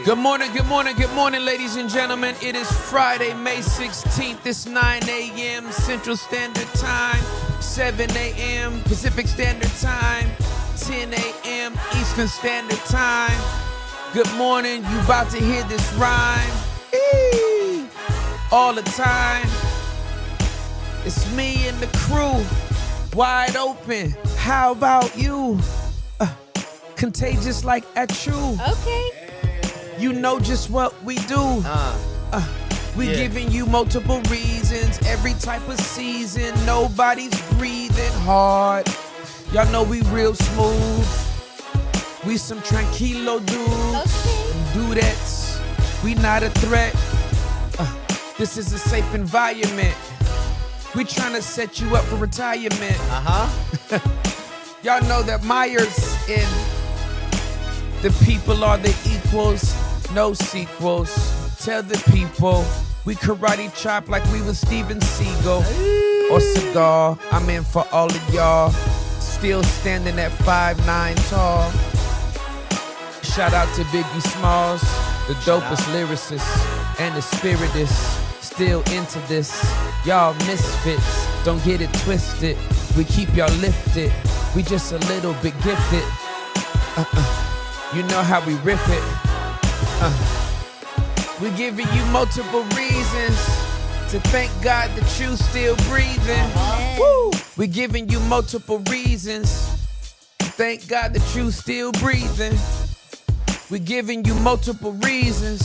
Good morning, ladies and gentlemen. It is Friday, May 16th. It's 9 a.m. Central Standard Time, 7 a.m. Pacific Standard Time, 10 a.m. Eastern Standard Time. Good morning. You about to hear this rhyme all the time. It's me and the crew, wide open. How about you? Contagious like Achoo. Okay. You know just what we do. We giving you multiple reasons, every type of season. Nobody's breathing hard. Y'all know we real smooth. We some tranquilo dudes. Okay. Dudettes. We not a threat. This is a safe environment. We trying to set you up for retirement. Y'all know that Myers and the people are the equals. No sequels. Tell the people we karate chop like we was Steven Seagal or Cigar. I'm in for all of y'all. Still standing at 5'9" tall. Shout out to Biggie Smalls, the dopest lyricist and the spiritist. Still into this. Y'all misfits. Don't get it twisted. We keep y'all lifted. We just a little bit gifted. You know how we riff it. We giving you multiple reasons to thank God that you still breathing. Woo! We giving you multiple reasons to thank God that you still breathing. We giving you multiple reasons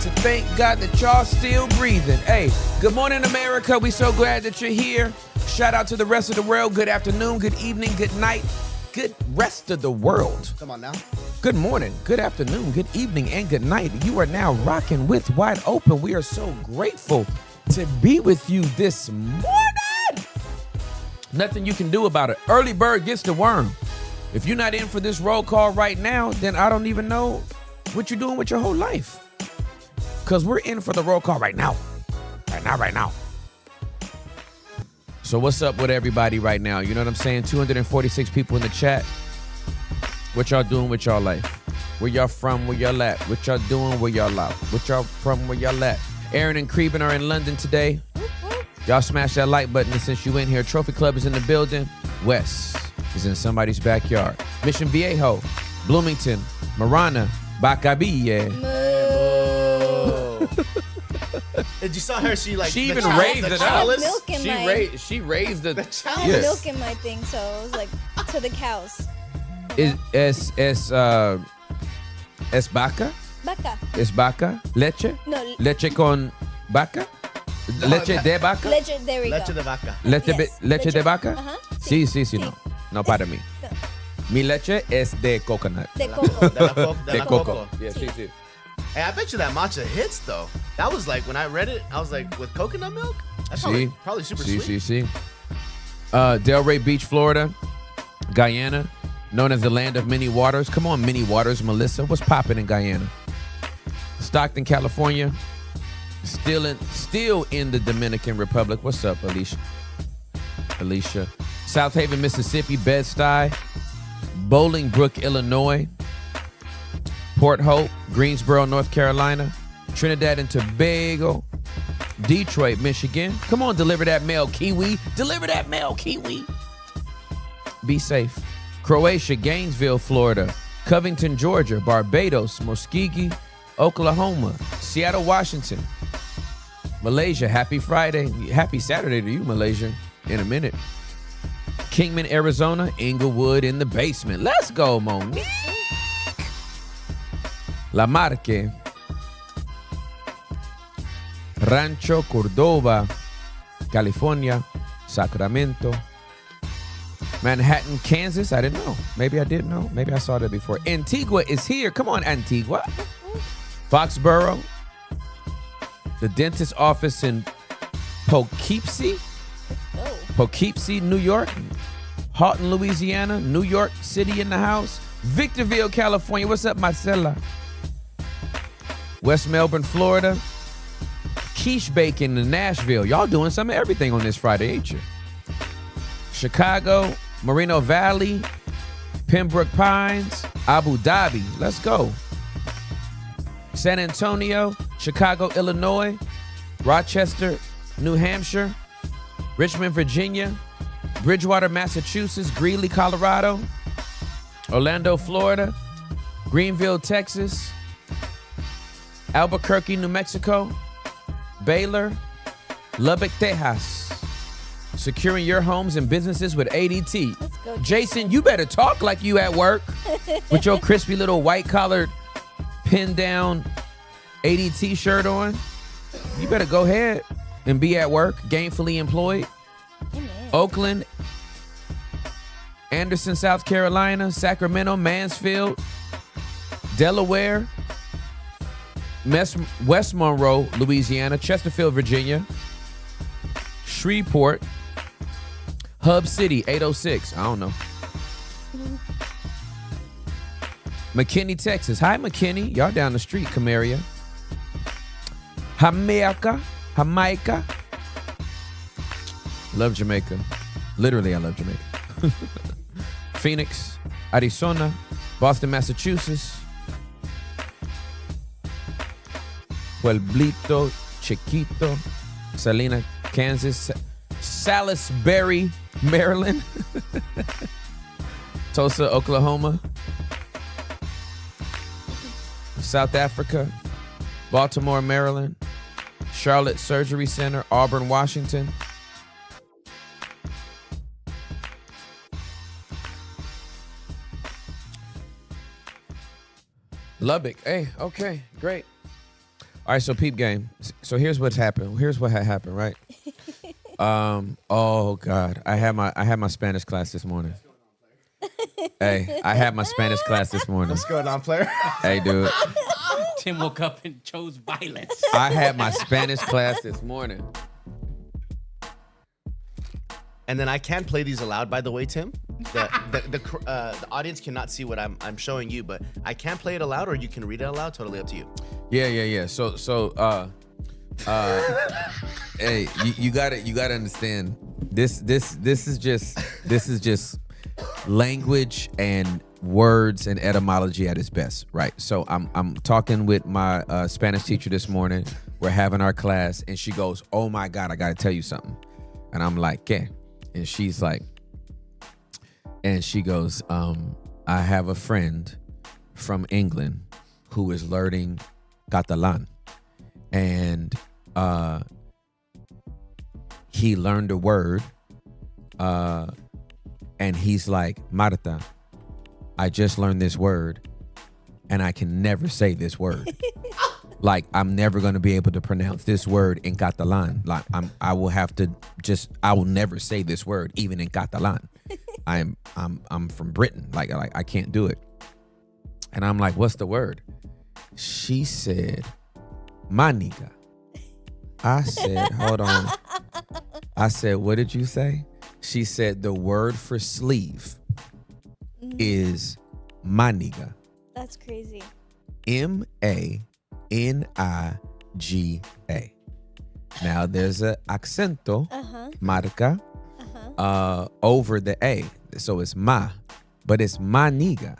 to thank God that y'all still breathing. Hey, good morning, America. We so glad that you're here. Shout out to the rest of the world. Good afternoon, good evening, good night, good rest of the world. Come on now. Good morning, good afternoon, good evening, and good night. You are now rocking with Wide Open. We are so grateful to be with you this morning. Nothing you can do about it. Early bird gets the worm. If you're not in for this roll call right now, then I don't even know what you're doing with your whole life. Because we're in for the roll call right now. Right now. So what's up with everybody right now? You know what I'm saying? 246 people in the chat. What y'all doing with y'all life? Where y'all from? Where y'all at? What y'all doing? Where y'all out? What y'all from? Where y'all at? Aaron and Creeben are in London today. Y'all smash that like button. And since you in here, Trophy Club is in the building. Wes is in somebody's backyard. Mission Viejo, Bloomington, Marana, Bacabille. Did you saw her? She even raised it up. Milk in She raised the I have milk in my thing, so it was like to the cows. Es vaca? Vaca. ¿Es vaca? ¿Leche? No. ¿Leche con vaca? ¿Leche de vaca? Leche, there we Leche go. de vaca. ¿Leche de vaca? Sí, Sí. No, para mí. No. Mi leche es de coconut. De coco. De la coco. Yeah, sí. Hey, I bet you that matcha hits though. That was like when I read it, I was like, with coconut milk? That's probably super sweet. See. Delray Beach, Florida, Guyana, known as the land of many waters. Come on, many waters, Melissa. What's popping in Guyana? Stockton, California. Still in the Dominican Republic. What's up, Alicia? South Haven, Mississippi, Bed-Stuy, Bolingbrook, Illinois, Port Hope, Greensboro, North Carolina, Trinidad and Tobago, Detroit, Michigan. Come on, deliver that mail, Kiwi. Deliver that mail, Kiwi. Be safe. Croatia, Gainesville, Florida, Covington, Georgia, Barbados, Muskogee, Oklahoma, Seattle, Washington, Malaysia. Happy Friday. Happy Saturday to you, Malaysia, in a minute. Kingman, Arizona, Inglewood in the basement. Let's go, Monique. La Marque, Rancho Cordova, California, Sacramento, Manhattan, Kansas. I didn't know. Maybe I did know. Maybe I saw that before. Antigua is here. Come on, Antigua. Foxborough, the dentist office in Poughkeepsie, New York, Houghton, Louisiana, New York City in the house, Victorville, California. What's up, Marcella? West Melbourne, Florida, quiche baking in Nashville. Y'all doing some of everything on this Friday, ain't you? Chicago, Moreno Valley, Pembroke Pines, Abu Dhabi. Let's go. San Antonio, Chicago, Illinois, Rochester, New Hampshire, Richmond, Virginia, Bridgewater, Massachusetts, Greeley, Colorado, Orlando, Florida, Greenville, Texas, Albuquerque, New Mexico, Baylor, Lubbock, Texas. Securing your homes and businesses with ADT. Let's go, Jason, you better talk like you at work with your crispy little white collared pinned down ADT shirt on. You better go ahead and be at work, gainfully employed. Amen. Oakland, Anderson, South Carolina, Sacramento, Mansfield, Delaware, West Monroe, Louisiana, Chesterfield, Virginia, Shreveport, Hub City, 806. I don't know. McKinney, Texas. Hi, McKinney. Y'all down the street, Camaria. Jamaica. Love Jamaica. Literally, I love Jamaica. Phoenix, Arizona, Boston, Massachusetts, Pueblito Chiquito, Salina, Kansas, Salisbury, Maryland, Tulsa, Oklahoma, South Africa, Baltimore, Maryland, Charlotte Surgery Center, Auburn, Washington. Lubbock. Hey, okay, great. All right, so peep game. So here's what's happened. Here's what had happened, right? Oh God, I had my Spanish class this morning. Hey, I had my Spanish class this morning. What's going on, player? Hey, dude. Tim woke up and chose violence. I had my Spanish class this morning. And then I can play these aloud, by the way, Tim. The audience cannot see what I'm showing you, but I can play it aloud, or you can read it aloud. Totally up to you. Yeah. So, hey, you gotta understand. This is just language and words and etymology at its best, right? So I'm talking with my Spanish teacher this morning. We're having our class, and she goes, "Oh my God, I gotta tell you something," and I'm like, "Okay," and she's like. And she goes, I have a friend from England who is learning Catalan. And he learned a word. And he's like, Marta, I just learned this word. And I can never say this word. Like, I'm never going to be able to pronounce this word in Catalan. Like, I will never say this word, even in Catalan. I'm from Britain. Like I can't do it. And I'm like, what's the word? She said, maniga. I said, hold on. I said, what did you say? She said, the word for sleeve is maniga. That's crazy. Maniga. Now there's a accento, marca, over the A. So it's ma, but it's maniga.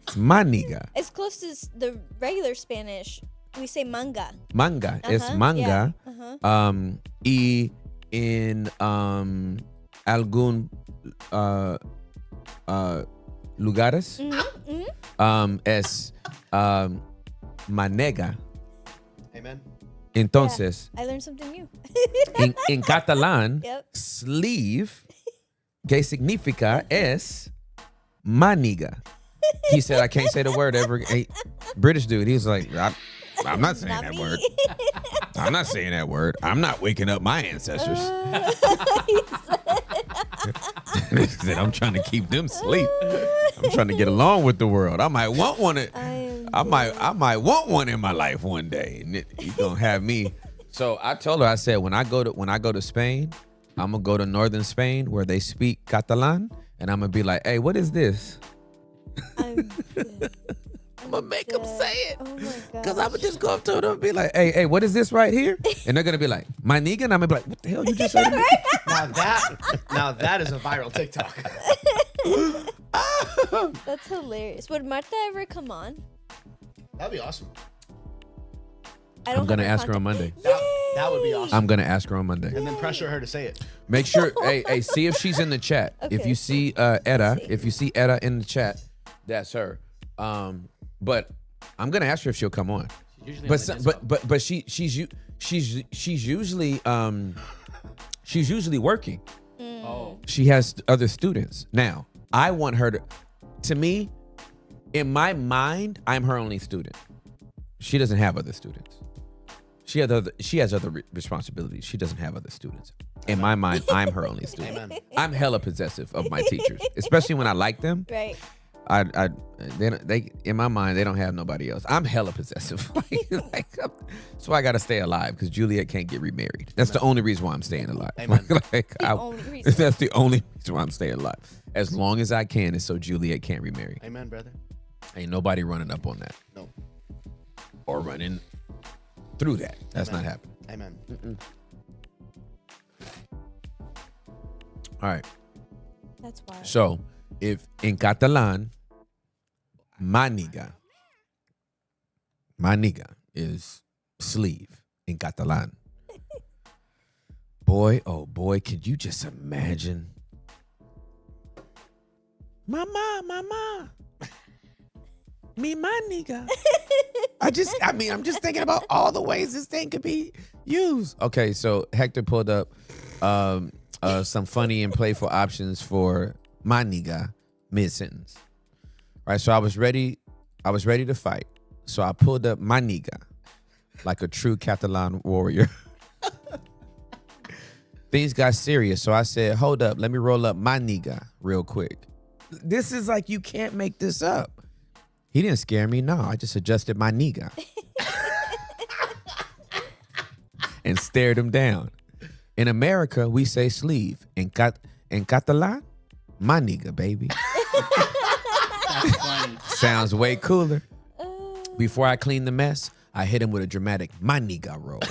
It's maniga. It's close to the regular Spanish. We say manga. Manga. It's manga. Yeah. Y en algún lugares es manega. Amen. Entonces, I learned something new. en catalán, Yep. sleeve, que significa es maniga. He said, I can't say the word ever. Hey, British dude, he was like, I'm not saying Not that me. word. I'm not saying that word. I'm not waking up my ancestors. He said, I'm trying to keep them asleep. I'm trying to get along with the world. I might want one. I might want one in my life one day, and he's gonna have me. So I told her, I said, when I go to Spain, I'm gonna go to northern Spain where they speak Catalan, and I'm gonna be like, hey, what is this? I'm gonna make them say it. Oh my God. Cause I'm gonna just go up to them and be like, hey, what is this right here? And they're gonna be like, my nigga, and I'm gonna be like, what the hell you just said to me? Now that is a viral TikTok. That's hilarious. Would Marta ever come on? That'd be awesome. I'm gonna ask her on Monday. That would be awesome. I'm gonna ask her on Monday. And then pressure her to say it. Make sure, hey, see if she's in the chat. Okay, if you see if you see Etta in the chat, that's her. But I'm gonna ask her if she'll come on. Usually But she's usually working. Oh. She has other students. Now, I want her to me, in my mind, I'm her only student. She doesn't have other students. She has other responsibilities. She doesn't have other students. In my mind, I'm her only student. Amen. I'm hella possessive of my teachers, especially when I like them. Right. They in my mind they don't have nobody else. I'm hella possessive. That's why I gotta stay alive because Juliet can't get remarried. That's the only reason why I'm staying alive. Amen. Only reason. That's the only reason why I'm staying alive. As long as I can, is so Juliet can't remarry. Amen, brother. Ain't nobody running up on that No. or running through that. That's Amen. not happening. Amen. All right. That's wild. So if in Catalan, my nigga is sleeve in Catalan. Boy, oh boy, could you just imagine? Mama, me my nigga. I'm just thinking about all the ways this thing could be used. Okay, so Hector pulled up some funny and playful options for my nigga mid-sentence. Right, so I was ready to fight. So I pulled up my nigga like a true Catalan warrior. Things got serious, so I said, hold up, let me roll up my nigga real quick. This is like, you can't make this up. He didn't scare me, no. I just adjusted my nigga and stared him down. In America, we say sleeve. In Catalan, my nigga, baby. That's funny. Sounds way cooler. Before I clean the mess, I hit him with a dramatic my nigga roll.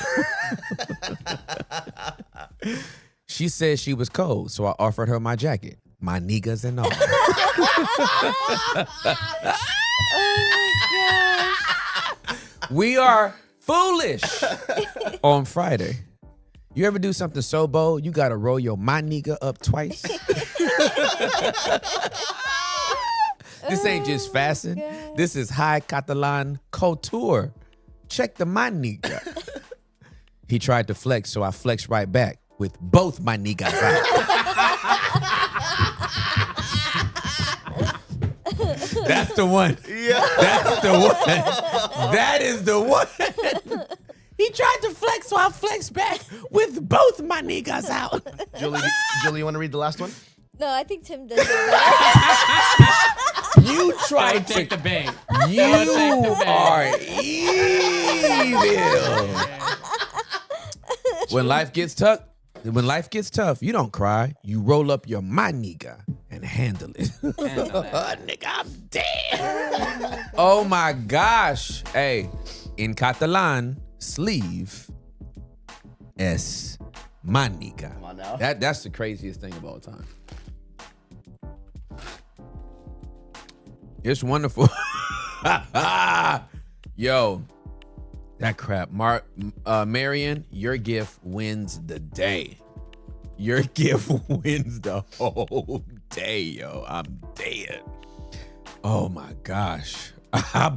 She said she was cold, so I offered her my jacket. My niggas and all. Oh my gosh. We are foolish on Friday. You ever do something so bold, you gotta roll your my nigga up twice? This ain't just fashion. God. This is high Catalan couture. Check the my nigga. He tried to flex, so I flexed right back with both my niggas out. That's the one. Yeah. That's the one. That is the one. He tried to flex, so I flexed back with both my niggas out. Julie, you want to read the last one? No, I think Tim does that. You tried Don't to take the bait. You Don't take the bait. are evil. When life gets tough, you don't cry. You roll up your my nigga and handle it. Handle that. Nigga, I'm dead. Oh my gosh. Hey, in Catalan, sleeve es my nigga. Come on now. That's the craziest thing of all time. It's wonderful. Yo, that crap. Marion, your gift wins the day. Your gift wins the whole day, yo. I'm dead. Oh my gosh. I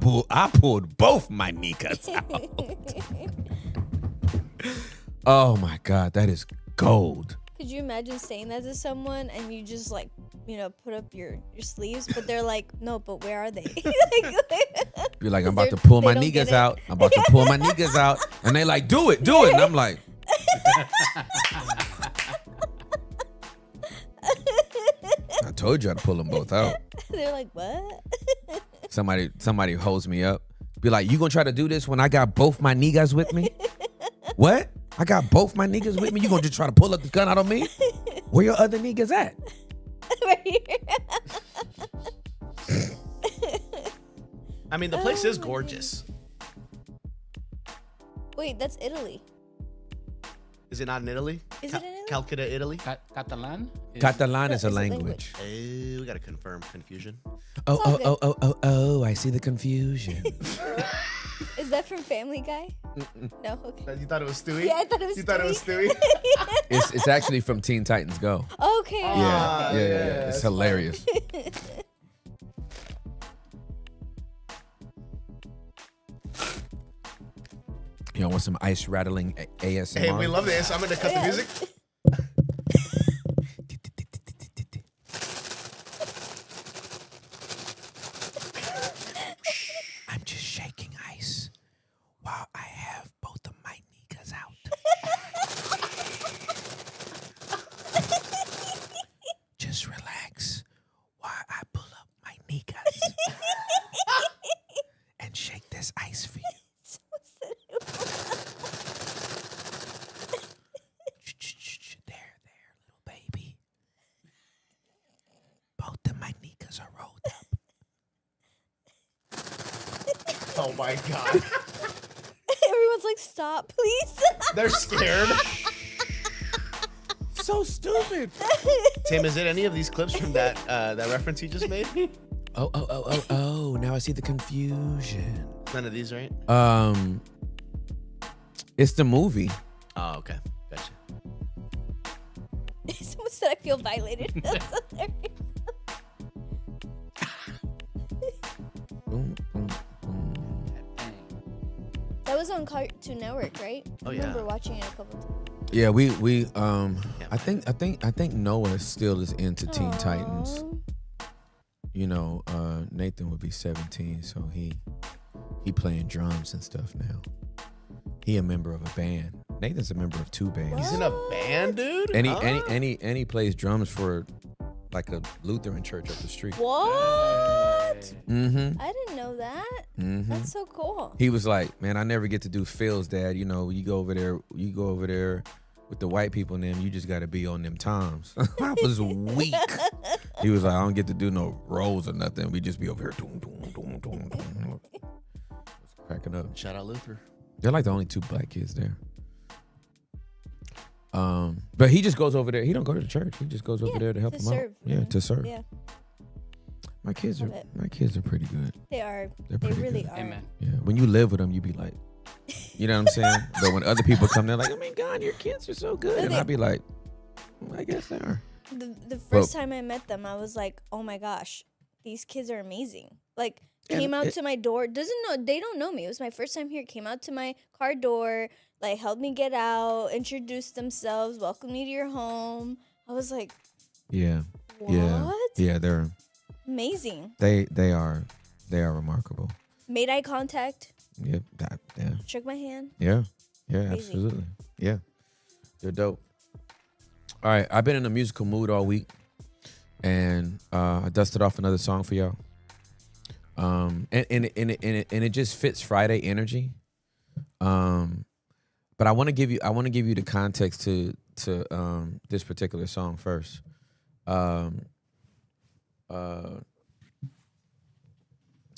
pulled both my niggas out. Oh my God, that is gold. Could you imagine saying that to someone and you just like, put up your sleeves, but they're like, no, but where are they? You're like, I'm about to pull they my don't get niggas it. out. I'm about to pull my niggas out. And they like, do it. And I'm like, I told you I'd pull them both out. They're like, what? Somebody holds me up. Be like, you gonna try to do this when I got both my niggas with me? What? I got both my niggas with me? You gonna just try to pull up the gun out on me? Where your other niggas at? Right here. I mean, the place is gorgeous. Wait, that's Italy. Is it not in Italy? Is it in Italy? Calcutta, Italy? Catalan? Catalan is a Is it language. We gotta confirm confusion. Oh, all oh, oh, oh, oh, oh, I see the confusion. Is that from Family Guy? No. Okay. You thought it was Stewie? Yeah, I thought it was. You thought it was Stewie? It's actually from Teen Titans Go. Okay. Yeah, yeah, yeah. that's It's hilarious. Y'all want some ice rattling ASMR? Hey, we love this. I'm gonna cut the Yeah. music. I'm just shaking ice while I have both of my niggas out. Just relax while I pull up my niggas and shake this ice for you. There, little baby. Both of my niggas are rolled up. Oh my god. Everyone's like, stop, please. They're scared. So stupid. Tim, is it any of these clips from that that reference you just made? Oh, now I see the confusion. None of these, right? It's the movie. Oh, okay. Gotcha. Someone said I feel violated. That's hilarious. Boom, boom, boom. That was on Cartoon Network, right? Oh, I yeah. remember watching it a couple times. Yeah, we I think Noah still is into Teen Titans. Aw. You know, Nathan would be 17, so he playing drums and stuff now. He a member of a band. Nathan's a member of 2 bands. He's in a band, dude? And he, Huh? and he plays drums for like a Lutheran church up the street. What? Mm-hmm. I didn't know that. Mm-hmm. That's so cool. He was like, man, I never get to do Phil's dad. You know, you go over there with the white people and them, you just got to be on them times. I was weak. He was like, I don't get to do no roles or nothing. We just be over here. Doom, doom, doom, doom, doom. Cracking up. Shout out Luther. They're like the only 2 black kids there. But he just goes over there. He don't go to the church. He just goes over Yeah, there to help to them out. serve, Yeah, yeah. to serve. Yeah, My kids Love it. are pretty good. they are. They're They pretty really good. are. Amen. Yeah, when you live with them, you be like, you know what I'm saying? But when other people come, they're like, oh my God, your kids are so good. And They- I be like, I guess they are. The first time I met them, I was like, oh my gosh, these kids are amazing. Like, And came out it- to my door. They don't know me. It was my first time here. Came out to my car door, like helped me get out, introduced themselves, welcomed me to your home. I was like, Yeah. what? Yeah. Yeah, they're Amazing. they are remarkable. Made eye contact, Yeah. Yeah. shook my hand. Yeah. Yeah, Crazy. absolutely. Yeah. They're dope. All right. I've been in a musical mood all week. And I dusted off another song for y'all. And it just fits Friday energy. But I want to give you the context to this particular song first.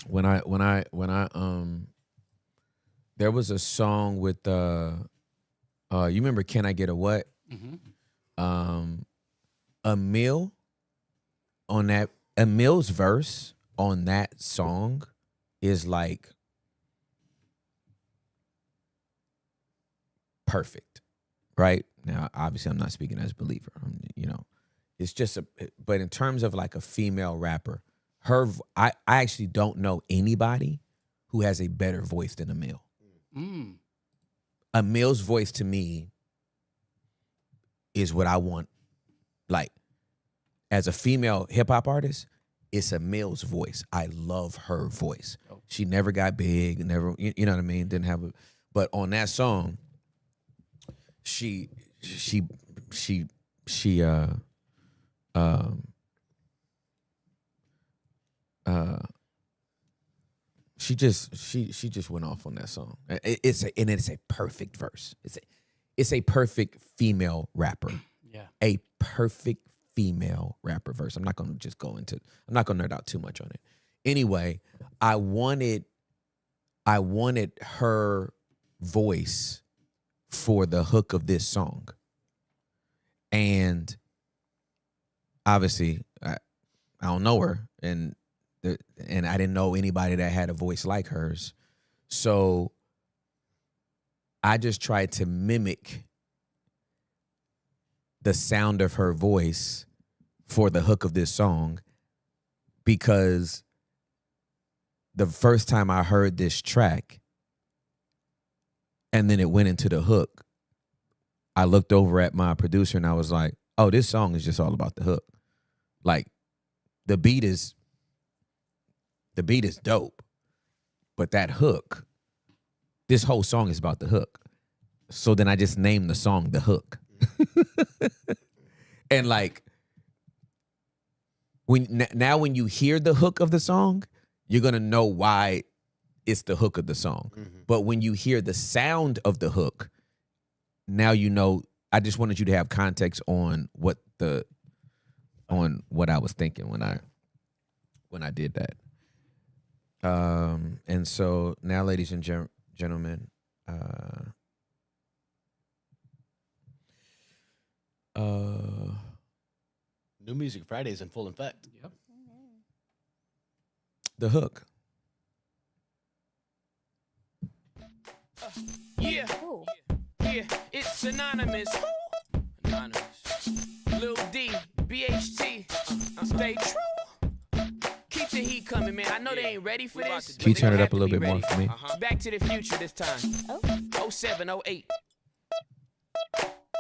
When I there was a song with you remember Can I Get a What? Mm-hmm. Emil's verse on that song is like perfect, right? Now, obviously, I'm not speaking as a believer. It's just but in terms of like a female rapper, I actually don't know anybody who has a better voice than Emil. Mm. Emil's voice to me is what I want. Like, as a female hip hop artist, it's Emil's voice. I love her voice. Oh. She never got big, never, you know what I mean? Didn't have but on that song, she just went off on that song. It's a perfect verse. It's a perfect female rapper. Yeah. A perfect female rapper verse. I'm not gonna nerd out too much on it. Anyway, I wanted her voice for the hook of this song. And obviously, I don't know her, and I didn't know anybody that had a voice like hers. So I just tried to mimic the sound of her voice for the hook of this song, because the first time I heard this track and then it went into the hook, I looked over at my producer and I was like, oh, this song is just all about the hook. Like, the beat is dope, but that hook, this whole song is about the hook. So then I just named the song The Hook. And like, when you hear the hook of the song, you're gonna know why it's the hook of the song. Mm-hmm. But when you hear the sound of the hook, now you know. I just wanted you to have context on what I was thinking when I did that. And so now, ladies and gentlemen, New Music Friday is in full effect. Yep. The hook. Yeah, Ooh. yeah, it's anonymous. Anonymous. Lil D, BHT, stay true. Keep the heat coming, man. I know they ain't ready for this. Can you but turn they it up a gonna little bit have more to for be me? ready. It's Back to the Future this time. Oh. 07, 08.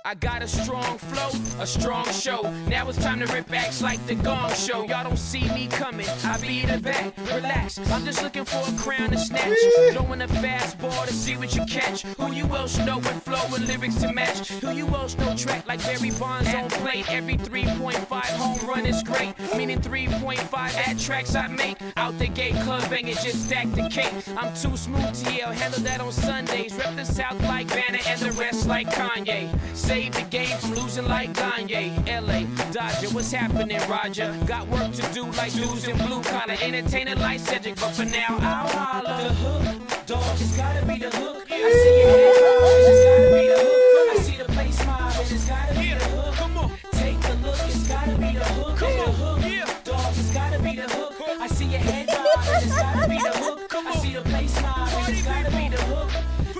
I got a strong flow, a strong show. Now it's time to rip acts like the Gong Show. Y'all don't see me coming, I be in the back. Relax, I'm just looking for a crown to snatch. Throwing a fastball to see what you catch. Who you else know with flow and lyrics to match? Who you else know track like Barry Bonds on plate? Every 3.5 home run is great, meaning 3.5 at tracks I make. Out the gate, club banging, just stack the cake. I'm too smooth to yell, handle that on Sundays. Rep the South like Banner and the rest like Kanye. Save the game from losing like Kanye. LA, Dodger, what's happening, Roger? Got work to do like dudes in blue collar. Entertaining like Cedric, but for now, I'll holler. The hook, dog, it's gotta be the hook. I see your head bob, it's gotta be the hook. I see the place smile, and it's gotta be the hook. Come on, take a look, it's gotta be the hook. Come on, yeah, dog, it's gotta be the hook. I see your head bob, and it's gotta be the hook. I see the place smile, and it's gotta be the hook.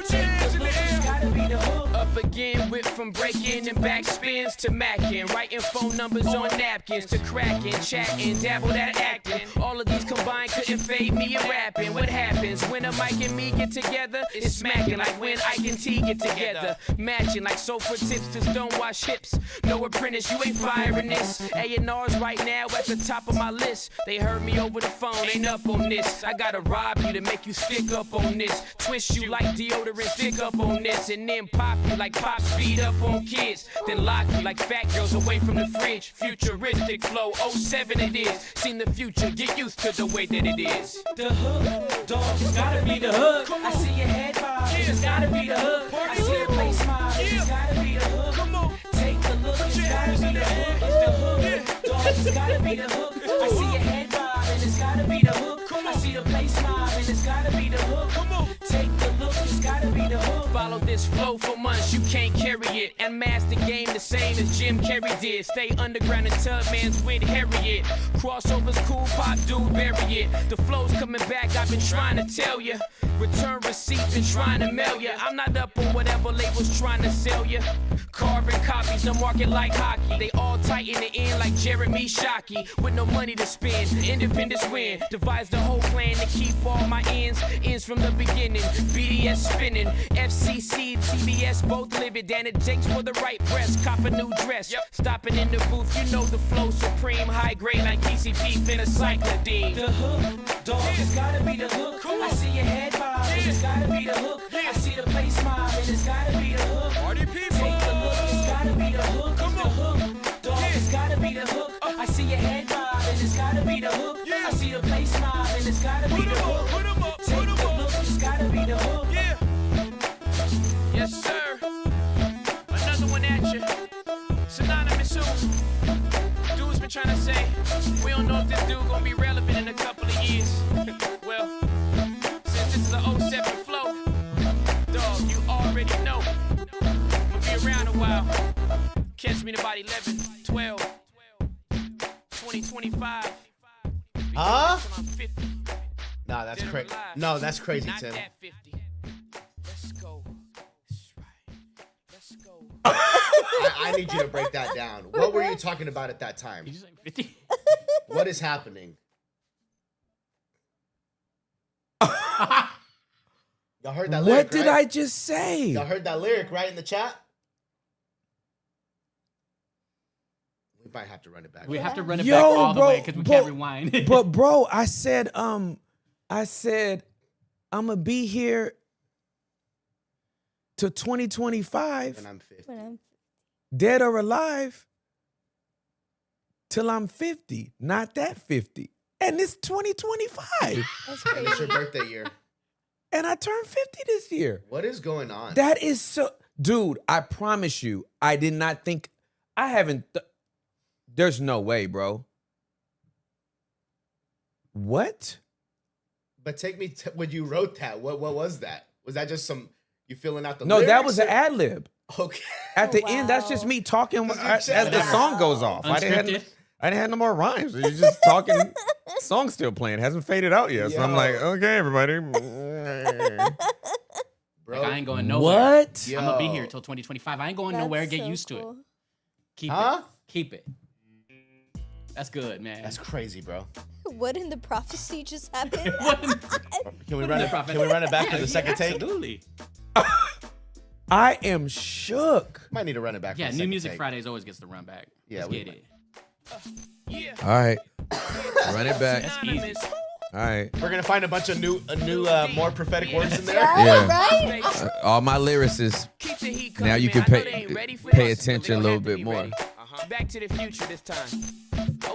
Take a look, it's gotta be the hook. Up again, whip from breaking and backspins to macking, writing phone numbers on napkins to cracking, chatting, dabble that acting. All of these combined couldn't fade me in rapping. What happens when a mic and me get together? It's smacking like when Ike and T get together. Matching like sofa tips to stonewash hips. No apprentice, you ain't firing this. A&R's right now at the top of my list. They heard me over the phone, ain't up on this. I gotta rob you to make you stick up on this. Twist you like deodorant, stick up on this. And then pop you like pop speed up on kids. Then lock you like fat girls away from the fridge. Futuristic flow, 07 it is. Seen the future, get used to the way that it is. The hook, dog, it's gotta be the hook. I see your head bob, it's gotta be the hook. I see the place smile, it's gotta be the hook. Come on, take a look, it's gotta be the hook. It's the hook, dog, it's gotta be the hook. I see your head bob, and it's gotta be the hook. I see the place smile, and it's gotta be the hook. Come on, take a look, it's gotta be the hook. Follow this flow for months, you can't carry it. And master game the same as Jim Carrey did. Stay underground and Tubman's with Harriet. Crossovers cool, pop dude, bury it. The flow's coming back, I've been trying to tell ya. Return receipt, been trying to mail ya. I'm not up on whatever label's trying to sell ya. Carbon copies, the market like hockey. They all tight in the end like Jeremy Shockey. With no money to spend, independence win. Devise the whole plan to keep all my ends from the beginning. BDS spinning, FCC, TBS both living. Dan and Jakes for the right breast, cop a new dress. Stopping in the booth, you know the flow supreme. High grade like PCP, phencyclidine. The hook, dog, it's gotta be the hook. I see your head bob, it's gotta be the hook. I see the place smile, and it's gotta be the hook. Party people, take a look, it's gotta be the hook. Come on, hook, dog, it's gotta be the hook. I see your head bob, and it's gotta be the hook. I see the place smile, and it's gotta be the hook. Take a look, it's gotta be the hook. Yes, sir. Another one at you. Synonymous who? Dude's been trying to say, we don't know if this dude gonna be relevant in a couple of years. Well, since this is a 07 flow, dog, you already know. while. Catch me in about 11, 12, 2025. Huh? I'm 50. No, that's Dead or crazy. alive. No, that's crazy, Not Tim. that 50. Let's go. That's right. Let's go. I need you to break that down. What were you talking about at that time? You just like 50. What is happening? Y'all heard that lyric, What did right? I just say? Y'all heard that lyric, right, in the chat? We might have to run it back. We have to run it Yo, back all the bro, way because we can't rewind. But bro, I said I'm gonna be here to 2025, When I'm 50. When I'm dead or alive, till I'm 50. Not that 50. And it's 2025. that's And it's your crazy. birthday year. And I turned 50 this year. What is going on? That is so, dude, I promise you, I did not think, I haven't, there's no way, bro. What? But take me to when you wrote that. What was that? Was that just some you filling out the No, lyrics? that was an or- ad lib. Okay. At the Oh, end, that's just wow. me talking Because you as said the that. song goes off. I Unscripted. didn't have no more rhymes. You're just talking. Song's still playing. Hasn't faded out yet. So I'm Yo. like, okay, everybody. Bro. Like, I ain't going nowhere. What? Yo. I'm gonna be here till 2025. I ain't going nowhere. That's Get so used to cool. it. Keep Huh? it. Keep it. That's good, man. That's crazy, bro. What in the prophecy just happened? Can we run it? prophet. Can we run it back for the second take? Absolutely. I am shook. Might need to run it back. Yeah, for the New second Music take. Fridays always gets the run back. Yeah, Let's we get might. it. Yeah. All right. Run it back. That's easy. Anonymous. All right. We're gonna find a bunch of new, more prophetic words in there. Yeah. Right? All my lyricists. Keep the heat Now coming, you can man. I know pay- they ain't ready for pay this, but attention they a gonna little have to bit be more. ready. Back to the future this time.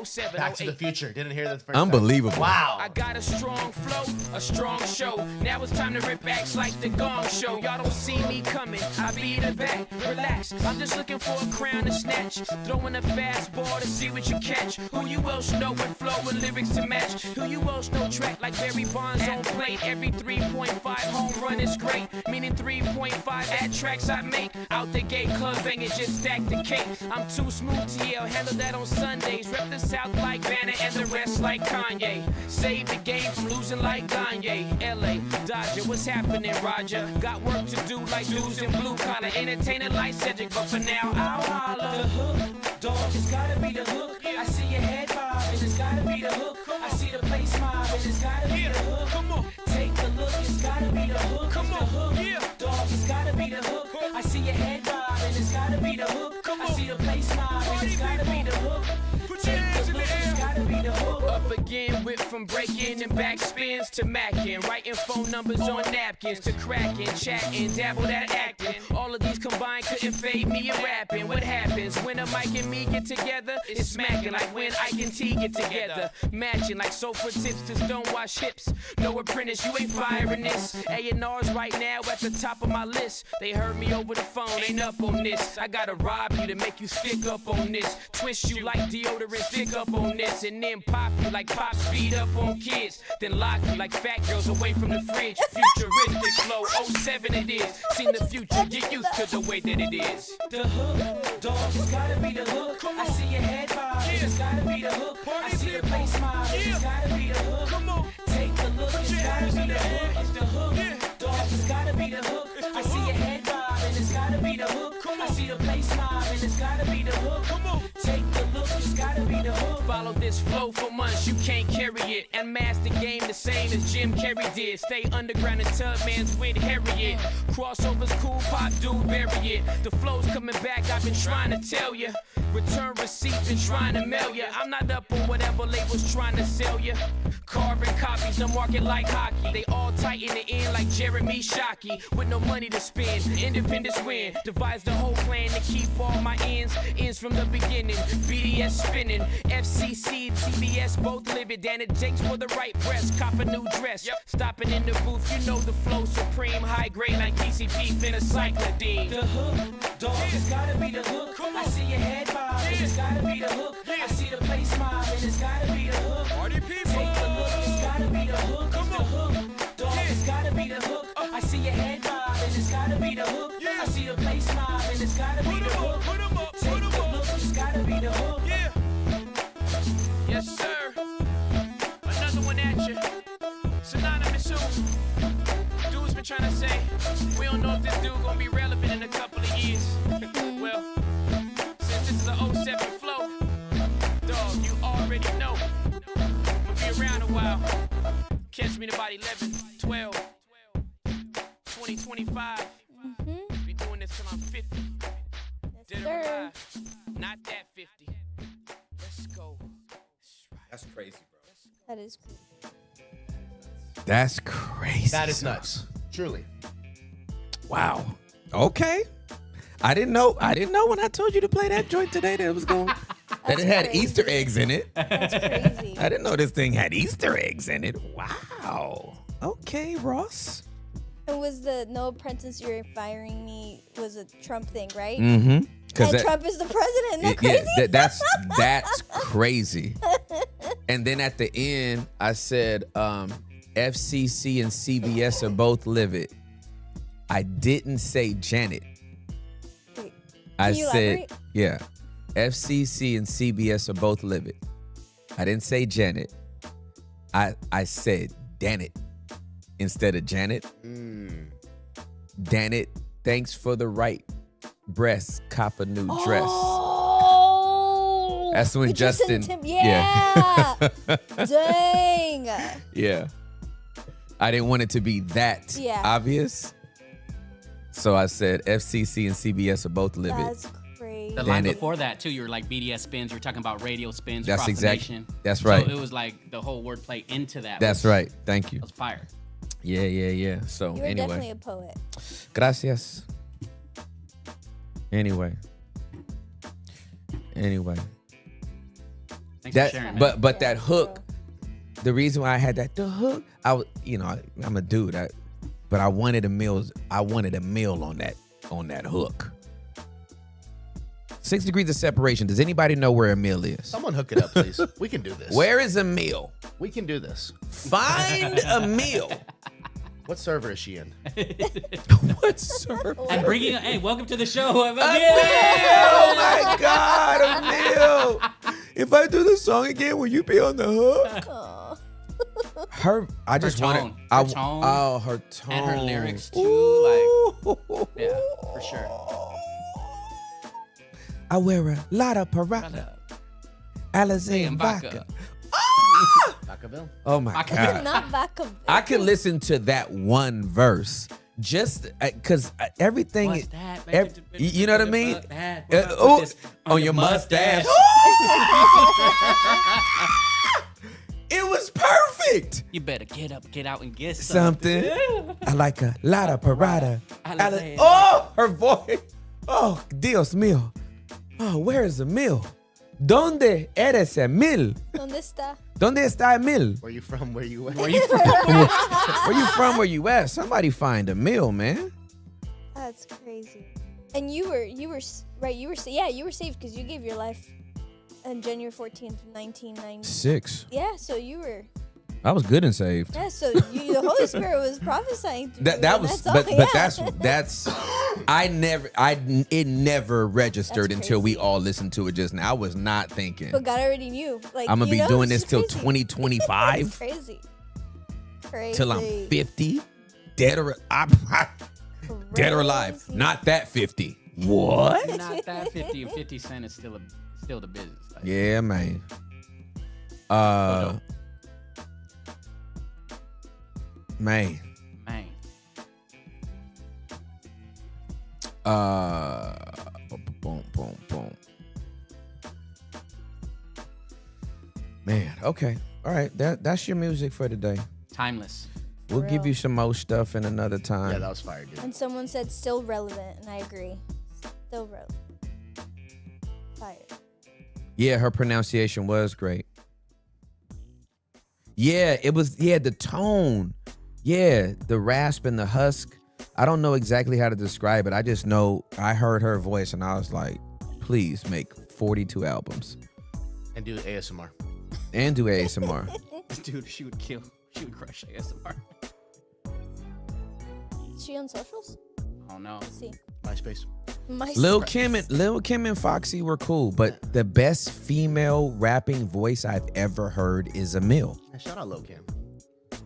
07, Back to the 08. future. Didn't hear that the first Unbelievable. time. Wow. I got a strong flow, a strong show. Now it's time to rip acts like the Gong Show. Y'all don't see me coming, I be the back. Relax, I'm just looking for a crown to snatch. Throwing a fastball to see what you catch. Who you else know with flow and lyrics to match? Who you else know track like Barry Bonds on plate? Every 3.5 home run is great, meaning 3.5 at tracks I make. Out the gate, club banging, just stack the cake. I'm too smooth to yell, handle that on Sundays. Rep the South like Vanna and the rest like Kanye. Save the game from losing like Kanye. LA, Dodger, what's happening, Roger? Got work to do like dudes in blue collar. Entertaining like Cedric, but for now, I'll holler. The hook, dog, it's gotta be the hook. I see your head bob, and it's gotta be the hook. I see the place mob, and it's gotta be the hook. Come on, take a look, it's gotta be the hook. Come on, yeah, dog, it's gotta be the hook. I see your head bob, and it's gotta be the hook. I see the place mob, and it's gotta be the hook. Put your hands in the air. It's gotta be the hook. Up again, whip from breaking and backspins to macking, writing phone numbers on napkins to cracking, chatting, dabble that acting. All of these combined couldn't fade me in rapping. What happens when a mic and me get together? It's smacking like when Ike and T get together. Matching like sofa tips to stonewash hips. No apprentice, you ain't firing this. A&R's right now at the top of my list. They heard me over the phone, ain't up on this. I gotta rob you to make you stick up on this. Twist you like deodorant, stick up on this. And then pop you like pop speed up on kids. Then lock you like fat girls away from the fridge. Futuristic flow, 07 it is. Seen the future, get used to the way that it is. The hook, dog, it's gotta be the hook. I see your head bob, it's gotta be the hook. I see the place mob, it's gotta be the hook. Come on, take a look, it's gotta be the hook. It's the hook, dog, it's gotta be the hook. I see your head bob, and it's gotta be the hook. I see the place mob, and it's gotta be the hook. Come on, take a look, it's gotta be the hook. Follow this flow for months, you can't carry it. And master game the same as Jim Carrey did. Stay underground and Tubman's with Harriet. Crossovers cool, pop dude, bury it. The flow's coming back, I've been trying to tell ya. Return receipt, been trying to mail ya. I'm not up on whatever label's trying to sell ya. Carbon copies, the market like hockey. They all tight in the end like Jeremy Shockey. With no money to spend, independence win. Devise the whole plan to keep all my ends from the beginning. BDS spinning, FCC, TBS both living. Dan and Jakes for the right breast, cop a new dress. Stopping in the booth, you know the flow supreme. High grade like PCP, phenocyclidine. The hook, dog, it's gotta be the hook. I see your head bob, and it's gotta be the hook. I see the place mob, and it's gotta be the hook. Take a look, it's gotta be the hook. It's the hook, dog, it's gotta be the hook. I see your head bob, and it's gotta be the hook. I see see a place mob, and it's gotta be the hook. Take a look, it's gotta be the hook. Yes, sir. Another one at you. Synonymous who? Dude's been trying to say, we don't know if this dude gonna be relevant in a couple of years. Well, since this is a 07 flow, dog, you already know. I'ma be around a while. Catch me in about 11, 12, 2025. Be doing this till I'm 50. Dead or sir. alive. Not that 50. Let's go. That's crazy, bro. That is cool. That's crazy. That is sis. nuts. Truly. Wow. Okay. I didn't know when I told you to play that joint today that it was going that it had crazy. Easter eggs in it. That's crazy. I didn't know this thing had Easter eggs in it. Wow. Okay, Ross. It was the no apprentice, you're firing me was a Trump thing, right? Mm-hmm. And Trump is the president. Isn't that crazy? That's crazy. And then at the end, I said, FCC and CBS are both livid. I didn't say Janet. Wait, I can you said, elaborate? yeah, FCC and CBS are both livid. I didn't say Janet. I said Danet instead of Janet. Danet, thanks for the right breast, cop a new dress. Oh, That's when you just Justin. yeah. Dang. Yeah. I didn't want it to be that obvious. So I said FCC and CBS are both livid. That's crazy. The line Then it- before that too, you were like BDS spins. You were talking about radio spins. That's across exactly- the nation. that's right. So it was like the whole wordplay into that. That's was, right. Thank you. was fire. Yeah. So You were definitely anyway. a poet. Gracias. Anyway. Thanks That for sharing, man. but that Yeah, hook, bro. the reason why I had the hook, I was, I'm a dude, but I wanted a meal on that hook. 6 degrees of separation. Does anybody know where Emil is? Someone hook it up, please. We can do this. Where is Emil? We can do this. Find Emil. What server is she in? What, sir? And bringing, hey, welcome to the show. Oh my God, Emil! If I do the song again, will you be on the hook? Aw. I just tone. wanted. Her tone. Oh, her tone And her lyrics, too, Ooh. Yeah, for sure. I wear a lot of Parada, Alizé and vodka. Vacaville? Oh my God! Not back up. I could listen to that one verse just because everything. What's that? You know what I mean? What about Oh, this on your mustache. It was perfect. You better get up, get out, and get Something. I like a lot of Parada. Alizé and Oh, her voice. Oh, Dios mío. Oh, where is Emil? ¿Dónde eres Emil? ¿Dónde está? ¿Dónde está Emil? Where you from? Where you at? Where you from? Where you from? Where you at? Somebody find Emil, man. That's crazy. And you were right. You were saved because you gave your life on January 14th, 1990. 6. Yeah, so you were. I was good and saved. Yeah, so the Holy Spirit was prophesying through you, That and was, that's all, but yeah. that's. It never registered That's until we crazy. all listened to it just now. I was not thinking But God already knew. Like I'm gonna you be know, doing it's this till crazy. 2025. It's crazy. Crazy. Till I'm 50, dead or dead or alive. Crazy. Not that 50. What? Not that 50 and 50 Cent is still the business. Like, Yeah, man. Man. man. Boom. Man, okay. All right. That's your music for today. Timeless. We'll give real. you some more stuff in another time. Yeah, that was fire, dude. And someone said still relevant, and I agree. Still relevant. Fire. Yeah, her pronunciation was great. Yeah, it was, the tone. Yeah, the rasp and the husk. I don't know exactly how to describe it. I just know I heard her voice and I was like, please make 42 albums And do ASMR. and do ASMR. Dude, she would crush ASMR. Is she on socials? Oh no. Let's see. MySpace. Lil Kim and Foxy were cool, but the best female rapping voice I've ever heard is Emil. Yeah, shout out Lil Kim.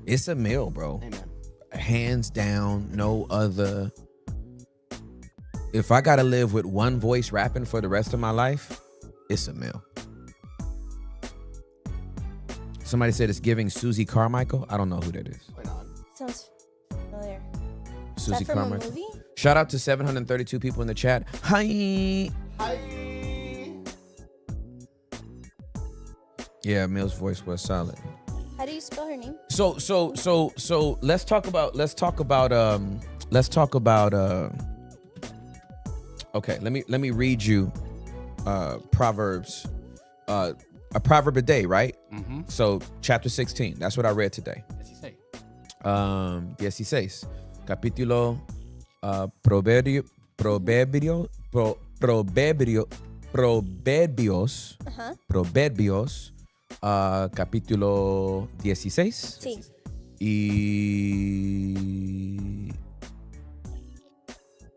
It's Emil, bro. Hey, man. Hands down, no other. If I gotta live with one voice rapping for the rest of my life, it's Emil. Somebody said it's giving Susie Carmichael. I don't know who that is. Why not? Sounds familiar. Is Susie that from Carmichael. a movie? Shout out to 732 people in the chat. Hi. Hi. Yeah, Emil's voice was solid. How do you spell her name? So let's talk about okay, let me read you Proverbs, a proverb a day, right? Mm-hmm. So chapter 16, that's what I read today. As you say. 16 capítulo proverbios capítulo 16 Sí. y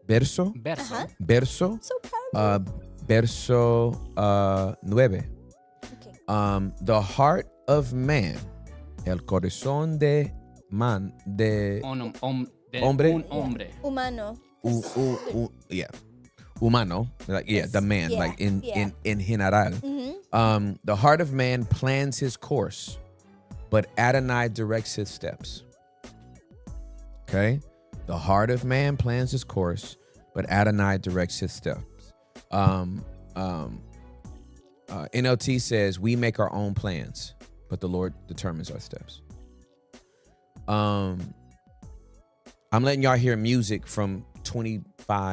verso Verso. verso So proud. verso 9. Okay. The heart of man, el corazón de man, de De Hombre. Un hombre. Humano. yeah, humano, like the man, Yeah, like in yeah. in general. The heart of man plans his course, but Adonai directs his steps. Okay, the heart of man plans his course, but Adonai directs his steps. NLT says we make our own plans, but the Lord determines our steps. I'm letting y'all hear music from 20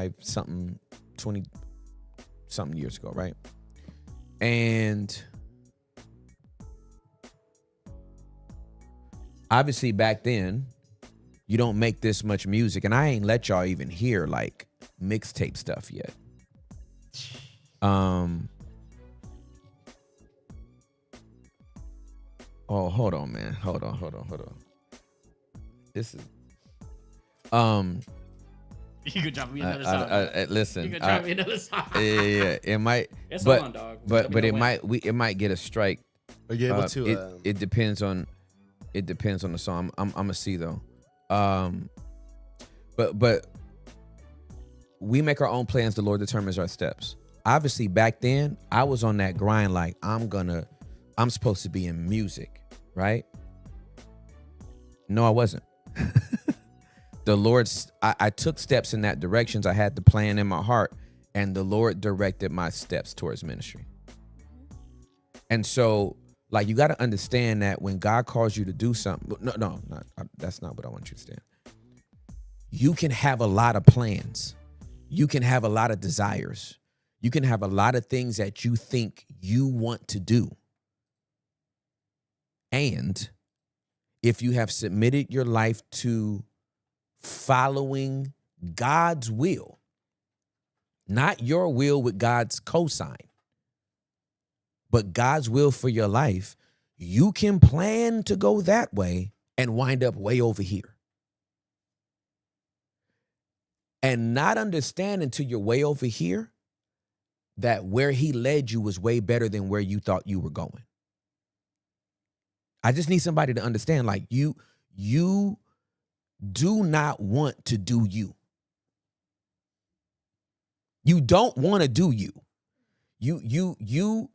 something years ago, right? And obviously back then, you don't make this much music, and I ain't let y'all even hear like mixtape stuff yet. Oh, hold on, man. Hold on. This is You could drop me another song. listen. You could drop me another song. Yeah. It might, It's but on, dog. but Let me it know when. might get a strike. Are you able to? It depends on the song. I'm gonna see though. But we make our own plans. The Lord determines our steps. Obviously, back then I was on that grind. Like I'm supposed to be in music, right? No, I wasn't. The Lord, I took steps in that directions. I had the plan in my heart, and the Lord directed my steps towards ministry. And so, like, you got to understand that when God calls you to do something, that's not what I want you to understand. You can have a lot of plans. You can have a lot of desires. You can have a lot of things that you think you want to do. And if you have submitted your life to following God's will, not your will with God's cosign, but God's will for your life, you can plan to go that way and wind up way over here. And not understand until you're way over here that where he led you was way better than where you thought you were going. I just need somebody to understand, like, you do not want to do you. You don't want to do you. You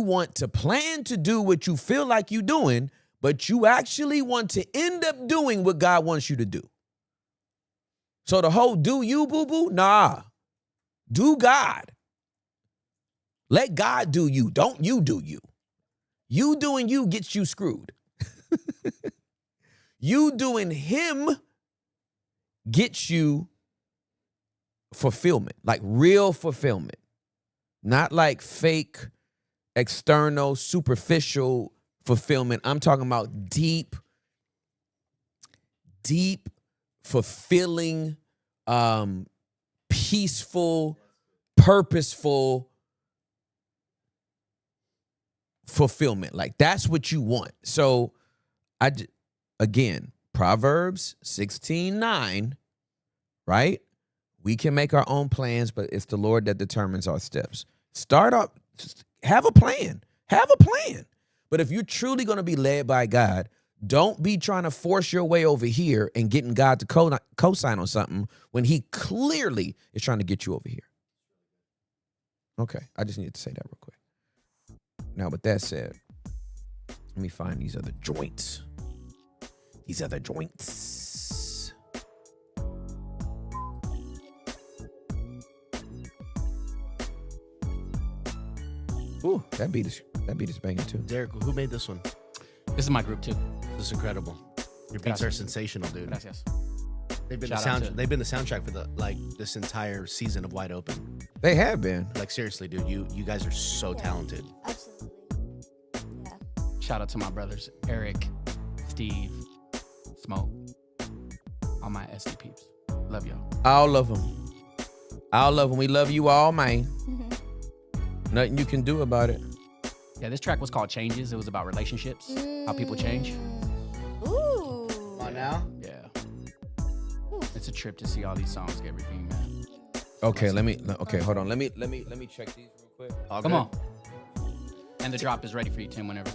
want to plan to do what you feel like you're doing, but you actually want to end up doing what God wants you to do. So the whole do you, boo-boo? Nah. Do God. Let God do you. Don't you do you. You doing you gets you screwed. You doing him gets you fulfillment, like real fulfillment. Not like fake, external, superficial fulfillment. I'm talking about deep, fulfilling, peaceful, purposeful fulfillment. Like that's what you want. So again, Proverbs 16:9, right? We can make our own plans, but it's the Lord that determines our steps. Start up, have a plan. Have a plan. But if you're truly going to be led by God, don't be trying to force your way over here and getting God to co-sign on something when he clearly is trying to get you over here. Okay, I just needed to say that real quick. Now, with that said, let me find these other joints. Ooh, that beat is banging too. Derek, who made this one? This is my group too. This is incredible. Your beats are sensational, dude. Gracias. They've been Shout out to- they've been the soundtrack for this entire season of Wide Open. They have been. Like seriously, dude, you guys are so talented. Absolutely. Yeah. Shout out to my brothers, Eric, Steve, Smoke, all my SD peeps. Love y'all. All of them. We love you all, man. Nothing you can do about it. Yeah, this track was called Changes. It was about relationships, how people change. Ooh. Come on now. Yeah. It's a trip to see all these songs get redeemed, man. Okay, hold on. Let me check these real quick. All Come good. on. And the drop is ready for you, Tim, whenever.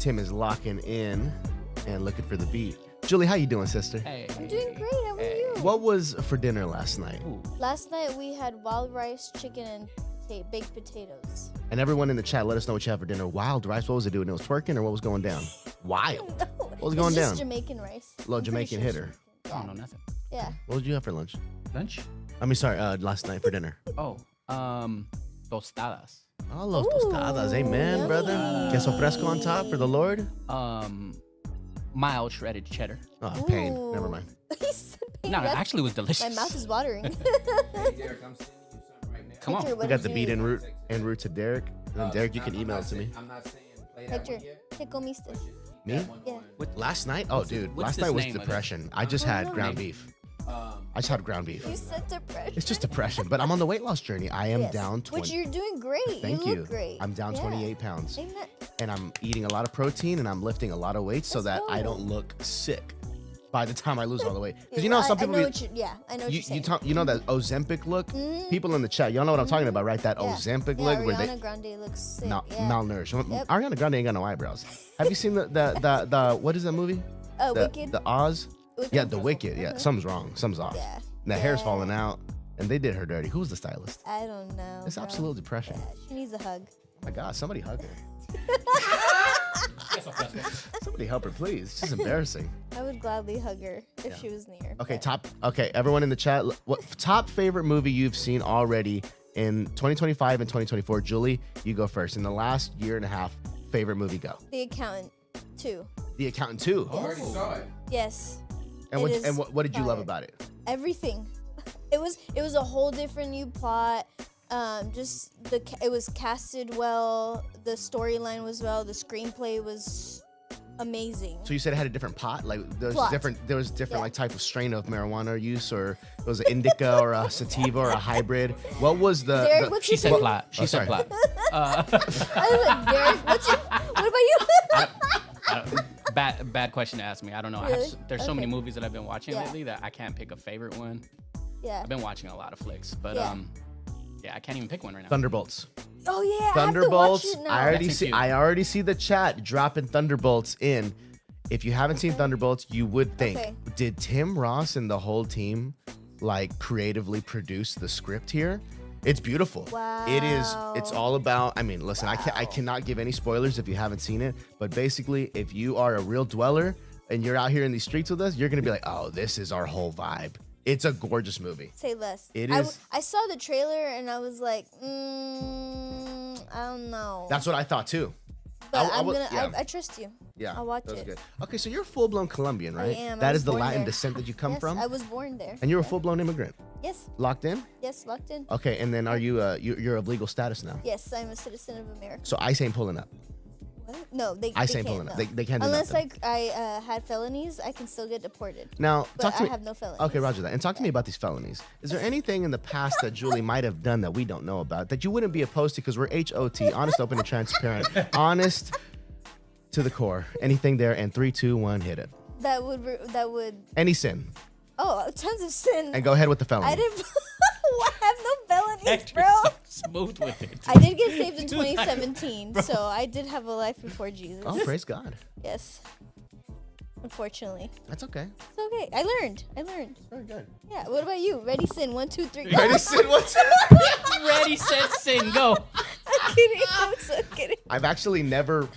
Tim is locking in and looking for the beat. Julie, how you doing, sister? Hey. I'm doing great. How are you? What was for dinner last night? Ooh. Last night we had wild rice, chicken, and baked potatoes. And everyone in the chat, let us know what you had for dinner. Wild rice, what was it doing? It was twerking or what was going down? Wild. What was going It's down? just Jamaican rice. Little I'm pretty Jamaican sure hitter. I don't know nothing. Yeah. What did you have for lunch? Lunch? I mean, sorry, last night for dinner. Oh, tostadas. Oh, los tostadas. Amen, yummy. brother. Queso fresco on top for the Lord. Mild shredded cheddar. Oh, pain. Ooh. Never mind. He said pain. No, it That's- actually was delicious. My mouth is watering. Hey, Derek, I'm sending you something right now. Come on. Hector, We what got did the you beat eat? en route to Derek. And then Derek, you can email it to me. I'm not saying play that Hector, one yet. te comiste. Me? Yeah. Last night? Oh, dude. what's Last this night was name of it? depression. I just had ground beef. I just had ground beef. You said depression. It's just depression. But I'm on the weight loss journey. I am Yes. down 20. Which you're doing great. Thank you you. look great. I'm down Yeah. 28 pounds. Ain't that- And I'm eating a lot of protein and I'm lifting a lot of weight so Let's that I go. don't look sick by the time I lose all the weight. Because Yeah, some people I know be- what I know what you're saying. you know that Ozempic look? People in the chat, y'all know what I'm talking about, right? That Yeah. Ozempic Yeah, look where Ariana they Grande looks sick. malnourished. Yep. Ariana Grande ain't got no eyebrows. Have you seen the what is that movie? Oh, the, Wicked. The Oz? Wicked. Yeah, the Wicked. Yeah, something's wrong. Something's off. Yeah. And the hair's Yeah. falling out. And they did her dirty. Who's the stylist? I don't know. It's bro. absolute depression. Yeah, she needs a hug. Oh my God, somebody hug her. Somebody help her, please. It's just embarrassing. I would gladly hug her if she was near. Okay, but- everyone in the chat, what top favorite movie you've seen already in 2025 and 2024? Julie, you go first. In the last year and a half, favorite movie, go. The Accountant 2. The Accountant 2. I already saw it. Yes. And It is what did you love fire. about it? Everything. It was a whole different new plot. It was casted well. The storyline was well. The screenplay was amazing. So you said it had a different pot, like there was Plot. different Yeah. like type of strain of marijuana use, or it was an indica or a sativa or a hybrid. What was the? Derek, what's She your said favorite- plot. She said sorry. plot. I was like, Derek, what about you? Bad question to ask me. I don't know. Really? There's so many Okay. movies that I've been watching Yeah. lately that I can't pick a favorite one. Yeah. I've been watching a lot of flicks, but Yeah. yeah, I can't even pick one right now. Thunderbolts. Oh yeah. I have to Thunderbolts. watch it now. I already see the chat dropping Thunderbolts in. If you haven't seen Thunderbolts, you would think, Okay. did Tim Ross and the whole team like creatively produce the script here? It's beautiful. It is. It's all about. I mean, listen, I cannot give any spoilers if you haven't seen it. But basically, if you are a real dweller and you're out here in these streets with us, you're gonna be like, oh, this is our whole vibe. It's a gorgeous movie. Say less. It I is- I saw the trailer and I was like, I don't know. That's what I thought too. but I would- yeah. I trust you. Yeah, I'll watch that was it. good. Okay, so you're full blown Colombian, right? I am. I That was is the born Latin there. descent that you come Yes, from, I was born there. and you're a full blown immigrant. Yes. Locked in. Yes, locked in. Okay, and then are you you're of legal status now? Yes, I'm a citizen of America. So ICE ain't pulling up. What? No, they ICE they ain't can't. pulling up. No. They can't do Unless nothing. I had felonies, I can still get deported. Now, But talk to I me. have no felonies. Okay, roger that. And talk to me about these felonies. Is there anything in the past that Julie might have done that we don't know about that you wouldn't be opposed to? Because we're HOT, honest, open, and transparent. Honest to the core. Anything there? And 3, 2, 1, hit it. That would Any sin. tons of sin. And go ahead with the felony. I didn't I have no felonies, Hector's bro. so smooth with it. I did get saved in 2017, so I did have a life before Jesus. Oh, praise God. Yes. Unfortunately. That's okay. It's okay. I learned. Very good. Yeah. What about you? Ready, sin. 1, 2, 3. Ready, Sid? What's Ready, set, sin, go. I'm kidding. I'm so kidding. I've actually never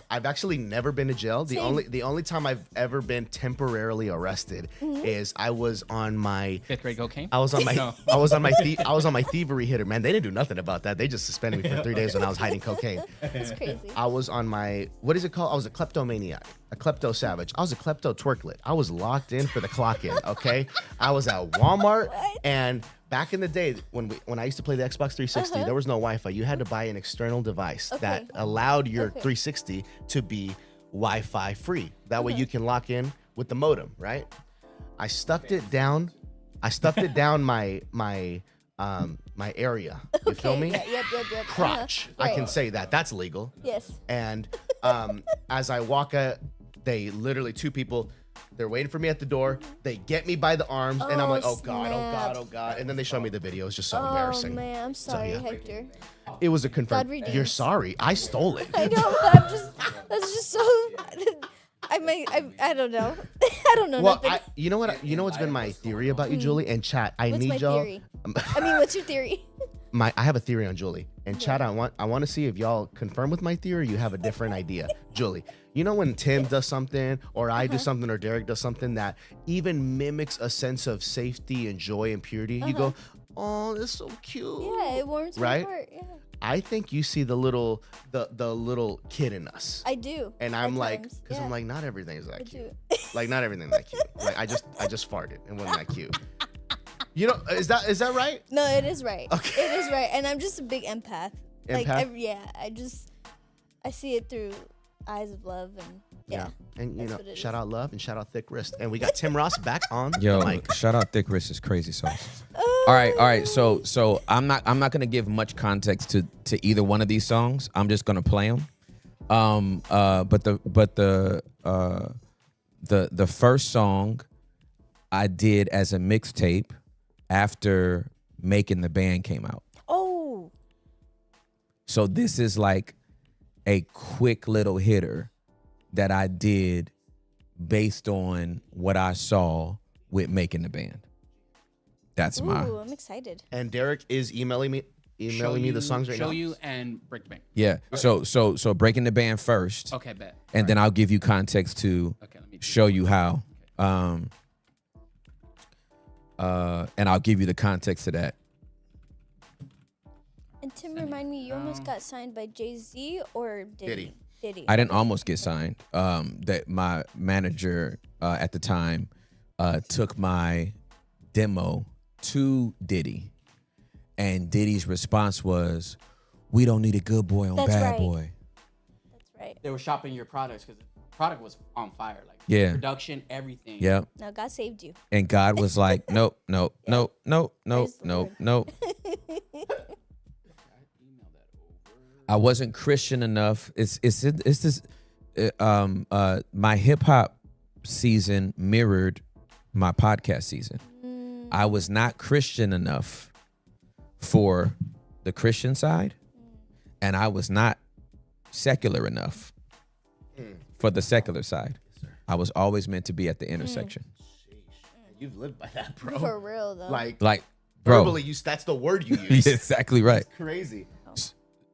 been to jail. The Same. only time I've ever been temporarily arrested is I was on my 5th grade cocaine. I was on my No. I was on my thievery hitter, man. They didn't do nothing about that. They just suspended me for 3 days when I was hiding cocaine. That's crazy. I was on my, what is it called? I was a kleptomaniac, a klepto savage. I was a klepto twerklet. I was locked in for the clock in, okay? I was at Walmart, and back in the day when I used to play the Xbox 360, there was no Wi-Fi. You had to buy an external device that allowed your 360 to be Wi-Fi free. That way you can lock in with the modem, right? I stuffed it down. my area. You feel me? Yeah, yep. Crotch. I can say that. That's legal. Yes. And as I walk they literally, 2 people, they're waiting for me at the door. They get me by the arms, and I'm like, oh God, oh God, oh God. And then they show me the video. It's just so embarrassing. Oh man, I'm sorry, yeah. Hector. It was a confirmed. God redeems. You're sorry. I stole it. I know, but that's just so. I don't know. I don't know Well, nothing. you know what's been my theory about you, Julie? And chat, I What's need my y'all. theory? I mean, what's your theory? I have a theory on Julie. And chat, I want to see if y'all confirm with my theory or you have a different idea. Julie, you know when Tim does something or I do something or Derek does something that even mimics a sense of safety and joy and purity, you go, oh, that's so cute. Yeah, it warms my Right? heart. Yeah. I think you see the little kid in us. I do. And at I'm like, times. because Yeah, I'm like, not everything is I that cute. do. Like, not everything that cute. Like, I just farted and wasn't that cute. You know, is that right? No, it is right. Okay. It is right, and I'm just a big empath. Like, Empath? I see it through eyes of love, and yeah. And you That's know, what it shout is. out Love and shout out Thick Wrist. And we got Tim Ross back on Yo, the mic. shout out Thick Wrist is crazy sauce. All right. So I'm not gonna give much context to either one of these songs. I'm just gonna play them. But the first song I did as a mixtape after Making the Band came out. Oh, So this is like a quick little hitter that I did based on what I saw with Making the Band. That's ooh, my I'm excited. And Derek is emailing me the songs right now. Show you and break the bank. yeah. So Breaking the Band first, Okay, bet. and then I'll give you context to Okay, let me show you how. And I'll give you the context to that. And Tim, remind me, you almost got signed by Jay-Z or Diddy? Diddy. I didn't almost get signed. That my manager at the time took my demo to Diddy, and Diddy's response was, "We don't need a good boy on That's Bad right. Boy." That's right. They were shopping your products because the product was on fire. Like Yeah. production, everything. Yep. Now God saved you. And God was like, "Nope, nope, nope, nope, nope, Praise the nope, Lord. nope." I wasn't Christian enough. It's this. My hip hop season mirrored my podcast season. I was not Christian enough for the Christian side, and I was not secular enough for the secular side. I was always meant to be at the intersection. You've lived by that, bro. For real, though. Like Bro, verbally, that's the word you use. exactly right. Crazy.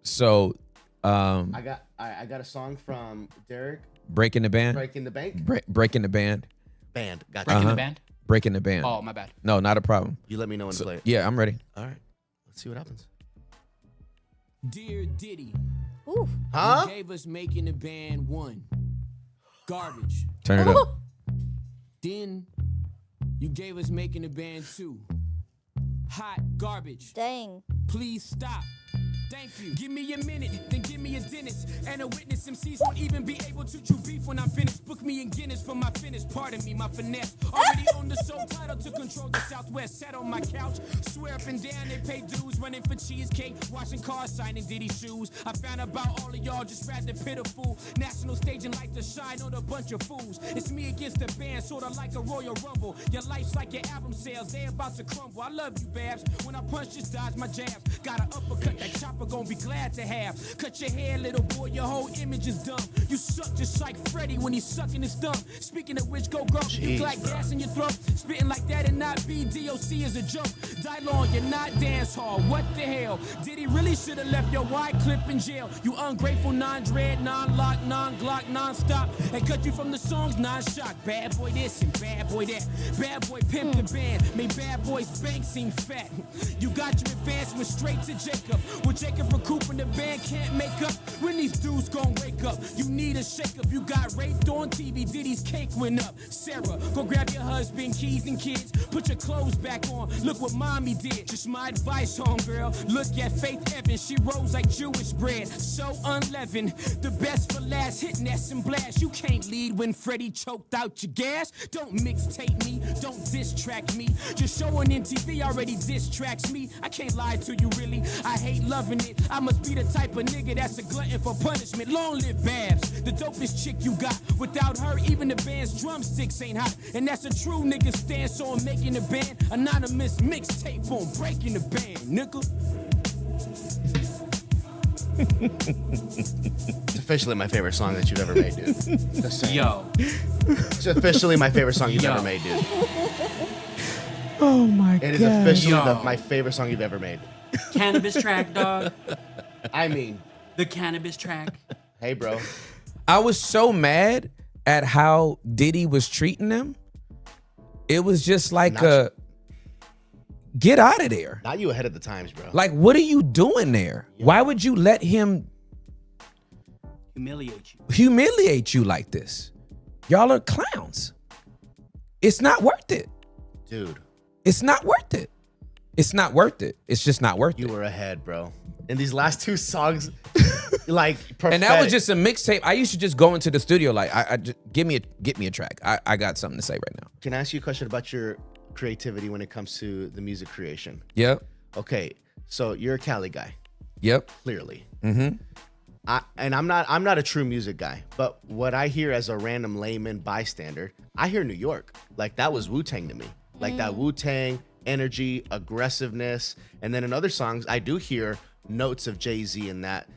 So, I got a song from Derek, Breaking the Band. Breaking the Bank. Breaking the Band. Band. Got Breaking Uh-huh. the band. Breaking the Band. Oh, my bad. No, not a problem. You let me know when to play it. Yeah, I'm ready. All right. Let's see what happens. Dear Diddy, Ooh. Huh? you gave us Making the Band 1. Garbage. Turn it up. Then you gave us Making the Band 2. Hot garbage. Dang. Please stop. Thank you. Give me a minute, then give me a dentist and a witness. MCs won't even be able to chew beef when I'm finished. Book me me in Guinness for my finish. Pardon me, my finesse. Already own the sole title to control the Southwest. Sat on my couch, swear up and down they pay dues. Running for cheesecake, washing cars, signing Diddy shoes. I found about all of y'all just rather pitiful. National staging like to shine on a bunch of fools. It's me against the band, sorta like a Royal Rumble. Your life's like your album sales, they about to crumble. I love you, Babs. When I punch, just dodge my jabs. Got an uppercut that chopper gon' be glad to have. Cut your hair, little boy, your whole image is dumb. You suck just like Freddie when he's sucking his thumb. Speaking of which, go girl, you got gas in your throat. Spitting like that and not be DOC is a joke. Die long, you're not dance hall. What the hell? Diddy really should have left your wide clip in jail. You ungrateful, non-dread, non-lock, non-glock, non-stop. And cut you from the songs, non-shock. Bad boy this and bad boy that. Bad boy pimp the band. Made bad boys bank seem fat. You got your advancement straight to Jacob. Well, Jacob recouping the band can't make up. When these dudes gon' wake up, you need a shake-up. You got raped on TV, Diddy's cake went up. Sarah, go grab your husband, keys and kids. Put your clothes back on, look what mommy did. Just my advice, homegirl, look at Faith Evans. She rose like Jewish bread, so unleavened. The best for last, hit nest and blast. You can't lead when Freddie choked out your gas. Don't mixtape me, don't diss track me. Just showing in TV already diss tracks me. I can't lie to you really, I hate loving it. I must be the type of nigga that's a glutton for punishment. Long live Babs, the dopest chick you got. Without her, even the band's drumsticks ain't hot. And that's a true nigga stance on making a band. Anonymous mixtape on breaking the band, nigga. It's officially my favorite song that you've ever made, dude. Just saying. Yo. It's officially my favorite song you've ever made, dude. Oh my God. It is officially Yo. my favorite song you've ever made. Cannabis track, dog. I mean, The cannabis track. hey, bro. I was so mad at how Diddy was treating them. It was just like get out of there. Not you ahead of the times, bro. Like, what are you doing there? Yeah. Why would you let him Humiliate you. like this? Y'all are clowns. It's not worth it. Dude, It's not worth it. It's not worth it. It's just not worth you it. were ahead, bro. And these last two songs, like, prophetic. And that was just a mixtape. I used to just go into the studio like, I just, get me a track. I got something to say right now. Can I ask you a question about your creativity when it comes to the music creation? Yep. Okay, so you're a Cali guy, Yep. clearly. Mm-hmm. I'm not a true music guy, but what I hear as a random layman bystander, I hear New York. Like, that was Wu-Tang to me. Like that Wu-Tang energy, aggressiveness, and then in other songs, I do hear notes of Jay-Z and that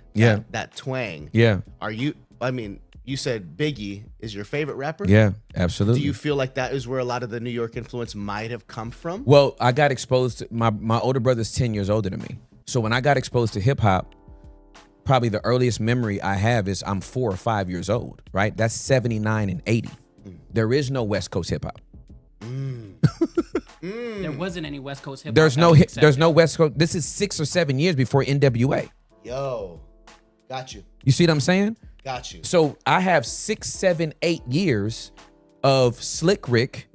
twang. Yeah. You said Biggie is your favorite rapper? Yeah, absolutely. Do you feel like that is where a lot of the New York influence might have come from? Well, I got exposed to, my older brother's 10 years older than me. So when I got exposed to hip hop, probably the earliest memory I have is I'm 4 or 5 years old, right? That's 79 and 80. There is no West Coast hip hop. There wasn't any West Coast hip hop. There's no West Coast. This is 6 or 7 years before NWA. Yo, got you. You see what I'm saying? Got you. So I have 6, 7, 8 years of Slick Rick,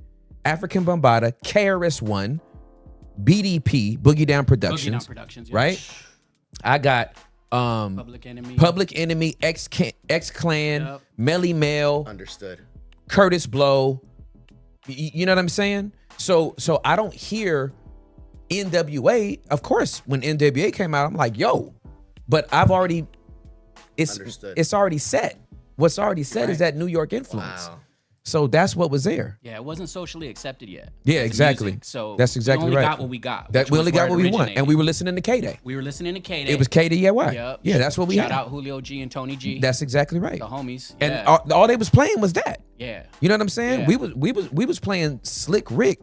African Bambaataa, KRS-One, BDP, Boogie Down Productions, yeah. right? I got Public Enemy, X-Clan, Yep. Melly Mel, Understood. Curtis Blow. You know what I'm saying? So I don't hear NWA. Of course, when NWA came out, I'm like, yo, but I've already, Understood. it's already set. What's already set is that New York influence. Wow. So that's what was there. Yeah, it wasn't socially accepted yet. Yeah, as exactly. music. So that's exactly we only right. got what we got. That which we was only where got it what we want, originated. and we were listening to K-Day. We were listening to K-Day. It was KDY. Yep. Yeah, that's what we Shout had. out Julio G and Tony G. That's exactly right. the homies. And Yeah. all they was playing was that. Yeah. You know what I'm saying? Yeah. We was playing Slick Rick,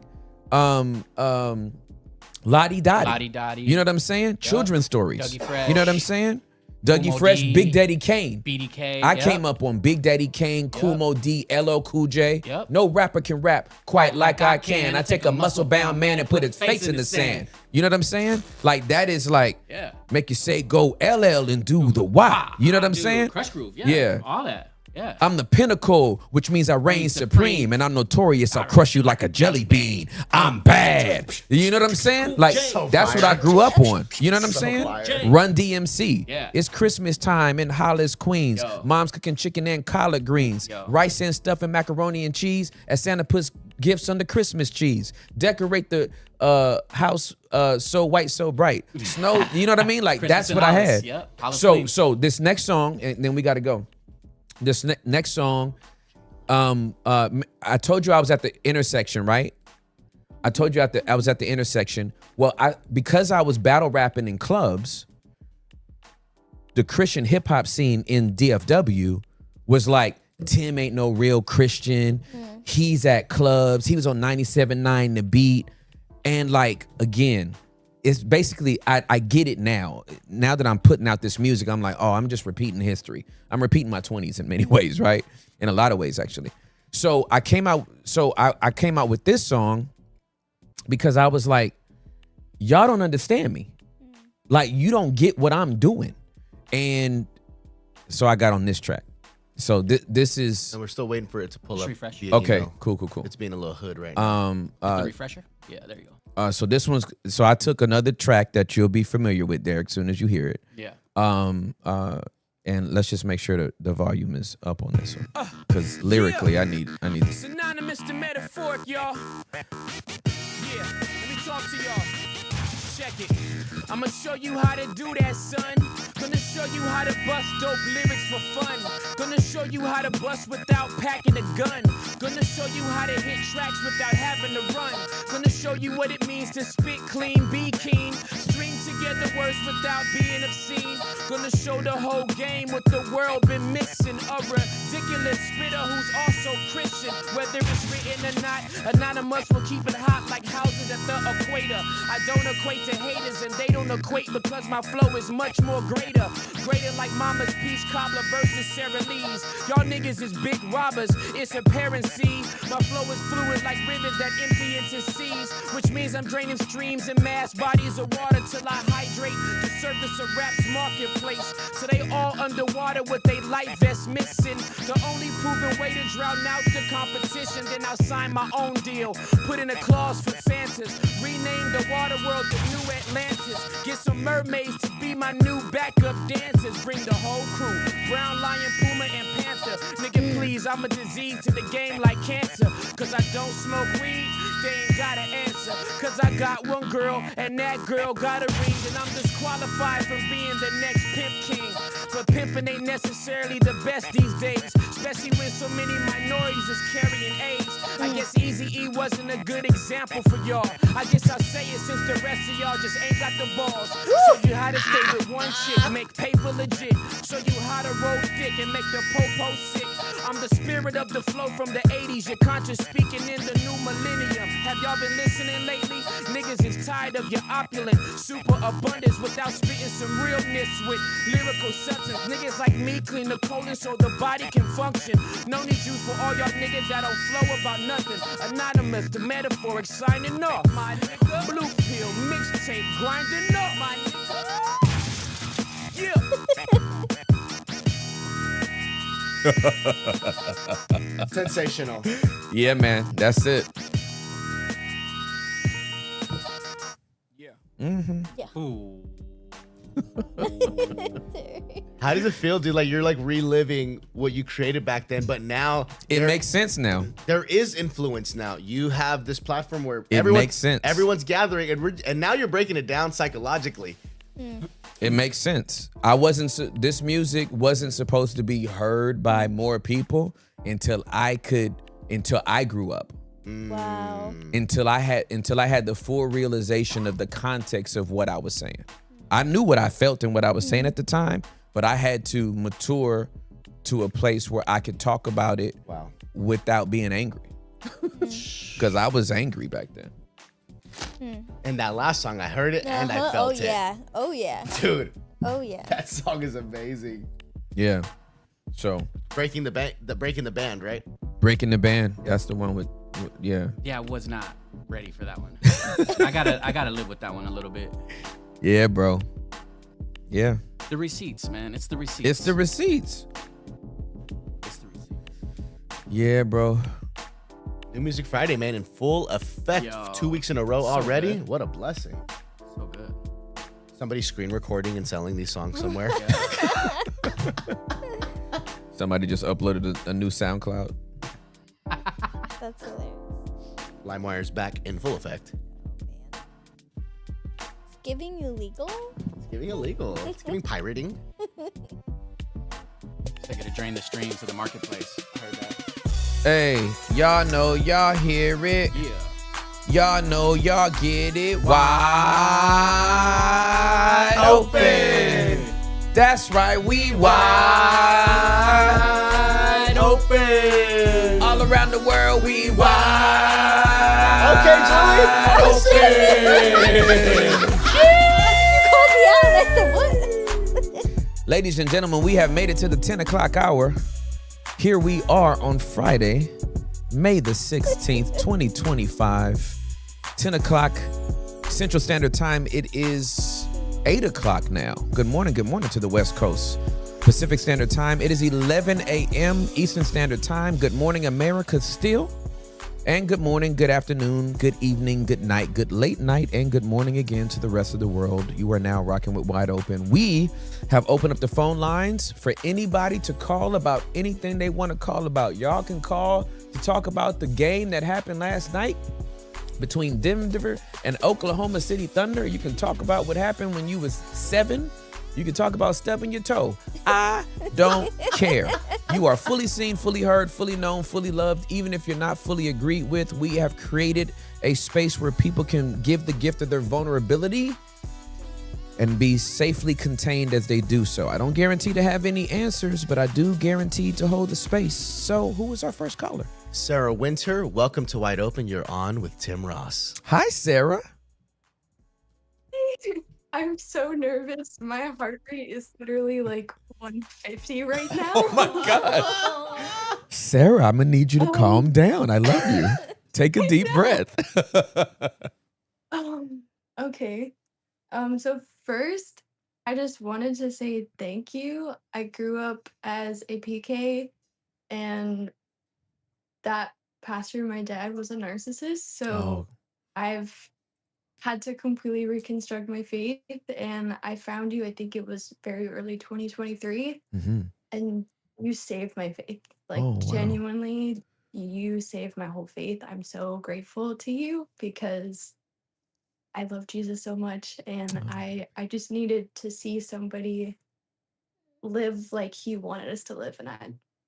Lottie Dottie. Lottie Dottie. You know what I'm saying? Children's stories. Dougie Fresh. You know what I'm saying? Dougie Kumo Fresh, D. Big Daddy Kane. BDK. I yep. came up on Big Daddy Kane, Kumo D, LL Cool J. Yep. No rapper can rap quite like I can. I take a muscle-bound man and put his face in the sand. You know what I'm saying? Like, that is like, Yeah. make you say go LL and do the Y. You know what I'm Dude, saying? Crush Groove. Yeah. Yeah. All that. Yeah. I'm the pinnacle, which means I reign supreme, and I'm notorious. I'll crush you like a jelly bean. I'm bad. You know what I'm saying? Like, So that's what fire. I grew up on. You know what I'm So saying? fire. Run DMC. Yeah. It's Christmas time in Hollis, Queens. Yo. Mom's cooking chicken and collard greens. Yo. Rice and stuff and macaroni and cheese as Santa puts gifts under Christmas cheese. Decorate the house so white, so bright. Snow, you know what I mean? Like, Christmas that's in what I Hollis. had. Yep. Hollis So Queens. so this next song, and then we got to go. This next song, I told you I was at the intersection, right? I told you I was at the intersection. Well, because I was battle rapping in clubs, the Christian hip hop scene in DFW was like, Tim ain't no real Christian. He's at clubs. He was on 97.9 The Beat. And like, again, it's basically, I get it now. Now that I'm putting out this music, I'm like, oh, I'm just repeating history. I'm repeating my 20s in many ways, right? In a lot of ways, actually. So I came out with this song because I was like, y'all don't understand me. Like, you don't get what I'm doing. And so I got on this track. So this is And we're still waiting for it to pull Just up. refresh. via okay. email. Cool. It's being a little hood right now. The refresher? Yeah, there you go. So this one's. So I took another track that you'll be familiar with, Derek, as soon as you hear it. Yeah. And let's just make sure the volume is up on this one, because lyrically, I need. Synonymous to metaphoric, y'all. Yeah, let me talk to y'all. Check it. I'ma show you how to do that, son. Gonna show you how to bust dope lyrics for fun. Gonna show you how to bust without packing a gun. Gonna show you how to hit tracks without having to run. Gonna show you what it means to spit clean, be keen. String together words without being obscene. Gonna show the whole game what the world been missing. A ridiculous spitter who's also Christian. Whether it's written or not, anonymous will keep it hot like houses at the equator. I don't equate to haters and they don't equate because my flow is much more greater. Greater like Mama's Peach Cobbler versus Sarah Lee's. Y'all niggas is big robbers, it's apparent, see. My flow is fluid like rivers that empty into seas, which means I'm draining streams and mass bodies of water till I hydrate the surface of rap's marketplace. So they all underwater with they life vests missing. The only proven way to drown out the competition, then I'll sign my own deal. Put in a clause for Santas. Rename the water world the New Atlantis. Get some mermaids to be my new backup dancers. Bring the whole crew. Brown lion, puma, and panther. Nigga, please, I'm a disease to the game like cancer. Cause I don't smoke weed, they ain't got an answer. Cause I got one girl, and that girl got a ring. And I'm disqualified from being the next pimp king. But pimping ain't necessarily the best these days, especially when so many minorities is carrying AIDS. I guess Eazy-E wasn't a good example for y'all. I guess I'll say it since the rest of y'all just ain't got the balls. Show you how to stay with one chick, make paper legit. Show you how to roll thick and make the popo sick. I'm the spirit of the flow from the 80s. Your conscious speaking in the new millennium. Have y'all been listening lately? Niggas is tired of your opulent super abundance without spitting some realness with lyrical substance. Niggas like me clean the colon so the body can function. No need you for all y'all niggas that don't flow about nothing. Anonymous, the metaphoric signing off. My nigga, blue pill, mixtape, grinding up. My nigga, yeah. Sensational. Yeah, man, that's it. Yeah. Ooh. How does it feel, dude? Like you're like reliving what you created back then, but now It makes sense now. there is influence now. You have this platform where It makes sense. Everyone's gathering, and now you're breaking it down psychologically. It makes sense. This music wasn't supposed to be heard by more people until I grew up. Wow. Until I had the full realization of the context of what I was saying. I knew what I felt and what I was saying at the time, but I had to mature to a place where I could talk about it Wow. without being angry. Because I was angry back then. And that last song, I heard it and I felt Oh it. yeah. Oh yeah. Dude, Oh yeah. that song is amazing. Yeah. So Breaking the band, right? Breaking the Band, that's the one with yeah. Yeah, I was not ready for that one. I gotta live with that one a little bit. Yeah, bro. Yeah. The receipts, man. It's the receipts. It's the receipts. It's the Yeah, bro. New Music Friday, man, in full effect. Yo, 2 weeks in a row so already. good. What a blessing. So good. Somebody screen recording and selling these songs somewhere. Somebody just uploaded a new SoundCloud. That's hilarious. LimeWire's back in full effect. It's giving you legal? It's giving illegal. It's giving pirating. They gotta drain the streams to the marketplace. I heard that. Hey, y'all know, y'all hear it. Yeah. Y'all know, y'all get it. Wide open. That's right, we wide open. All around the world, we wide Okay, Julie. open. You called me out. I said, what? Ladies and gentlemen, we have made it to the 10 o'clock hour. Here we are on Friday, May the 16th, 2025. 10 o'clock Central Standard Time. It is 8 o'clock now. Good morning to the West Coast. Pacific Standard Time. It is 11 a.m. Eastern Standard Time. Good morning, America, still. And good morning, good afternoon, good evening, good night, good late night, and good morning again to the rest of the world. You are now rocking with Wide Open. We have opened up the phone lines for anybody to call about anything they want to call about. Y'all can call to talk about the game that happened last night between Denver and Oklahoma City Thunder. You can talk about what happened when you was 7. You can talk about stubbing your toe. I don't care. You are fully seen, fully heard, fully known, fully loved. Even if you're not fully agreed with, we have created a space where people can give the gift of their vulnerability and be safely contained as they do so. I don't guarantee to have any answers, but I do guarantee to hold the space. So who is our first caller? Sarah Winter, welcome to Wide Open. You're on with Tim Ross. Hi, Sarah. I'm so nervous. My heart rate is literally like 150 right now. Oh my God. Sarah, I'm going to need you to calm down. I love you. Take a deep breath. Okay. So first, I just wanted to say thank you. I grew up as a PK, and that pastor, my dad, was a narcissist. So I've had to completely reconstruct my faith, and I found you. I think it was very early 2023, and you saved my faith. Like, genuinely, you saved my whole faith. I'm so grateful to you because I love Jesus so much, and I just needed to see somebody live like he wanted us to live, and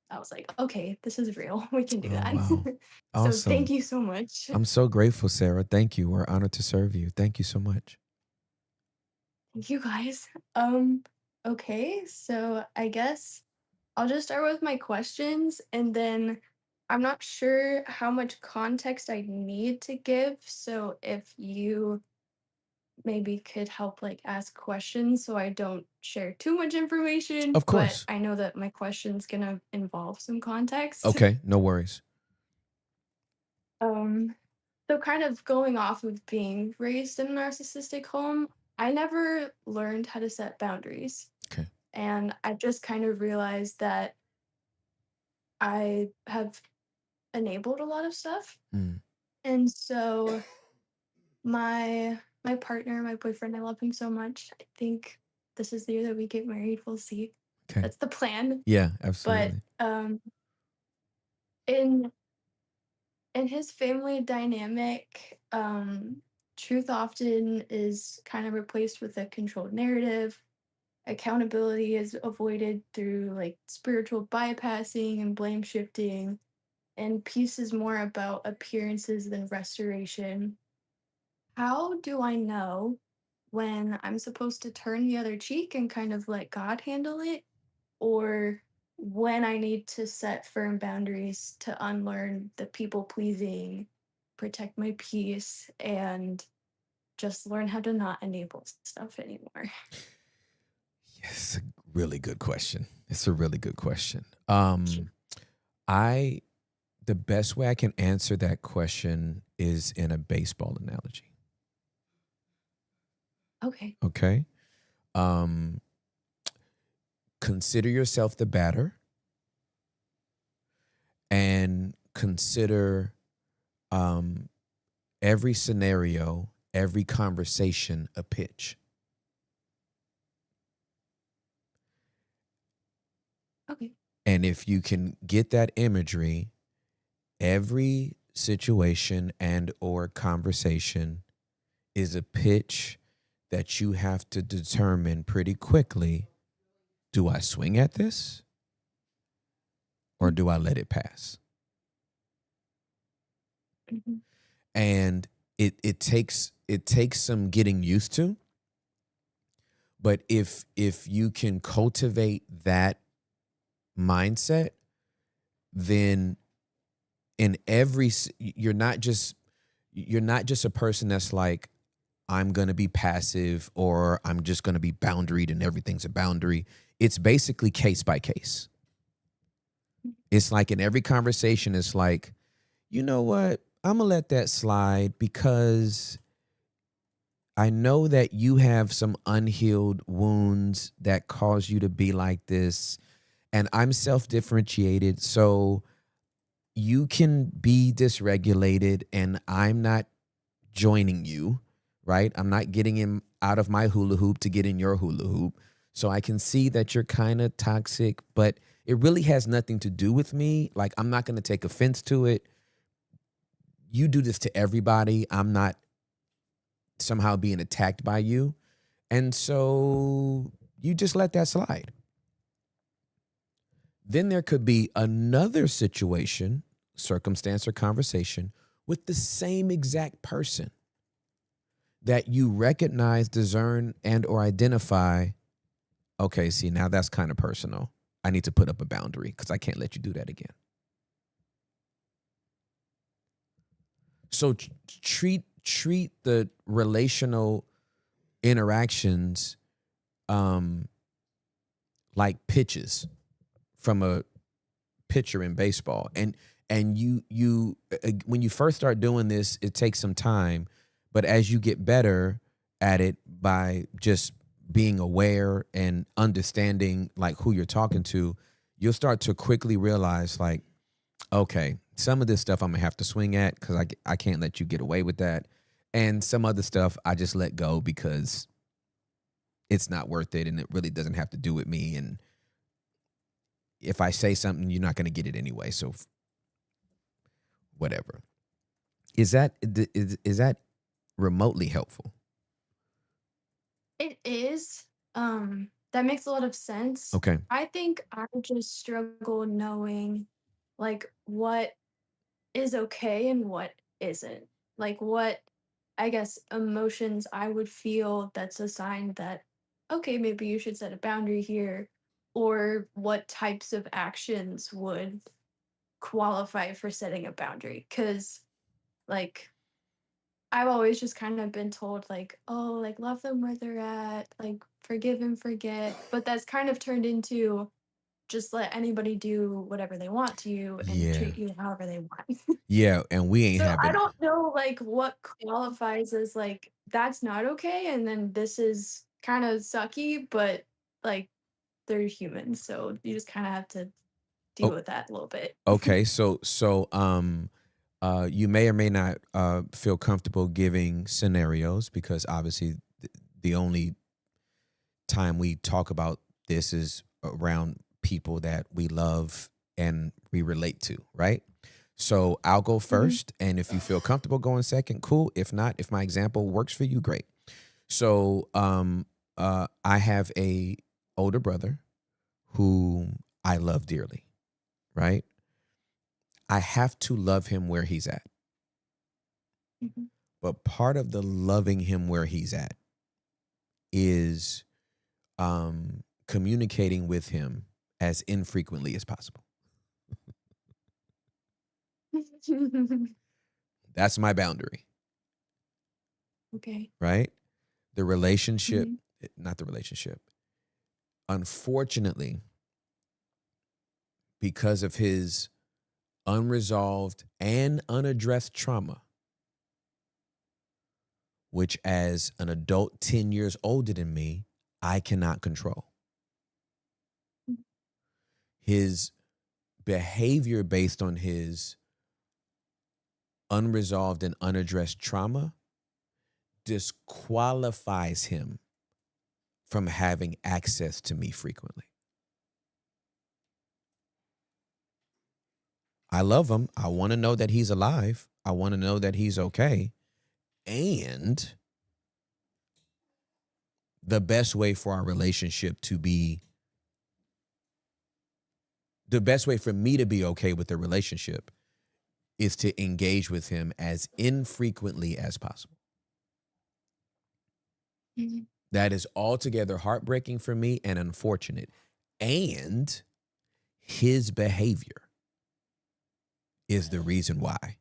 I was like, okay, this is real. We can do that. Wow. So Awesome. thank you so much. I'm so grateful, Sarah. Thank you. We're honored to serve you. Thank you so much. Thank you guys. Okay, so I guess I'll just start with my questions, and then I'm not sure how much context I need to give. So if you maybe could help like ask questions so I don't share too much information. Of course. But I know that my question's gonna involve some context. Okay, no worries. So kind of going off of being raised in a narcissistic home, I never learned how to set boundaries. Okay. And I just kind of realized that I have enabled a lot of stuff. And so my partner, my boyfriend, I love him so much. I think this is the year that we get married. We'll see. Okay. That's the plan. Yeah, absolutely. But in his family dynamic, truth often is kind of replaced with a controlled narrative. Accountability is avoided through like spiritual bypassing and blame shifting. And peace is more about appearances than restoration. How do I know when I'm supposed to turn the other cheek and kind of let God handle it, or when I need to set firm boundaries to unlearn the people pleasing, protect my peace, and just learn how to not enable stuff anymore? Yes, a really good question. It's a really good question. The best way I can answer that question is in a baseball analogy. Okay. Okay. Consider yourself the batter and and consider every scenario, every conversation a pitch. Okay. And if you can get that imagery, every situation and or conversation is a pitch that you have to determine pretty quickly. Do I swing at this or do I let it pass? Mhm. And it takes some getting used to. But if you can cultivate that mindset, then in every you're not just a person that's like, I'm going to be passive or I'm just going to be boundaried and everything's a boundary. It's basically case by case. It's like in every conversation, it's like, you know what? I'm going to let that slide because I know that you have some unhealed wounds that cause you to be like this. And I'm self-differentiated. So you can be dysregulated and I'm not joining you, right? I'm not getting him out of my hula hoop to get in your hula hoop. So I can see that you're kind of toxic, but it really has nothing to do with me. Like, I'm not going to take offense to it. You do this to everybody. I'm not somehow being attacked by you. And so you just let that slide. Then there could be another situation, circumstance, or conversation with the same exact person that you recognize, discern, and or identify, okay, see, now that's kind of personal. I need to put up a boundary because I can't let you do that again. So treat the relational interactions like pitches from a pitcher in baseball. And you when you first start doing this, it takes some time, but as you get better at it by just being aware and understanding like who you're talking to, you'll start to quickly realize like, okay, some of this stuff I'm gonna have to swing at because I can't let you get away with that. And some other stuff I just let go because it's not worth it and it really doesn't have to do with me. And if I say something, you're not gonna get it anyway. So whatever. Is that remotely helpful? It is. That makes a lot of sense. Okay. I think I just struggle knowing like what is okay and what isn't. Like what I guess emotions I would feel that's a sign that okay, maybe you should set a boundary here, or what types of actions would qualify for setting a boundary. Cause like I've always just kind of been told like, oh, like love them where they're at, like forgive and forget. But that's kind of turned into just let anybody do whatever they want to you and Yeah. treat you however they want. Yeah. And we ain't So I having. don't know like what qualifies as like that's not okay and then this is kind of sucky, but like they're humans, so you just kind of have to deal Oh, with that a little bit. okay. So you may or may not feel comfortable giving scenarios because obviously the only time we talk about this is around people that we love and we relate to, right? So I'll go first, and if you feel comfortable going second, cool. If not, if my example works for you, great. So I have a older brother whom I love dearly, right? I have to love him where he's at. Mhm. But part of the loving him where he's at is communicating with him as infrequently as possible. That's my boundary, Okay. right? The relationship, Mhm. not the relationship. Unfortunately, because of his unresolved and unaddressed trauma, which as an adult 10 years older than me, I cannot control. His behavior based on his unresolved and unaddressed trauma disqualifies him from having access to me frequently. I love him. I want to know that he's alive. I want to know that he's okay. And the best way for our relationship to be, the best way for me to be okay with the relationship is to engage with him as infrequently as possible. Mhm. That is altogether heartbreaking for me and unfortunate. And his behavior is the reason why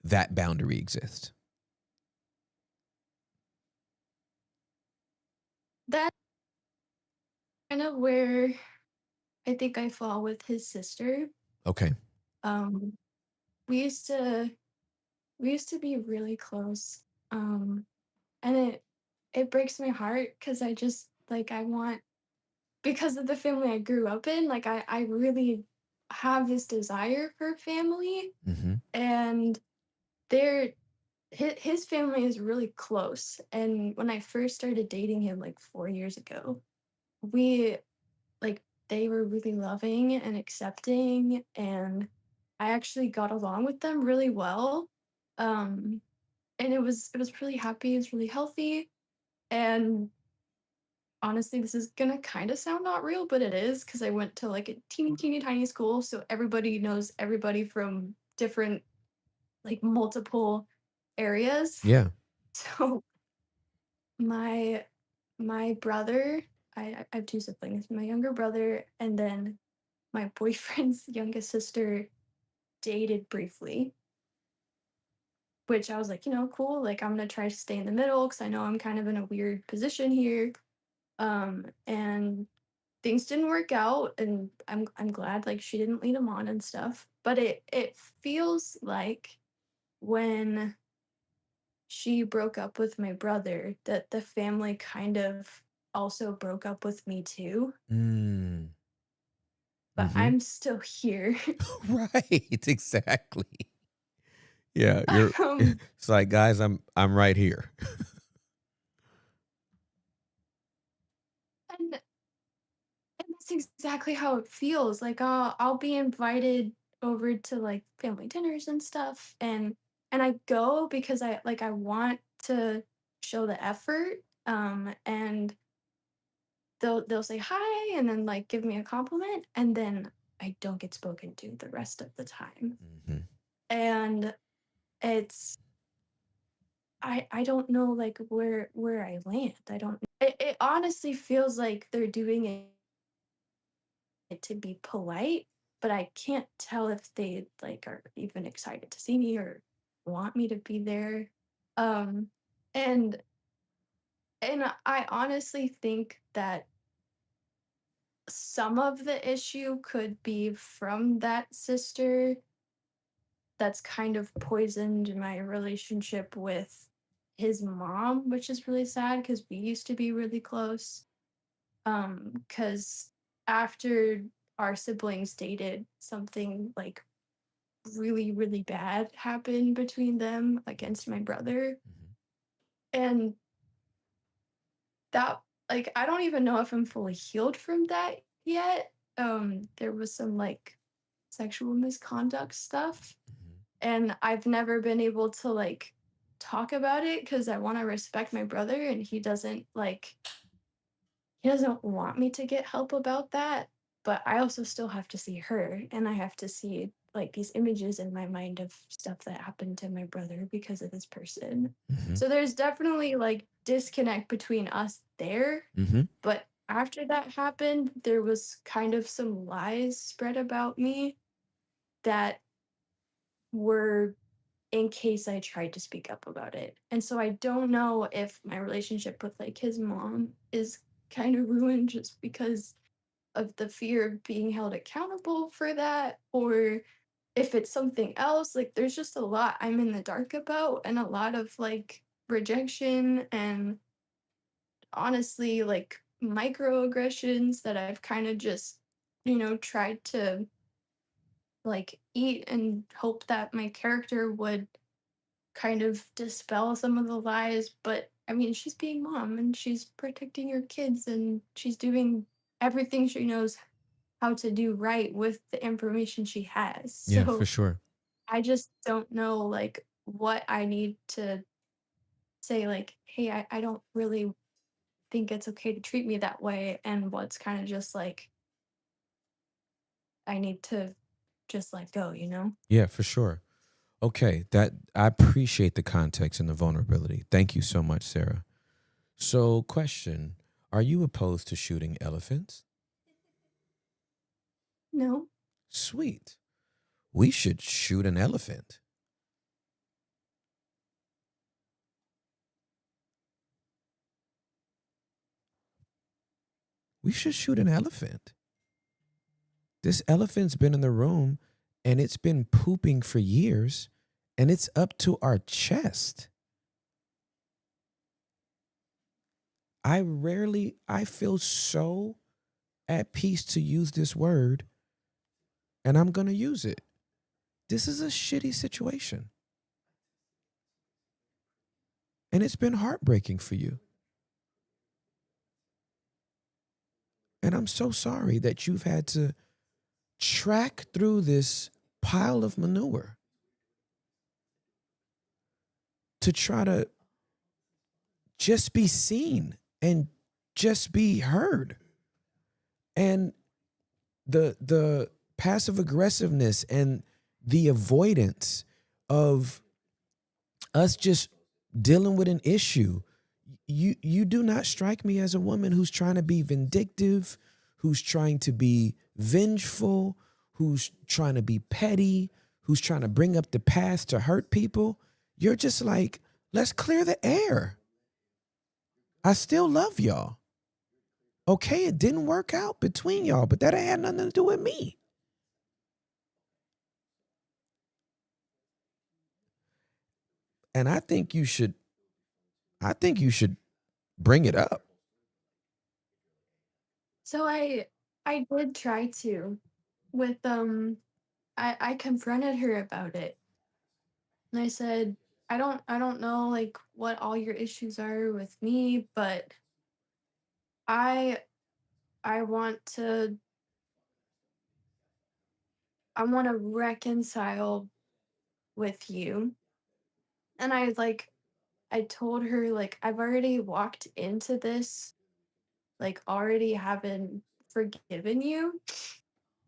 that boundary exists. That's kind of where I think I fall with his sister. Okay. Um, we used to we used to be really close. And it breaks my heart because I just like I want because of the family I grew up in, like I really have this desire for family, Mm-hmm. and they're his family is really close. And when I first started dating him like 4 years ago, we like they were really loving and accepting, and I actually got along with them really well. Um, and it was really happy, it was really healthy. And honestly, this is gonna kind of sound not real, but it is because I went to like a teeny tiny school, so everybody knows everybody from different, like multiple areas. Yeah. So my my brother, I have two siblings, my younger brother, and then my boyfriend's youngest sister dated briefly, which I was like, cool. Like I'm gonna try to stay in the middle because I know I'm kind of in a weird position here. And things didn't work out, and I'm glad like she didn't lead him on and stuff. But it feels like when she broke up with my brother that the family kind of also broke up with me too. Mm. But Mm-hmm. I'm still here. Right. Exactly. Yeah. You're. um, It's like, guys, I'm right here. and And that's exactly how it feels. Like I'll be invited over to like family dinners and stuff, and I go because I want to show the effort. And they'll say hi and then like give me a compliment, and then I don't get spoken to the rest of the time. Mm-hmm. And it's I don't know like where I land. I don't it honestly feels like they're doing it to be polite, but I can't tell if they like are even excited to see me or want me to be there. Um and I honestly think that some of the issue could be from that sister that's kind of poisoned my relationship with his mom, which is really sad because we used to be really close. Because after our siblings dated, something like really bad happened between them against my brother. And that like I don't even know if I'm fully healed from that yet. There was some like sexual misconduct stuff, and I've never been able to like talk about it because I want to respect my brother, and he doesn't want me to get help about that. But I also still have to see her, and I have to see like these images in my mind of stuff that happened to my brother because of this person. Mm-hmm. So there's definitely like disconnect between us there. Mm-hmm. But after that happened, there was kind of some lies spread about me that were in case I tried to speak up about it. And so I don't know if my relationship with like his mom is kind of ruined just because of the fear of being held accountable for that, or if it's something else. Like there's just a lot I'm in the dark about, and a lot of like rejection and honestly like microaggressions that I've kind of just tried to like eat and hope that my character would kind of dispel some of the lies. But I mean, she's being mom and she's protecting her kids and she's doing everything she knows how to do right with the information she has. Yeah, for So sure. I just don't know like what I need to say, like, hey, I don't really think it's okay to treat me that way, and what's kind of just like I need to just let go. Yeah, for sure. Okay, that I appreciate the context and the vulnerability. Thank you so much, Sarah. So, question, are you opposed to shooting elephants? No. Sweet. We should shoot an elephant. We should shoot an elephant. This elephant's been in the room and it's been pooping for years and it's up to our chest. I feel so at peace to use this word and I'm going to use it. This is a shitty situation. And it's been heartbreaking for you. And I'm so sorry that you've had to track through this pile of manure to try to just be seen and just be heard. And the passive aggressiveness and the avoidance of us just dealing with an issue. You do not strike me as a woman who's trying to be vindictive, who's trying to be vengeful, who's trying to be petty, who's trying to bring up the past to hurt people. You're just like, let's clear the air. I still love y'all. Okay, it didn't work out between y'all, but that ain't had nothing to do with me. And I think you should bring it up. So I did try to with I confronted her about it. And I said, I don't know like what all your issues are with me, but I I want to I want to reconcile with you. And I told her like I've already walked into this like already having forgiven you.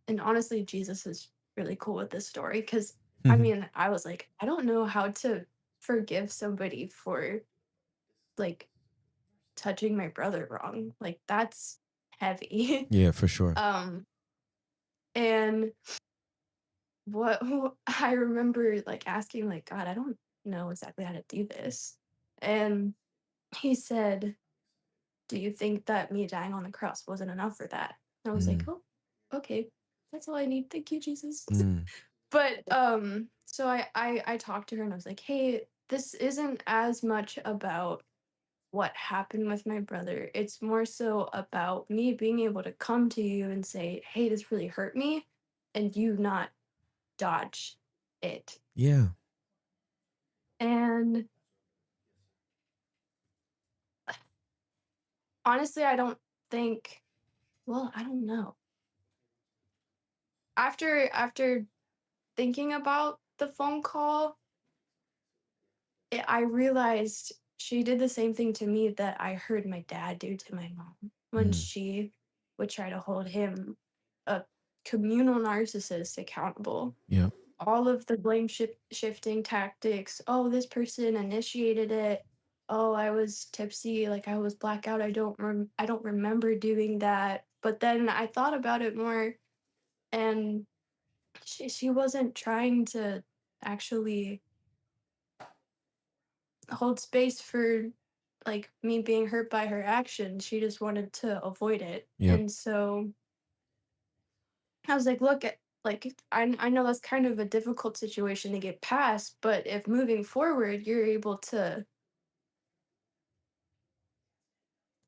And honestly, Jesus is really cool with this story because I mean, I was like, I don't know how to forgive somebody for like touching my brother wrong. Like that's heavy. Yeah, for sure. And what I remember like asking like God, I don't know exactly how to do this. And he said, "Do you think that me dying on the cross wasn't enough for that?" And I was like, Mm, "Oh, okay. That's all I need. Thank you, Jesus." mm, But so I talked to her and I was like, "Hey, this isn't as much about what happened with my brother. It's more so about me being able to come to you and say, "Hey, this really hurt me," and you not dodge it." yeah. And honestly, I don't think, well, I don't know. After thinking about the phone call, I realized she did the same thing to me that I heard my dad do to my mom when Mm, she would try to hold him, a communal narcissist, accountable. yeah. All of the blame shifting tactics. Oh, this person initiated it. Oh, I was tipsy, like I was blackout. I don't remember doing that. But then I thought about it more, and she wasn't trying to actually hold space for like me being hurt by her actions. She just wanted to avoid it. Yep. And so I was like, look at like I know that's kind of a difficult situation to get past, but if moving forward you're able to,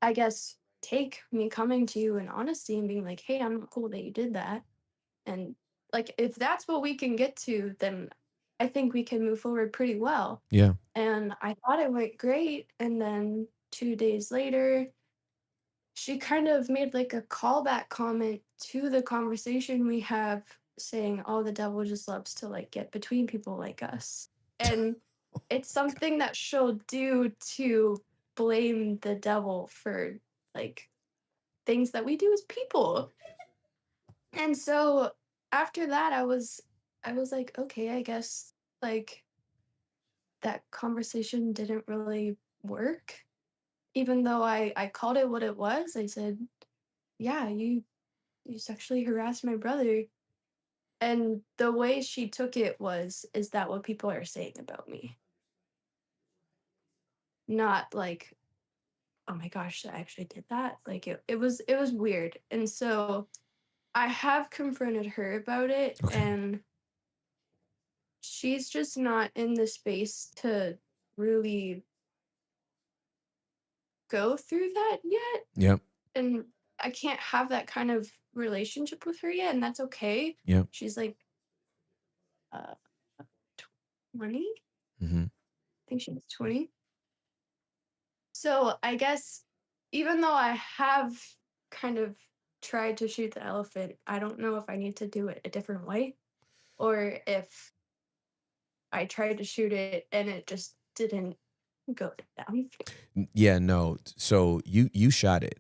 I guess, take me coming to you in honesty and being like, hey, I'm not cool that you did that. And like, if that's what we can get to, then I think we can move forward pretty well. Yeah. And I thought it went great. And then 2 days later, she kind of made like a callback comment to the conversation we have, saying, oh, the devil just loves to like get between people like us. And it's something that she'll do to blame the devil for like things that we do as people. And so after that, I was like, okay, I guess like that conversation didn't really work. Even though I called it what it was, I said, yeah, you sexually harassed my brother. And the way she took it was, is that what people are saying about me? Not like, oh my gosh, I actually did that. Like it was weird. And so I have confronted her about it, Okay. and she's just not in the space to really go through that yet. Yep. And I can't have that kind of relationship with her yet, and that's okay. Yep. She's like 20. Mm-hmm. I think she was 20. So I guess even though I have kind of tried to shoot the elephant, I don't know if I need to do it a different way, or if I tried to shoot it and it just didn't go down. Yeah, no. So you shot it.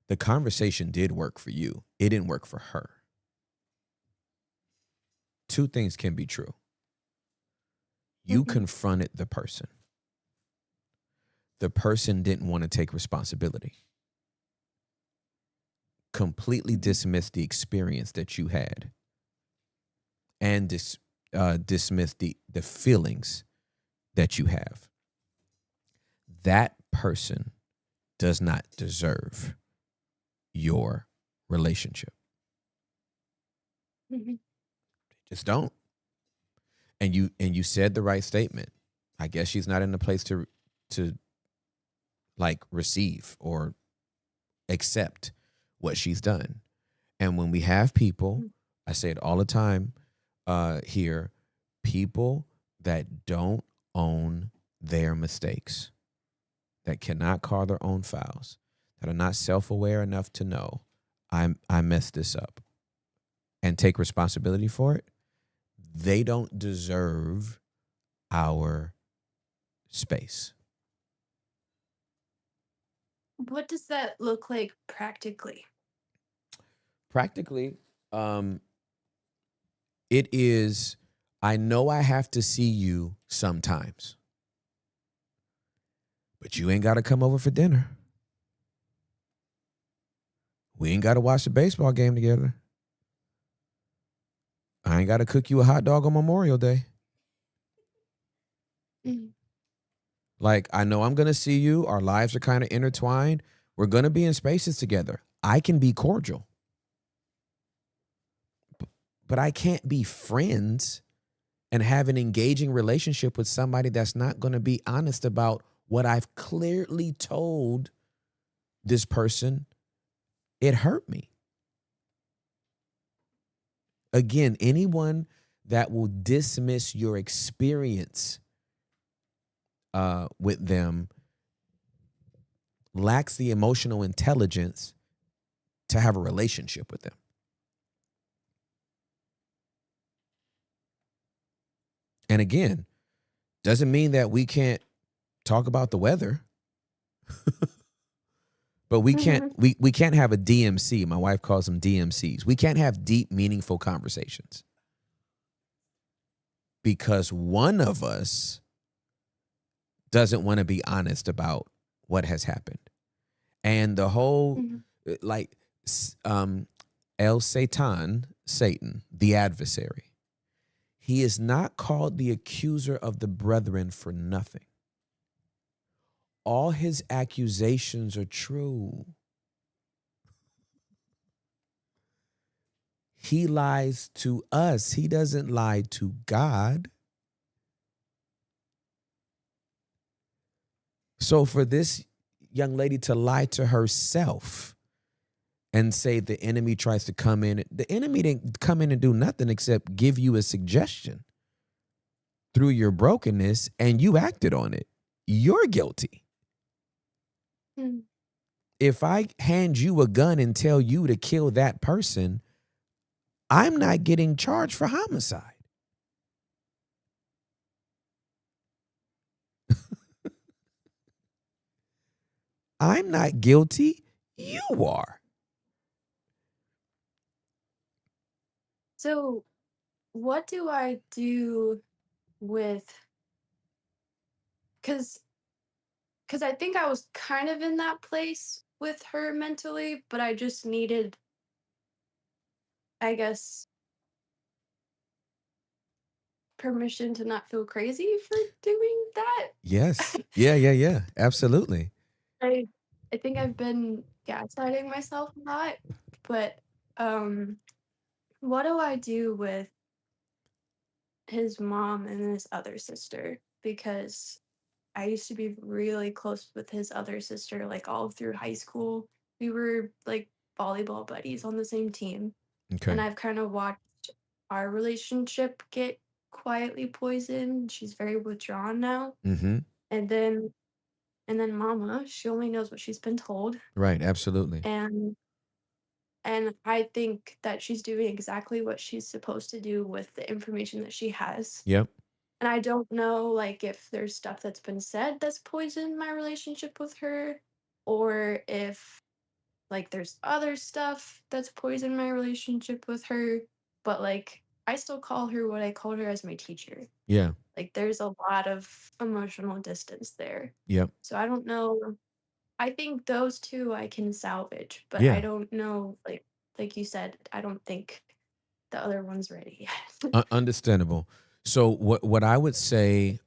The conversation did work for you. It didn't work for her. Two things can be true. You Mhm. confronted the person. The person didn't want to take responsibility. Completely dismissed the experience that you had, and dismissed the feelings that you have. That person does not deserve your relationship. Mhm. Just don't. And you said the right statement. I guess she's not in the place to like receive or accept what she's done. And when we have people, I say it all the time here, people that don't own their mistakes, that cannot call their own fouls, that are not self-aware enough to know I messed this up and take responsibility for it, they don't deserve our space. What does that look like practically? Practically, it is, I know I have to see you sometimes, but you ain't got to come over for dinner. We ain't got to watch the baseball game together. I ain't got to cook you a hot dog on Memorial Day. Mhm. Like, I know I'm going to see you. Our lives are kind of intertwined. We're going to be in spaces together. I can be cordial, but I can't be friends and have an engaging relationship with somebody that's not going to be honest about what I've clearly told this person. It hurt me. Again, anyone that will dismiss your experience with them lacks the emotional intelligence to have a relationship with them. And again, doesn't mean that we can't talk about the weather. But we can't we can't have a DMC. My wife calls them DMCs. We can't have deep, meaningful conversations because one of us doesn't want to be honest about what has happened. And the whole like El Satan, Satan, the adversary, he is not called the accuser of the brethren for nothing. All his accusations are true. He lies to us. He doesn't lie to God. So for this young lady to lie to herself and say the enemy tries to come in. The enemy didn't come in and do nothing except give you a suggestion through your brokenness, and you acted on it. You're guilty. Hmm. If I hand you a gun and tell you to kill that person, I'm not getting charged for homicide. I'm not guilty. You are. So, what do I do with, cuz I think I was kind of in that place with her mentally, but I just needed, I guess, permission to not feel crazy for doing that. Yes. Yeah. Absolutely. I I think I've been gaslighting myself a lot, but um what do I do with his mom and his other sister? Because I used to be really close with his other sister, like all through high school. We were like volleyball buddies on the same team. Okay. And I've kind of watched our relationship get quietly poisoned. She's very withdrawn now. Mm-hmm. And then mama, she only knows what she's been told. Right. Absolutely. And I think that she's doing exactly what she's supposed to do with the information that she has. Yep. And I don't know, like, if there's stuff that's been said that's poisoned my relationship with her, or if, like, there's other stuff that's poisoned my relationship with her. But, like, I still call her what I called her as my teacher. Yeah. Like, there's a lot of emotional distance there. Yep. So I don't know. I think those two I can salvage, but I Yeah. don't know, like you said, I don't think the other one's ready yet. Understandable. So what I would say,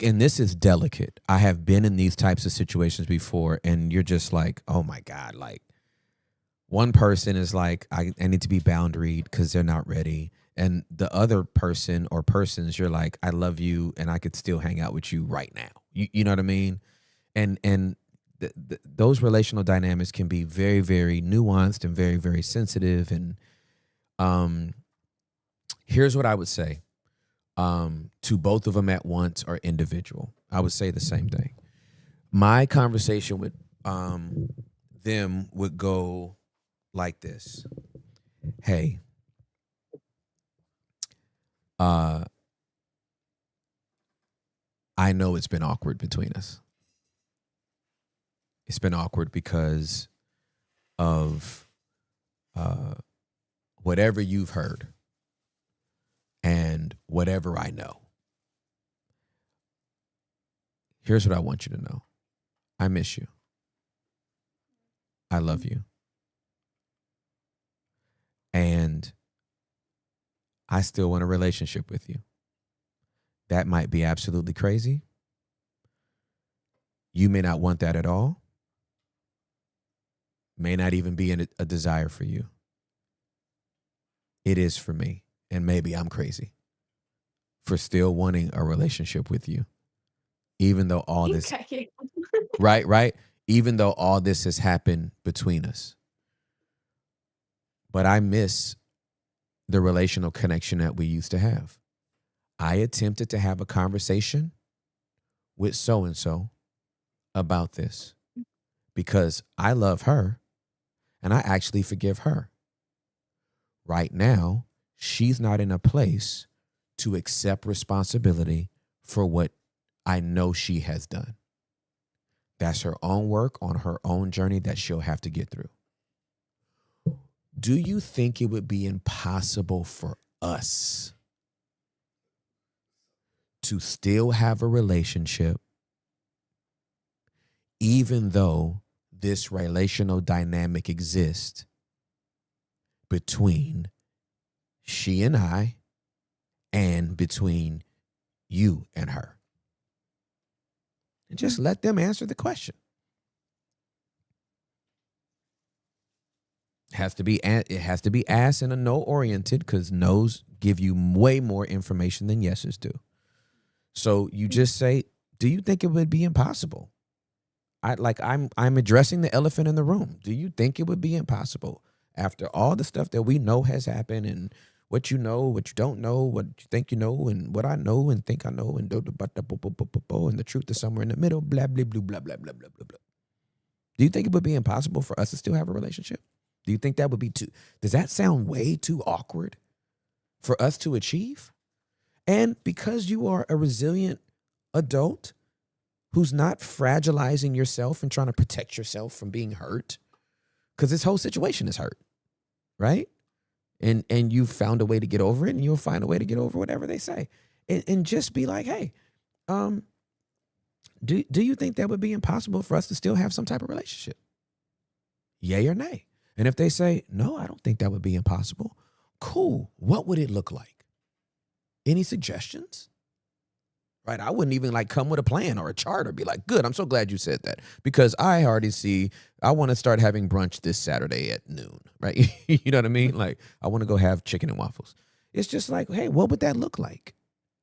and this is delicate. I have been in these types of situations before, and you're just like, oh my God, like one person is like, I need to be boundaried because they're not ready. And the other person or persons, you're like, I love you and I could still hang out with you right now. You know what I mean? And those relational dynamics can be very, very nuanced and very, very sensitive. And here's what I would say to both of them at once or individual. I would say the same thing. My conversation with them would go like this. Hey, I know it's been awkward between us. It's been awkward because of whatever you've heard and whatever I know. Here's what I want you to know. I miss you. I love you. And I still want a relationship with you. That might be absolutely crazy. You may not want that at all. May not even be a desire for you. It is for me. And maybe I'm crazy for still wanting a relationship with you. Even though all this, Okay. right? Even though all this has happened between us. But I miss the relational connection that we used to have. I attempted to have a conversation with so-and-so about this because I love her and I actually forgive her. Right now, she's not in a place to accept responsibility for what I know she has done. That's her own work on her own journey that she'll have to get through. Do you think it would be impossible for us to still have a relationship even though this relational dynamic exists between she and I and between you and her? And just let them answer the question. It has to be asked in a no oriented because no's give you way more information than yeses do. So you just say, do you think it would be impossible? I'm addressing the elephant in the room. Do you think it would be impossible after all the stuff that we know has happened and what you know, what you don't know, what you think you know, and what I know and think I know, and and the truth is somewhere in the middle, blah, blah, blah, blah, blah, blah, blah, blah, blah. Do you think it would be impossible for us to still have a relationship? Do you think that would be does that sound way too awkward for us to achieve? And because you are a resilient adult who's not fragilizing yourself and trying to protect yourself from being hurt, because this whole situation is hurt, right? And you found a way to get over it, and you'll find a way to get over whatever they say. And just be like, hey, do you think that would be impossible for us to still have some type of relationship? Yay or nay? And if they say, no, I don't think that would be impossible. Cool. What would it look like? Any suggestions? Right? I wouldn't even like come with a plan or a chart or be like, good, I'm so glad you said that, because I already see, I want to start having brunch this Saturday at noon, right? You know what I mean? Like, I want to go have chicken and waffles. It's just like, hey, what would that look like?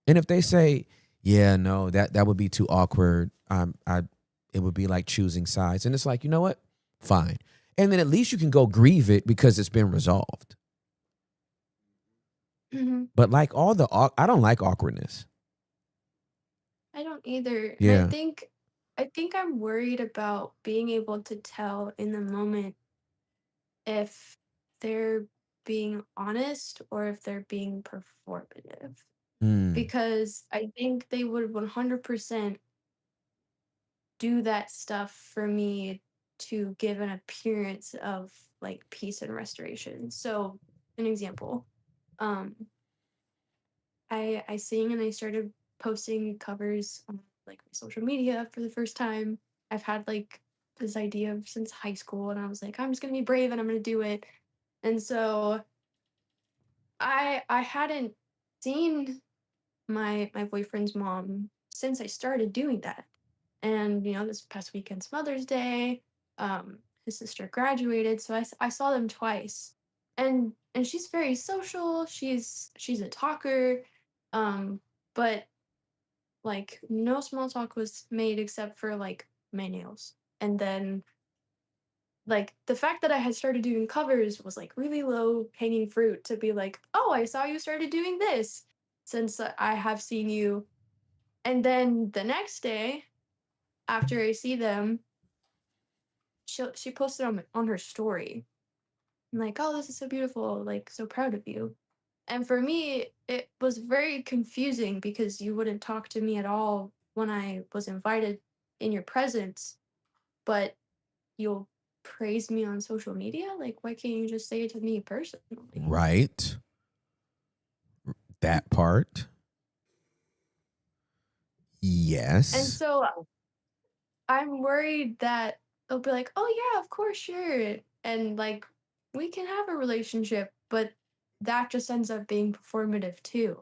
And if they say, yeah, no, that would be too awkward. It would be like choosing sides. And it's like, you know what? Fine. And then at least you can go grieve it because it's been resolved. Mm-hmm. But like I don't like awkwardness. I don't either. Yeah. I think I'm worried about being able to tell in the moment if they're being honest or if they're being performative. Because I think they would 100% do that stuff for me to give an appearance of like peace and restoration. So, an example, I sing and I started posting covers on like my social media for the first time. I've had like this idea since high school, and I was like, I'm just gonna be brave and I'm gonna do it. And so I hadn't seen my boyfriend's mom since I started doing that. And this past weekend's Mother's Day, his sister graduated, so I saw them twice. And she's very social. She's a talker, but like no small talk was made except for like my nails. And then like the fact that I had started doing covers was like really low hanging fruit to be like, oh, I saw you started doing this since I have seen you. And then the next day, after I see them, she posted on her story. I'm like, oh, this is so beautiful, like so proud of you. And for me, it was very confusing because you wouldn't talk to me at all when I was invited in your presence, but you'll praise me on social media? Like, why can't you just say it to me personally? Right. That part. Yes. And so I'm worried that they'll be like, oh, yeah, of course, sure. And like, we can have a relationship, but that just ends up being performative too.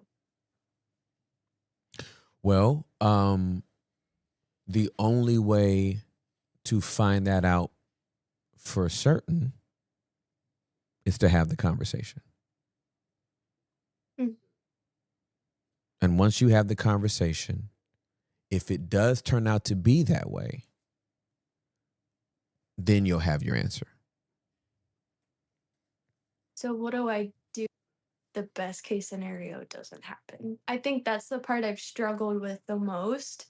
Well, the only way to find that out for certain is to have the conversation. Mm. And once you have the conversation, if it does turn out to be that way, then you'll have your answer. So what do I do if the best case scenario doesn't happen? I think that's the part I've struggled with the most,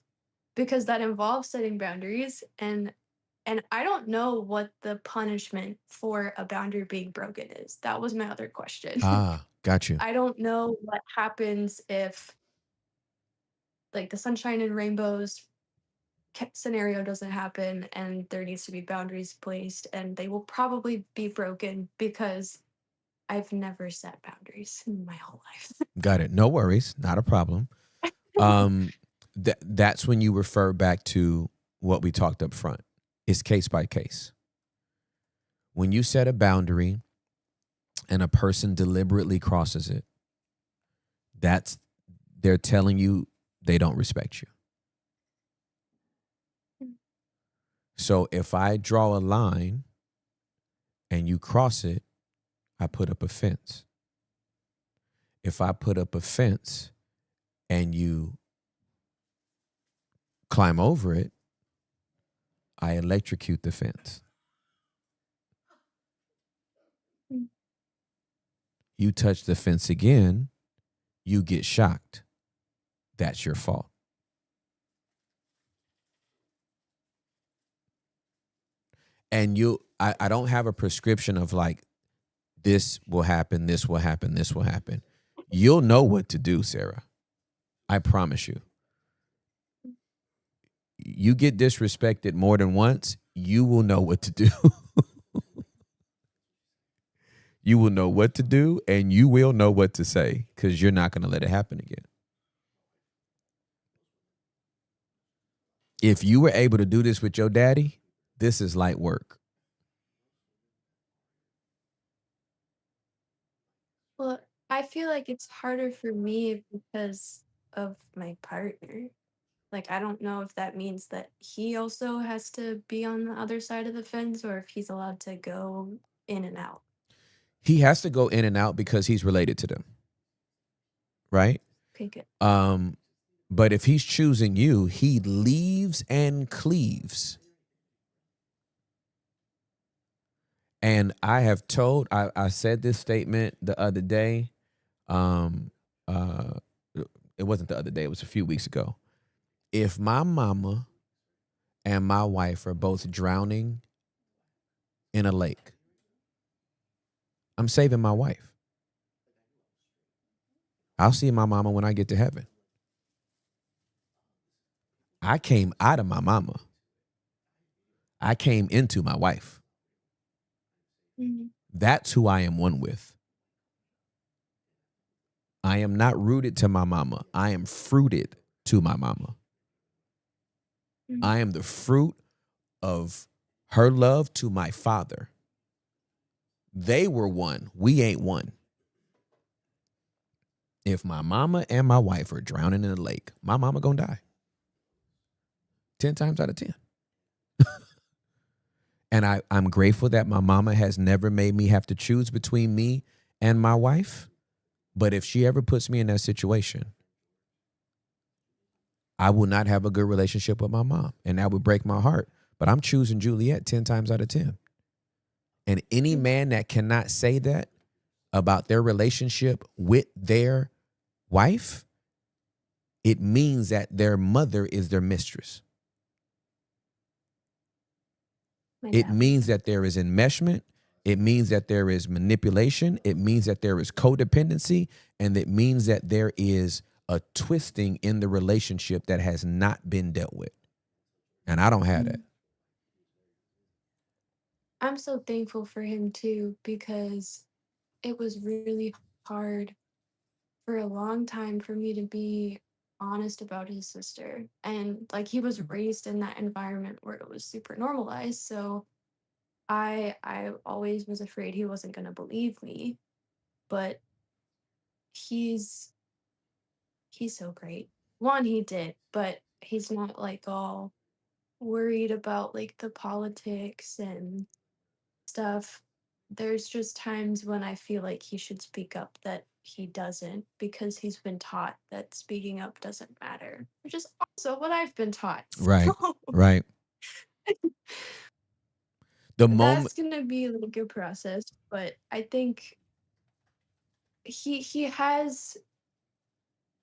because that involves setting boundaries, and I don't know what the punishment for a boundary being broken is. That was my other question. Got you. I don't know what happens if like the sunshine and rainbows scenario doesn't happen and there needs to be boundaries placed, and they will probably be broken because I've never set boundaries in my whole life. Got it. No worries. Not a problem. That's when you refer back to what we talked up front. It's case by case. When you set a boundary and a person deliberately crosses it, they're telling you they don't respect you. So if I draw a line and you cross it, I put up a fence. If I put up a fence and you climb over it, I electrocute the fence. You touch the fence again, you get shocked. That's your fault. And I don't have a prescription of like, this will happen, this will happen, this will happen. You'll know what to do, Sarah. I promise you. You get disrespected more than once, you will know what to do. You will know what to do, and you will know what to say, because you're not going to let it happen again. If you were able to do this with your daddy, this is light work. Well, I feel like it's harder for me because of my partner. Like, I don't know if that means that he also has to be on the other side of the fence or if he's allowed to go in and out. He has to go in and out because he's related to them. Right? Okay, good. But if he's choosing you, he leaves and cleaves. And I have told, I said this statement the other day. It wasn't the other day, it was a few weeks ago. If my mama and my wife are both drowning in a lake, I'm saving my wife. I'll see my mama when I get to heaven. I came out of my mama. I came into my wife. Mm-hmm. That's who I am one with. I am not rooted to my mama. I am fruited to my mama. Mm-hmm. I am the fruit of her love to my father. They were one. We ain't one. If my mama and my wife are drowning in a lake, my mama gonna die. 10 times out of 10. And I'm grateful that my mama has never made me have to choose between me and my wife. But if she ever puts me in that situation, I will not have a good relationship with my mom. And that would break my heart. But I'm choosing Juliet 10 times out of 10. And any man that cannot say that about their relationship with their wife, it means that their mother is their mistress. It means that there is enmeshment. It means that there is manipulation. It means that there is codependency. And it means that there is a twisting in the relationship that has not been dealt with. And I don't have that. I'm so thankful for him too, because it was really hard for a long time for me to be honest about his sister. And like, he was raised in that environment where it was super normalized. So I always was afraid he wasn't going to believe me, but he's so great. One, he did, but he's not like all worried about like the politics and stuff. There's just times when I feel like he should speak up that he doesn't, because he's been taught that speaking up doesn't matter, which is also what I've been taught. Right. So Right. The moment. that's gonna be like a process, but I think he has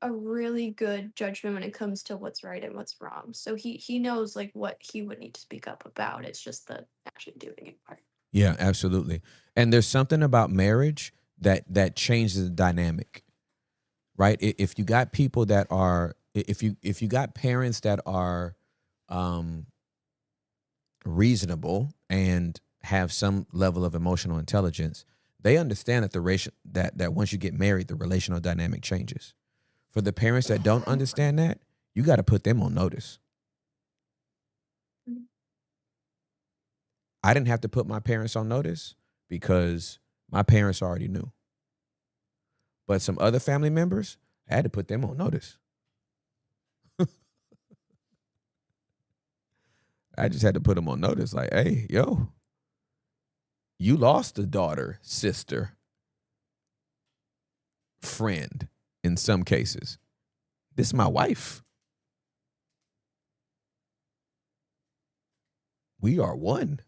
a really good judgment when it comes to what's right and what's wrong. So he knows like what he would need to speak up about. It's just the actually doing it part. Yeah, absolutely. And there's something about marriage that changes the dynamic, right? If you got people that are, if you got parents that are reasonable and have some level of emotional intelligence, they understand that that once you get married, the relational dynamic changes. For the parents that don't understand that, you got to put them on notice. I didn't have to put my parents on notice because my parents already knew. But some other family members, I had to put them on notice. I just had to put them on notice like, hey, yo, you lost a daughter, sister, friend in some cases. This is my wife. we are one.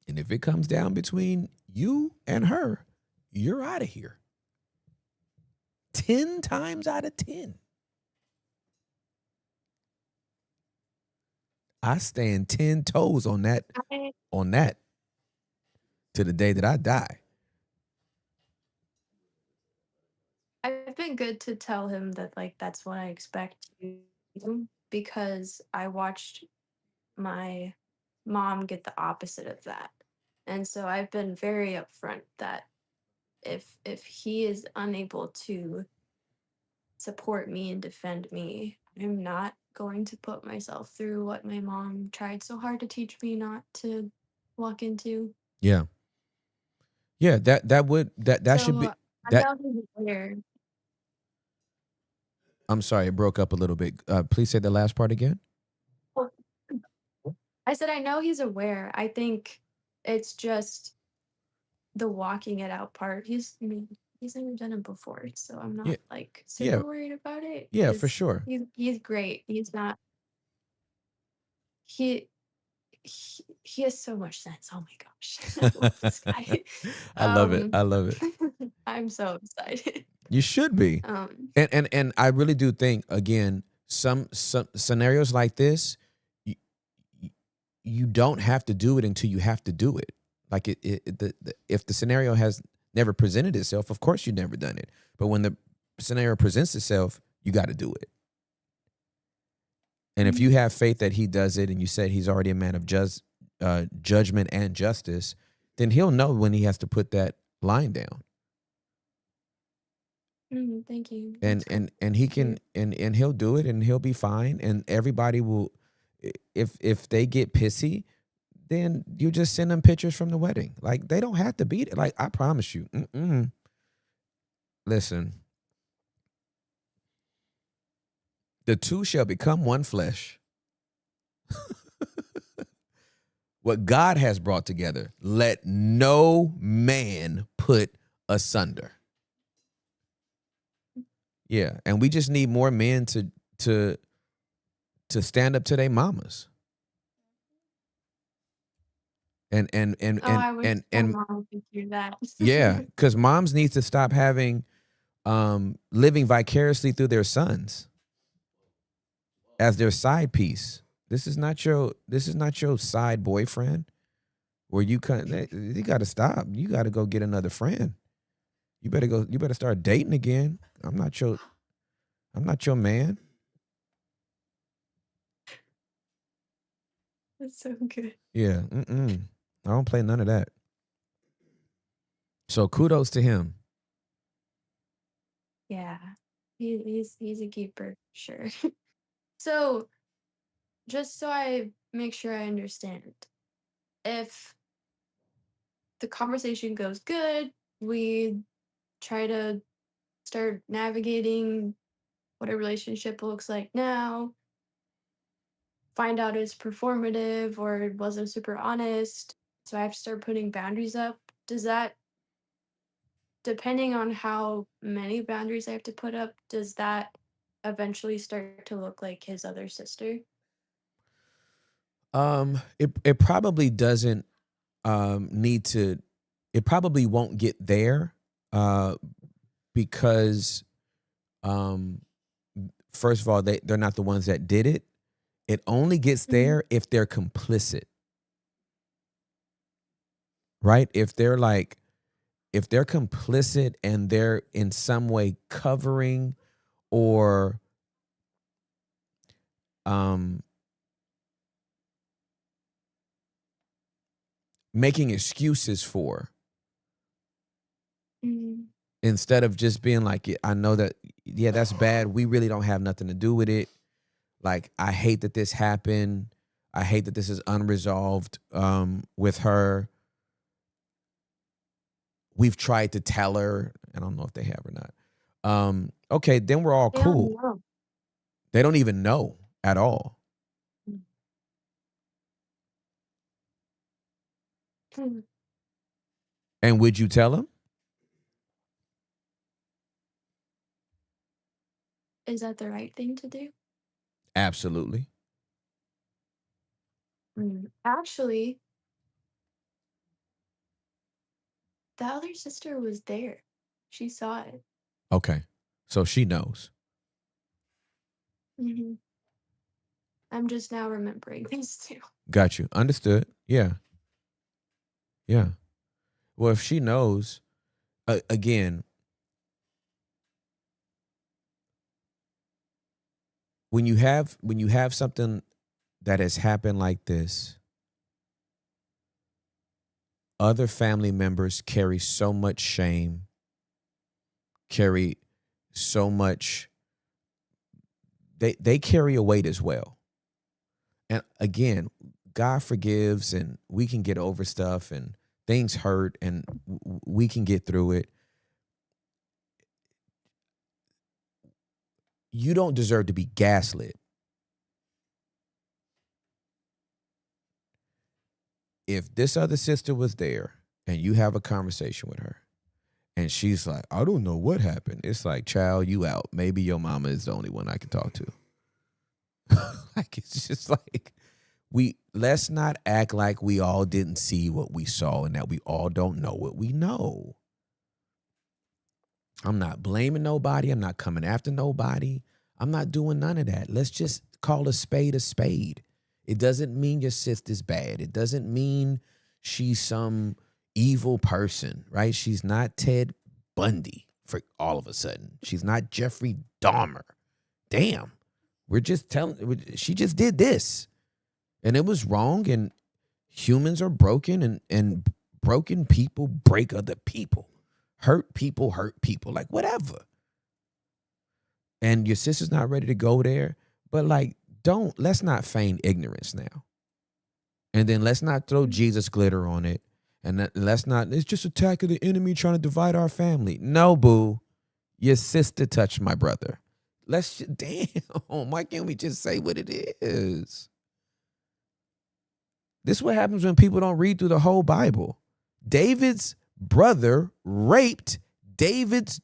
And if it comes down between you and her, you're out of here. 10 times out of 10. I stand 10 toes on that, to the day that I die. I've been good to tell him that like that's what I expect to do because I watched my mom get the opposite of that. And so I've been very upfront that if he is unable to support me and defend me, I'm not going to put myself through what my mom tried so hard to teach me not to walk into. Yeah. Yeah, that should be So I that. know he's aware. I'm sorry, it broke up a little bit. Please say the last part again. I said I know he's aware. I think it's just the walking it out part. I mean, he's never done it before, so I'm Yeah, not like yeah, super worried about it yeah, for because sure. he's great. He's not he he has so much sense. Oh my gosh. I love this guy. I love it. Um I love it. I'm so excited. You should be. Um And I really do think, again, some scenarios like this, you, you don't have to do it until you have to do it. Like if the scenario has never presented itself, of course you've never done it. But when the scenario presents itself, you got to do it. And if you have faith that he does it, and you said he's already a man of judgment and justice, then he'll know when he has to put that line down. thank you. And he can and he'll do it, and he'll be fine, and everybody will. If they get pissy, then you just send them pictures from the wedding. Like, they don't have to beat it. Like, I promise you. Listen, the two shall become one flesh. What God has brought together, let no man put asunder. Yeah, and we just need more men to stand up to their mamas. And I wish my mom could hear that. yeah, because moms need to stop having living vicariously through their sons as their side piece. This is not your side boyfriend where you got to stop. You got to go get another friend. You better start dating again. I'm not your man. That's so good. Yeah, I don't play none of that. So kudos to him. Yeah. He's a keeper, sure. So just so I make sure I understand, if the conversation goes good, we try to start navigating what a relationship looks like now, find out it's performative or it wasn't super honest. So I have to start putting boundaries up. Does that, depending on how many boundaries I have to put up, does that eventually start to look like his other sister? It probably doesn't need to. It probably won't get there, because first of all, they're not the ones that did it. It only gets there if they're complicit, right? If they're complicit and they're in some way covering or making excuses for, instead of just being like, "Yeah, I know that, yeah, that's bad. We really don't have nothing to do with it. Like, I hate that this happened. I hate that this is unresolved with her. We've tried to tell her." I don't know if they have or not. Okay, then we're all They don't cool. know. They don't even know at all. And would you tell them? Is that the right thing to do? Absolutely. Actually, the other sister was there. She saw it. Okay. So she knows. Hmm. I'm just now remembering these two. Got you. Understood. Yeah. Yeah. Well, if she knows, again, when you have something that has happened like this, other family members carry so much shame, carry so much they carry a weight as well. And again, God forgives and we can get over stuff and things hurt and we can get through it. You don't deserve to be gaslit. If this other sister was there and you have a conversation with her and she's like, I don't know what happened. It's like, child, you out. Maybe your mama is the only one I can talk to. Like, it's just like, let's not act like we all didn't see what we saw and that we all don't know what we know. I'm not blaming nobody. I'm not coming after nobody. I'm not doing none of that. Let's just call a spade a spade. It doesn't mean your sister's bad. It doesn't mean she's some evil person, right? She's not Ted Bundy for all of a sudden. She's not Jeffrey Dahmer. Damn. She just did this. And it was wrong. And humans are broken and broken people break other people. Hurt people hurt people. Like, whatever. And your sister's not ready to go there. But like, let's not feign ignorance now. And then let's not throw Jesus glitter on it. And it's just attack of the enemy trying to divide our family. No, boo. Your sister touched my brother. Damn, why can't we just say what it is? This is what happens when people don't read through the whole Bible. David's brother raped David's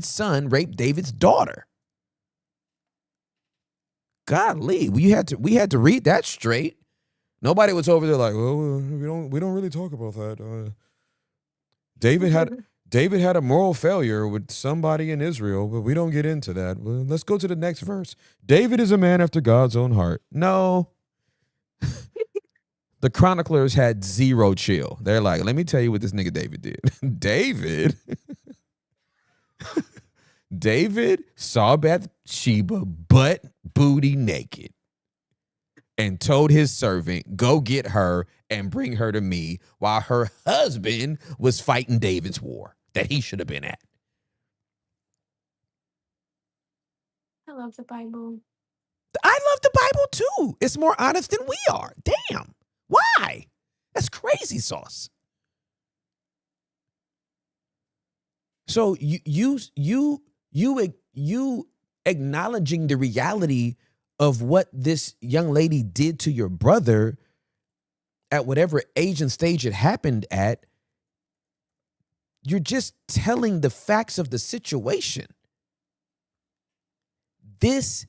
son raped David's daughter. Golly, we had to read that straight. Nobody was over there like, well, we don't really talk about that. David had a moral failure with somebody in Israel, but we don't get into that. Well, let's go to the next verse. David is a man after God's own heart. No. The chroniclers had zero chill. They're like, let me tell you what this nigga David did. David saw Bathsheba butt booty naked and told his servant, go get her and bring her to me while her husband was fighting David's war that he should have been at. I love the Bible. I love the Bible too. It's more honest than we are. Damn. Why? That's crazy sauce. So you acknowledging the reality of what this young lady did to your brother at whatever age and stage it happened at, you're just telling the facts of the situation. This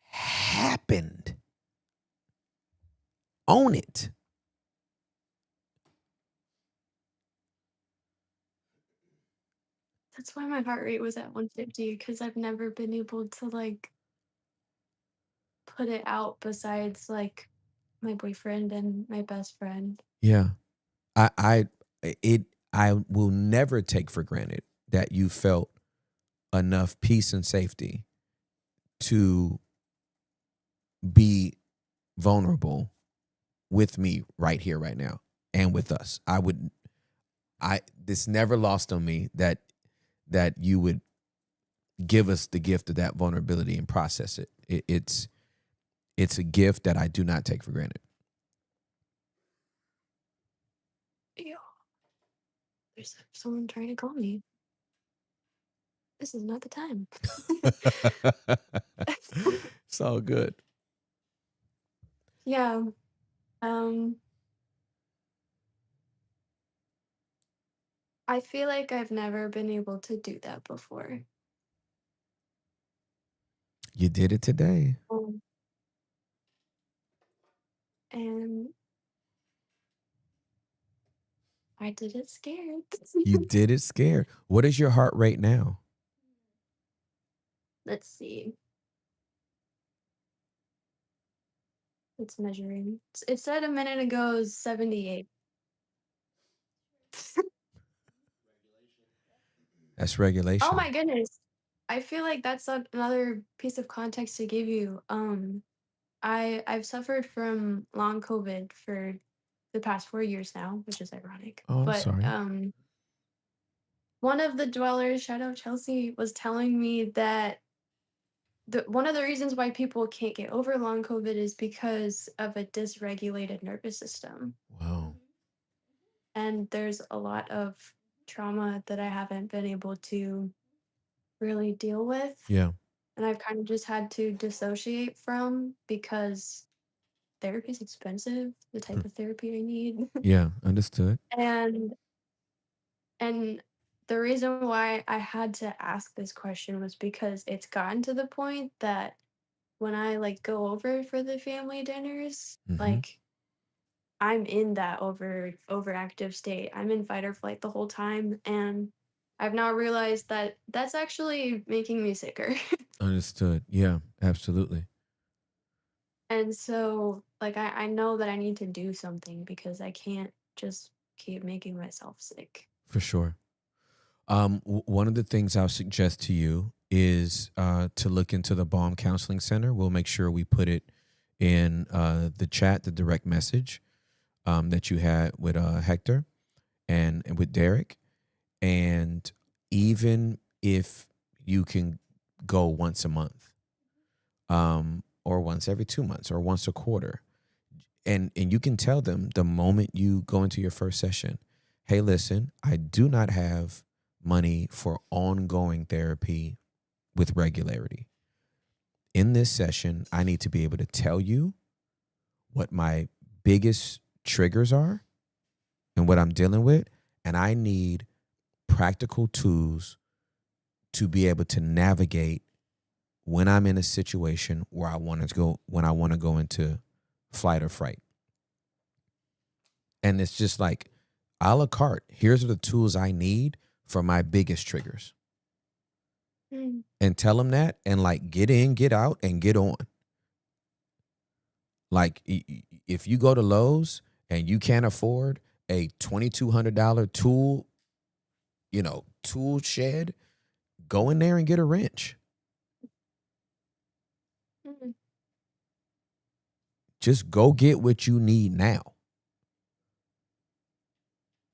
happened. Own it. That's why my heart rate was at 150, because I've never been able to like put it out besides like my boyfriend and my best friend. Yeah. I will never take for granted that you felt enough peace and safety to be vulnerable with me right here, right now, and with us. This never lost on me that you would give us the gift of that vulnerability and process it. It's a gift that I do not take for granted. Yeah. There's someone trying to call me. This is not the time. It's all good. Yeah. I feel like I've never been able to do that before. You did it today. And I did it scared. You did it scared. What is your heart rate now? Let's see. It's measuring. It said a minute ago 78. That's regulation. Oh my goodness. I feel like that's another piece of context to give you. I've suffered from long COVID for the past 4 years now, which is ironic. Oh, I'm But sorry. one of the dwellers, shout out Chelsea, was telling me that one of the reasons why people can't get over long COVID is because of a dysregulated nervous system. Wow. And there's a lot of trauma that I haven't been able to really deal with. Yeah. And I've kind of just had to dissociate from because therapy is expensive, the type of therapy I need. Yeah. Understood. and and the reason why I had to ask this question was because it's gotten to the point that when I like go over for the family dinners, Mhm. like I'm in that overactive state. I'm in fight or flight the whole time, and I've now realized that that's actually making me sicker. Understood. Yeah. Absolutely. And so like I know that I need to do something because I can't just keep making myself sick. For sure. One of the things I'll suggest to you is to look into the Balm Counseling Center. We'll make sure we put it in the chat, the direct message that you had with Hector and with Derek. And even if you can go once a month, or once every 2 months, or once a quarter, and you can tell them the moment you go into your first session, hey, listen, I do not have money for ongoing therapy with regularity. In this session, I need to be able to tell you what my biggest triggers are and what I'm dealing with, and I need practical tools to be able to navigate when I'm in a situation where I want to go into flight or fright. And it's just like a la carte. Here's the tools I need for my biggest triggers. And tell them that, and like get in, get out, and get on. Like if you go to Lowe's and you can't afford a $2,200 tool, tool shed, go in there and get a wrench. Just go get what you need now.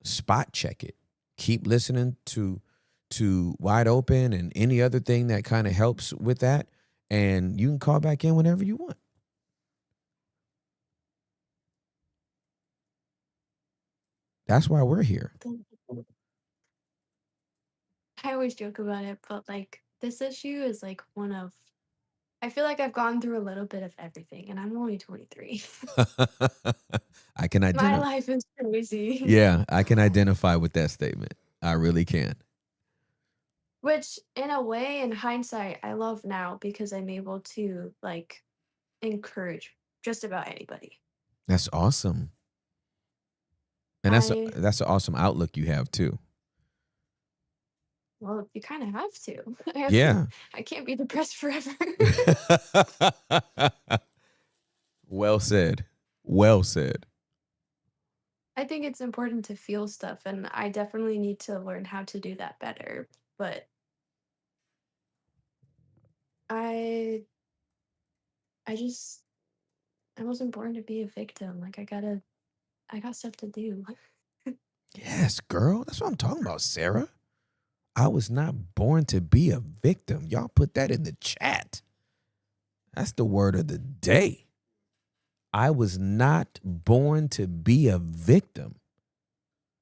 Spot check it. Keep listening to Wide Open and any other thing that kind of helps with that. And you can call back in whenever you want. That's why we're here. I always joke about it, but like this issue is like I feel like I've gone through a little bit of everything, and I'm only 23. I can My identify. life is crazy. Yeah, I can identify with that statement. I really can. Which, in a way, in hindsight, I love now because I'm able to like encourage just about anybody. That's awesome. And that's an awesome outlook you have too. Well, you kind of have to. Yeah. I can't be depressed forever. Well said. Well said. I think it's important to feel stuff, and I definitely need to learn how to do that better. But I wasn't born to be a victim. Like I got stuff to do. Yes, girl. That's what I'm talking about, Sarah. I was not born to be a victim. Y'all put that in the chat. That's the word of the day. I was not born to be a victim.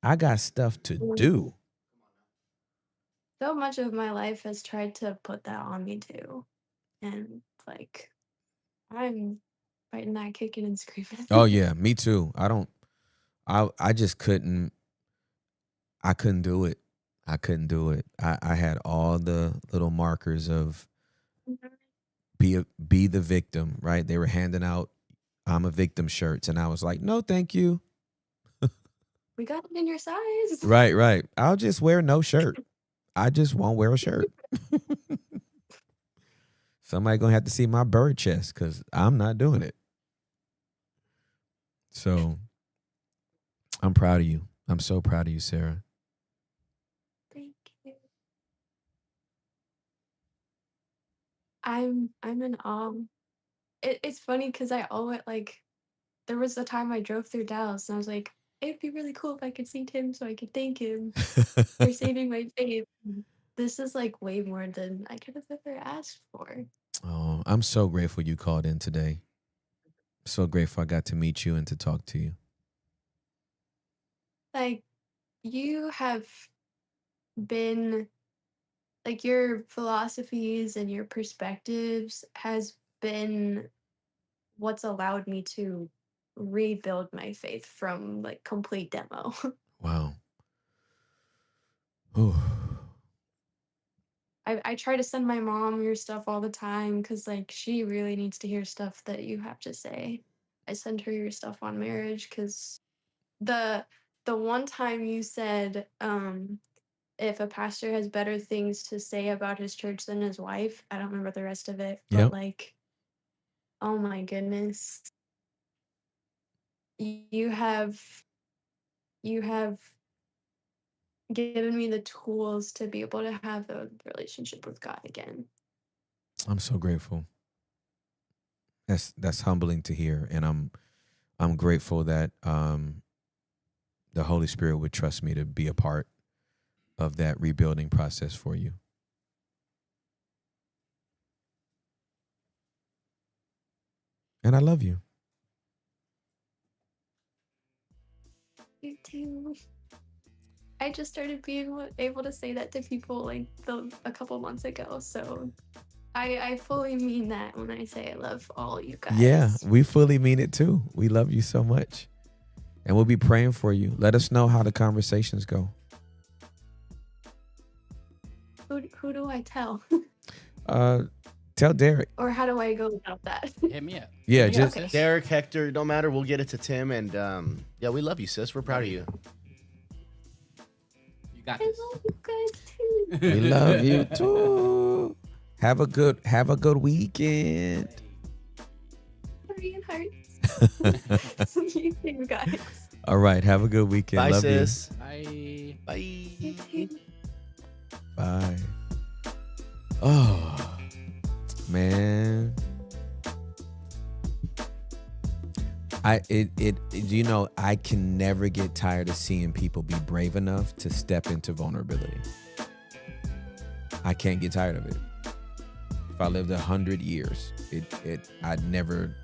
I got stuff to do. So much of my life has tried to put that on me too. And like I'm fighting that kicking and screaming. Oh yeah, me too. I just couldn't do it. I couldn't do it. I had all the little markers of be the victim, right? They were handing out I'm a victim shirts, and I was like, no, thank you. we got it in your size. Right. I'll just wear no shirt. I just won't wear a shirt. Somebody gonna have to see my bird chest because I'm not doing it. So I'm proud of you. I'm so proud of you, Sarah. Thank you. I'm in awe. It's funny because I always like there was a time I drove through Dallas and I was like, it'd be really cool if I could see Tim so I could thank him for saving my faith. This is like way more than I could have ever asked for. Oh, I'm so grateful you called in today. So grateful I got to meet you and to talk to you. Like, you have been like your philosophies and your perspectives has been what's allowed me to rebuild my faith from like complete demo. Wow. Ooh. I try to send my mom your stuff all the time because like she really needs to hear stuff that you have to say. I send her your stuff on marriage because the one time you said if a pastor has better things to say about his church than his wife, I don't remember the rest of it, but Yep. like, oh my goodness, you have given me the tools to be able to have a relationship with God again. I'm so grateful. That's humbling to hear, and I'm grateful that the Holy Spirit would trust me to be a part of that rebuilding process for you. And I love you. You too. I just started being able to say that to people like a couple months ago, so I fully mean that when I say I love all you guys. Yeah, we fully mean it too. We love you so much. And we'll be praying for you. Let us know how the conversations go. Who do I tell? Tell Derek. Or how do I go about that? Hit me up. Yeah, Hit me up, just sis. Derek, Hector, don't matter. We'll get it to Tim. And yeah, we love you, sis. We're proud of you. You got I this. love you guys too. we love you too. Have a good weekend. Korean hearts. You too, guys. All right, have a good weekend. Bye, love sis. Bye. Bye. You too. you. Bye. Oh, man. I can never get tired of seeing people be brave enough to step into vulnerability. I can't get tired of it. If I lived 100 years, I'd never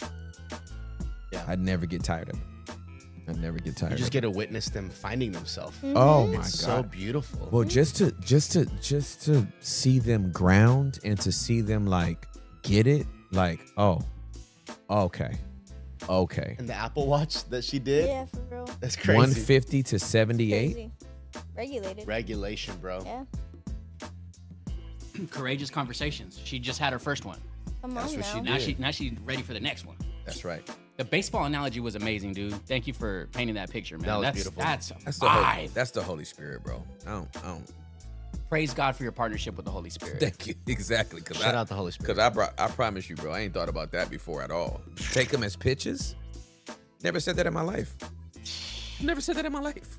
get tired of it. I'd never get tired You of just it. get to witness them finding themselves. Oh my It's God. so beautiful. Well, just to see them ground and to see them like get it, like, oh, okay. And the Apple Watch that she did, Yeah, for real. that's crazy. 150 to 78. Crazy. Regulated. Regulation, bro. Yeah. Courageous conversations. She just had her first one. Come That's on what she now. did. Now she's ready for the next one. That's right. The baseball analogy was amazing, dude. Thank you for painting that picture, man. That was that's beautiful. That's That's the Holy Spirit, bro. I don't. Praise God for your partnership with the Holy Spirit. Thank you. Exactly. Shout out the Holy Spirit. Because I promise you, bro, I ain't thought about that before at all. Take them as pitches. Never said that in my life. Never said that in my life.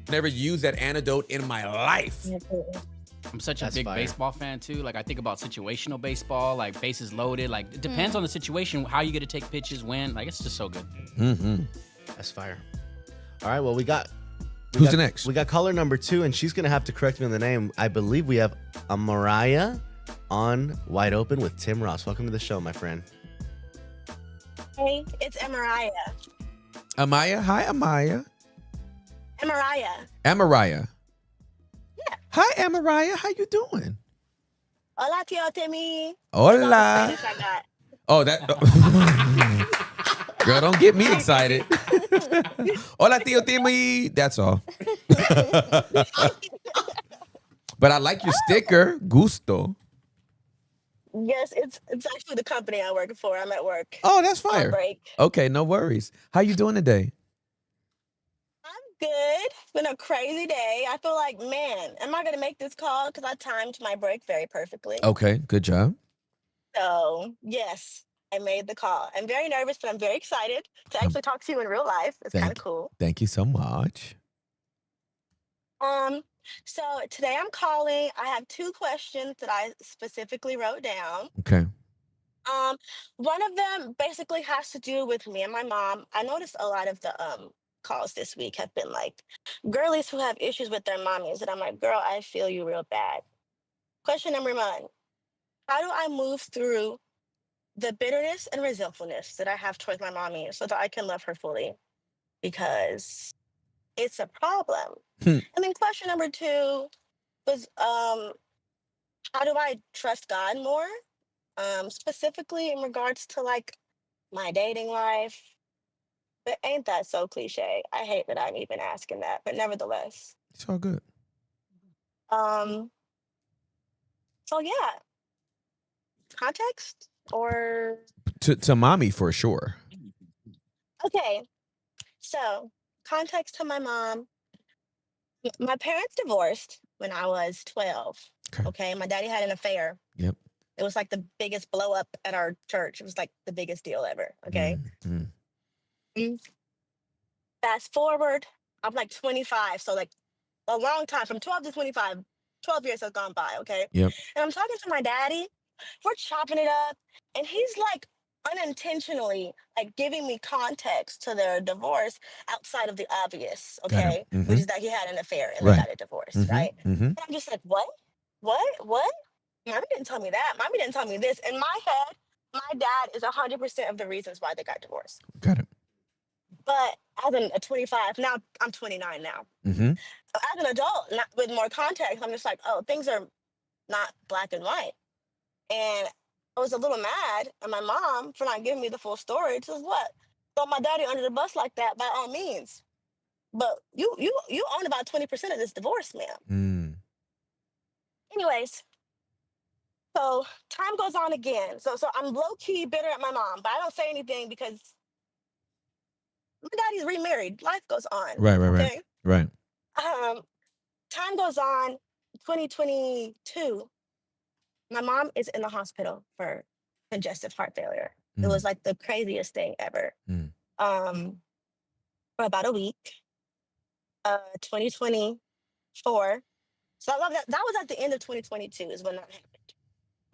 Never used that antidote in my life. I'm such That's a big fire. baseball fan too. Like I think about situational baseball, like bases loaded. Like it depends on the situation, how you get to take pitches, when. Like it's just so good. Mm-hmm. That's fire. All right, well, we got Who's the next? We got caller number 2, and she's gonna have to correct me on the name. I believe we have Mariah on Wide Open with Tim Ross. Welcome to the show, my friend. Hey, it's Amariah. Amaya. Hi, Amaya. Amariah. Amariah. Yeah. Hi, Amariah. How you doing? Hola, tío Timmy. Hola. Spanish I got. Oh, that. Girl, don't get me excited. Hola, tío Timmy. That's all. But I like your sticker. Gusto. Yes, it's actually the company I work for. I'm at work. Oh, that's On fire. break. Okay, no worries. How you doing today? I'm Good. It's been a crazy day. I feel like, man, am I going to make this call? Because I timed my break very perfectly. Okay, good job. So, yes, I made the call. I'm very nervous, but I'm very excited to Um, actually talk to you in real life. It's kind of thank cool. thank you so much. Um, so today I'm calling. I have two questions that I specifically wrote down. Okay. Um, One of them basically has to do with me and my mom. I noticed a lot of the calls this week have been like girlies who have issues with their mommies, and I'm like, girl, I feel you real bad. Question number one: how do I move through the bitterness and resentfulness that I have towards my mommy so that I can love her fully? Because it's a problem. Hmm. And then question number two was how do I trust God more? Specifically in regards to like my dating life. But ain't that so cliche? I hate that I'm even asking that, but nevertheless. It's all good. Um, so yeah, context or To mommy for sure. okay. So context to my mom. My parents divorced when I was 12. Okay. Okay. My daddy had an affair. Yep. It was like the biggest blow up at our church. It was like the biggest deal ever. Okay. Mm. Fast forward, I'm like 25. So like a long time from 12 to 25, 12 years has gone by. Okay. Yep. And I'm talking to my daddy. We're chopping it up. And he's like unintentionally like giving me context to their divorce outside of the obvious. Got it. Okay. Which Mm-hmm. is that he had an affair and they Right. got a divorce. Mm-hmm. Right. Mm-hmm. And I'm just like, what? What? Mommy didn't tell me that. Mommy didn't tell me this. In my head, my dad is 100% of the reasons why they got divorced. Got it. But as a 25, now I'm 29 now. Mm-hmm. So as an adult, not with more context, I'm just like, oh, things are not black and white. And I was a little mad at my mom for not giving me the full story. It says what? Throw my daddy under the bus like that by all means. But you own about 20% of this divorce, ma'am. Mm. Anyways, so time goes on again. So I'm low key bitter at my mom, but I don't say anything because my daddy's remarried. Life goes on. Right. Okay. Right. Um, Time goes on. 2022. My mom is in the hospital for congestive heart failure. It Mm. was like the craziest thing ever. Mm. For about a week. 2024. So that was at the end of 2022 is when that happened.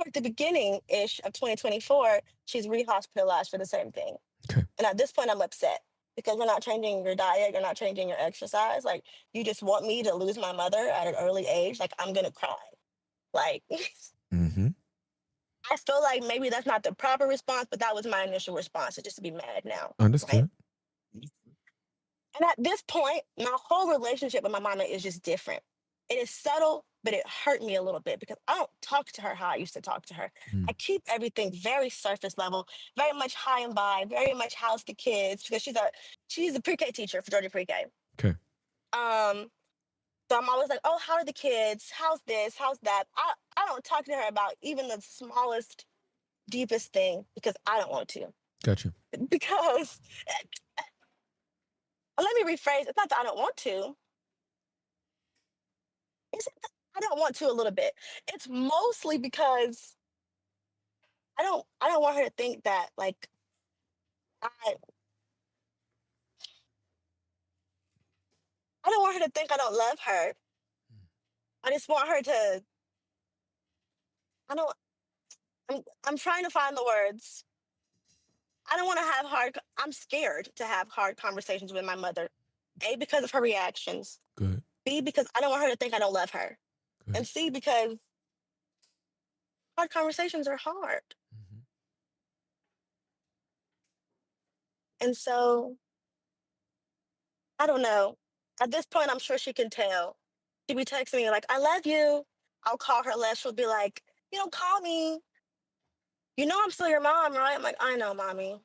At the beginning ish of 2024, she's re-hospitalized for the same thing. Okay. And at this point, I'm upset because you're not changing your diet, you're not changing your exercise. Like you just want me to lose my mother at an early age. Like I'm gonna cry. Like Mm-hmm. I feel like maybe that's not the proper response, but that was my initial response, just to be mad now. Right? Understood. And at this point, my whole relationship with my mama is just different. It is subtle, but it hurt me a little bit because I don't talk to her how I used to talk to her. Mm. I keep everything very surface level, very much high and by, very much house the kids because she's a pre-K teacher for Georgia pre-K. Okay. So I'm always like, oh, how are the kids? How's this? How's that? I don't talk to her about even the smallest, deepest thing because I don't want to. Got you. Because let me rephrase. It's not that I don't want to. I don't want to a little bit. It's mostly because I don't want her to think that like I I don't want her to think I don't love her. I just want her to I don't I'm trying to find the words. I don't want to have I'm scared to have hard conversations with my mother. A, because of her reactions. Good. B, because I don't want her to think I don't love her. Good. And C, because hard conversations are hard. Mm-hmm. And so I don't know. At this point, I'm sure she can tell. She'd be texting me like, I love you. I'll call her less. She'll be like, you don't call me. You know I'm still your mom, right? I'm like, I know, mommy.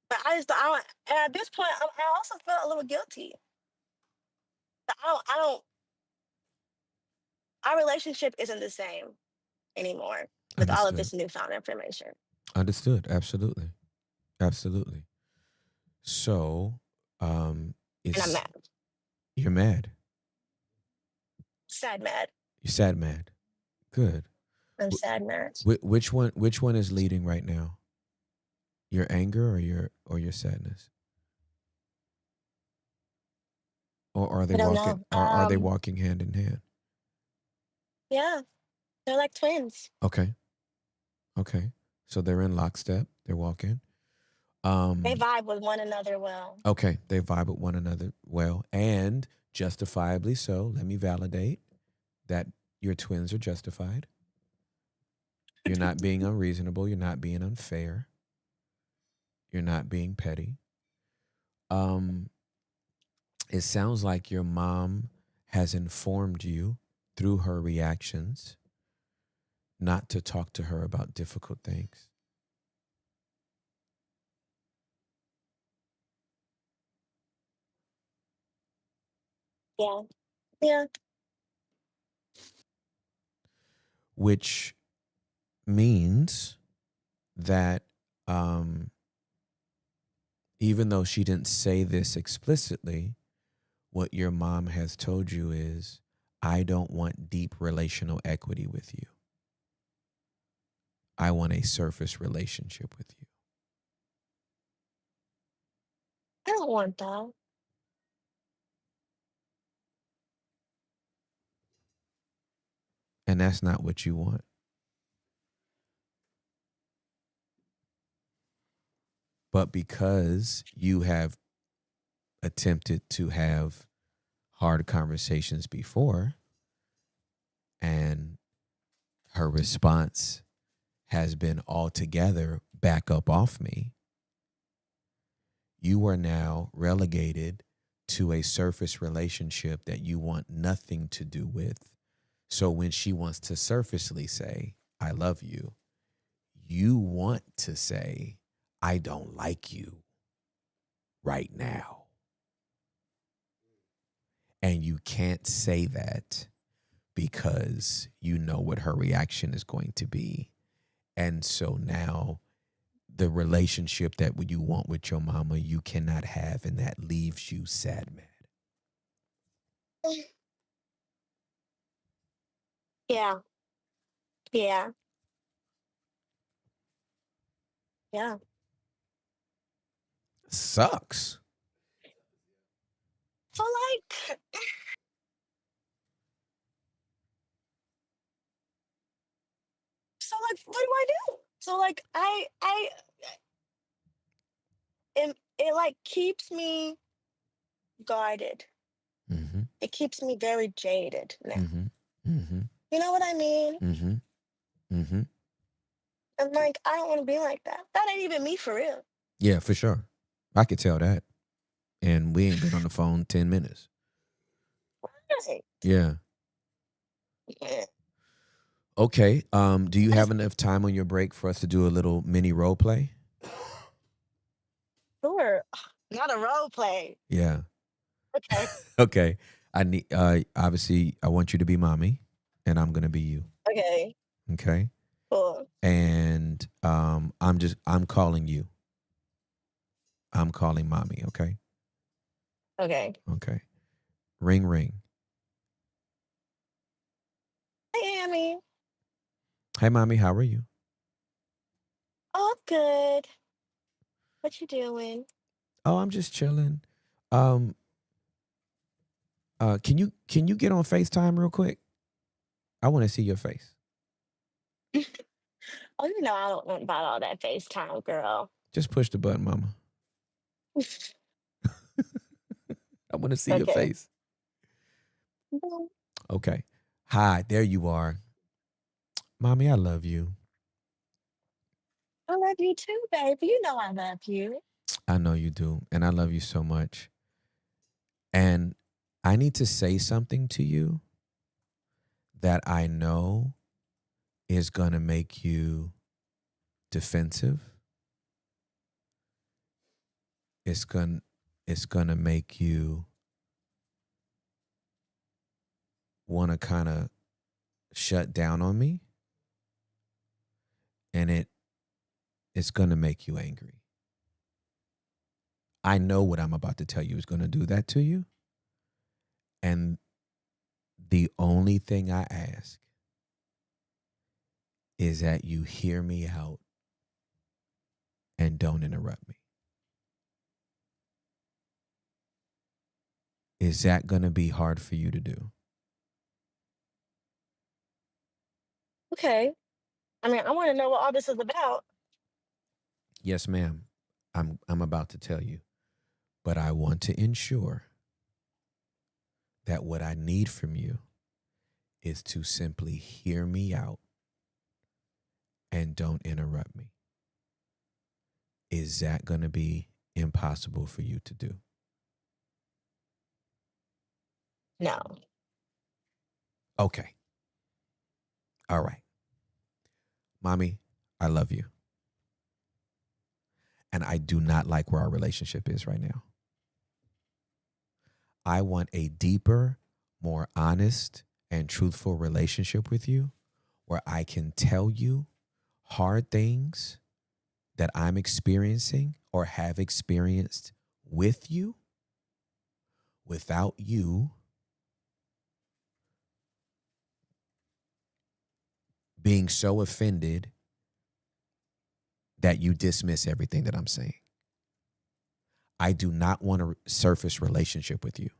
But I don't, and at this point, I also feel a little guilty. But our relationship isn't the same anymore with all of Understood. this newfound information. Understood. Absolutely. So, And I'm it's mad. You're mad. Sad mad. You're sad mad. Good. I'm sad mad. Which one is leading right now? Your anger or your sadness? Or are they I don't walking know. are they walking hand in hand? Yeah, they're like twins. Okay. Okay. So they're in lockstep. They're walking. They vibe with one another well. Okay, they vibe with one another well, and justifiably so. Let me validate that your twins are justified. You're not being unreasonable. You're not being unfair. You're not being petty. Um, it sounds like your mom has informed you through her reactions not to talk to her about difficult things. Yeah. Yeah. Which means that even though she didn't say this explicitly, what your mom has told you is, I don't want deep relational equity with you. I want a surface relationship with you. I don't want that. And that's not what you want. But because you have attempted to have hard conversations before, and her response has been altogether back up off me, you are now relegated to a surface relationship that you want nothing to do with. So when she wants to surfacely say, I love you, you want to say, I don't like you right now. And you can't say that because you know what her reaction is going to be. And so now the relationship that you want with your mama, you cannot have, and that leaves you sad mad. Yeah. Yeah. Yeah. Sucks. So like so like what do I do? So like I it like keeps me guarded. Mm-hmm. It keeps me very jaded now. Mm-hmm. Mm-hmm. You know what I mean? Mm-hmm. Mm-hmm. I'm like, I don't want to be like that. That ain't even me for real. Yeah, for sure. I could tell that. And we ain't been on the phone 10 minutes. Right. Yeah. Yeah. Okay. Do you have enough time on your break for us to do a little mini role play? Sure. Not a role play. Yeah. Okay. Okay. I need obviously I want you to be mommy and I'm gonna be you. Okay. Okay. Cool. And I'm calling you. I'm calling mommy, okay? Okay. Okay. Ring ring. Hey, Amy. Hey mommy, how are you? Oh, I'm good. What you doing? Oh, I'm just chilling. Um can you get on FaceTime real quick? I want to see your face. Oh, you know I don't know about all that FaceTime, girl. Just push the button, mama. I want to see your Okay. face. Okay. Hi, there you are. Mommy, I love you. I love you too, baby. You know I love you. I know you do. And I love you so much. And I need to say something to you that I know is going to make you defensive. It's going to make you want to kind of shut down on me. And it's going to make you angry. I know what I'm about to tell you is going to do that to you. And the only thing I ask is that you hear me out and don't interrupt me. Is that going to be hard for you to do? Okay. I mean, I want to know what all this is about. Yes, ma'am. I'm about to tell you. But I want to ensure that what I need from you is to simply hear me out and don't interrupt me. Is that going to be impossible for you to do? No. Okay. All right. Mommy, I love you. And I do not like where our relationship is right now. I want a deeper, more honest, and truthful relationship with you where I can tell you hard things that I'm experiencing or have experienced with you without you being so offended that you dismiss everything that I'm saying. I do not want a surface relationship with you.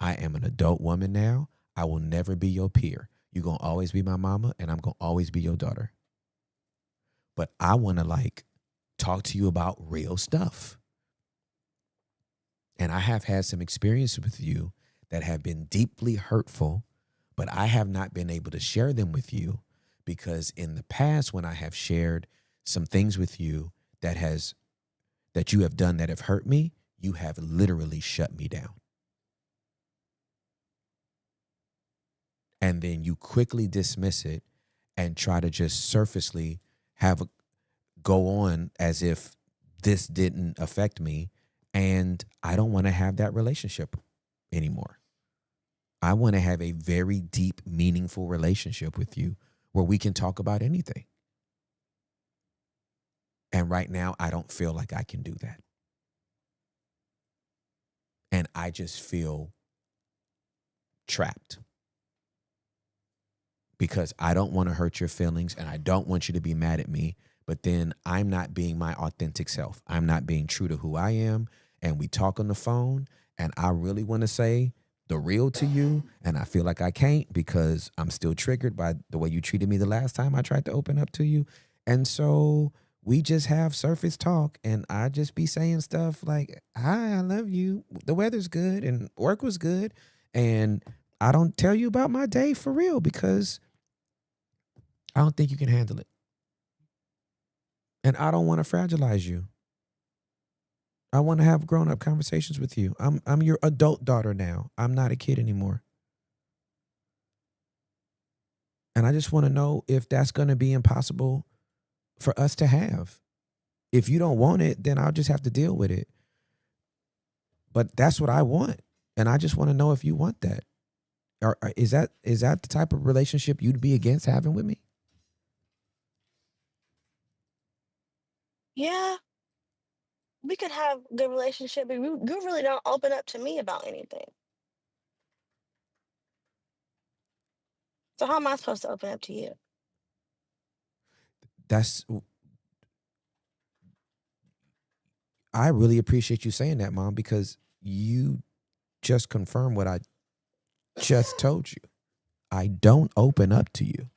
I am an adult woman now. I will never be your peer. You're going to always be my mama, and I'm going to always be your daughter. But I want to talk to you about real stuff. And I have had some experience with you that have been deeply hurtful, but I have not been able to share them with you because in the past, when I have shared some things with you that you have done that have hurt me, you have literally shut me down. And then you quickly dismiss it and try to just surfacely go on as if this didn't affect me. And I don't want to have that relationship anymore. I want to have a very deep, meaningful relationship with you where we can talk about anything. And right now, I don't feel like I can do that. And I just feel trapped because I don't want to hurt your feelings and I don't want you to be mad at me. But then I'm not being my authentic self. I'm not being true to who I am. And we talk on the phone and I really want to say the real to you. And I feel like I can't because I'm still triggered by the way you treated me the last time I tried to open up to you. And so we just have surface talk and I just be saying stuff like, hi, I love you. The weather's good and work was good. And I don't tell you about my day for real because I don't think you can handle it. And I don't want to fragilize you. I want to have grown-up conversations with you. I'm your adult daughter now. I'm not a kid anymore. And I just want to know if that's going to be impossible for us to have. If you don't want it, then I'll just have to deal with it. But that's what I want. And I just want to know if you want that. Or is that the type of relationship you'd be against having with me? Yeah, we could have a good relationship, but you really don't open up to me about anything. So how am I supposed to open up to you? I really appreciate you saying that, Mom, because you just confirmed what I just told you. I don't open up to you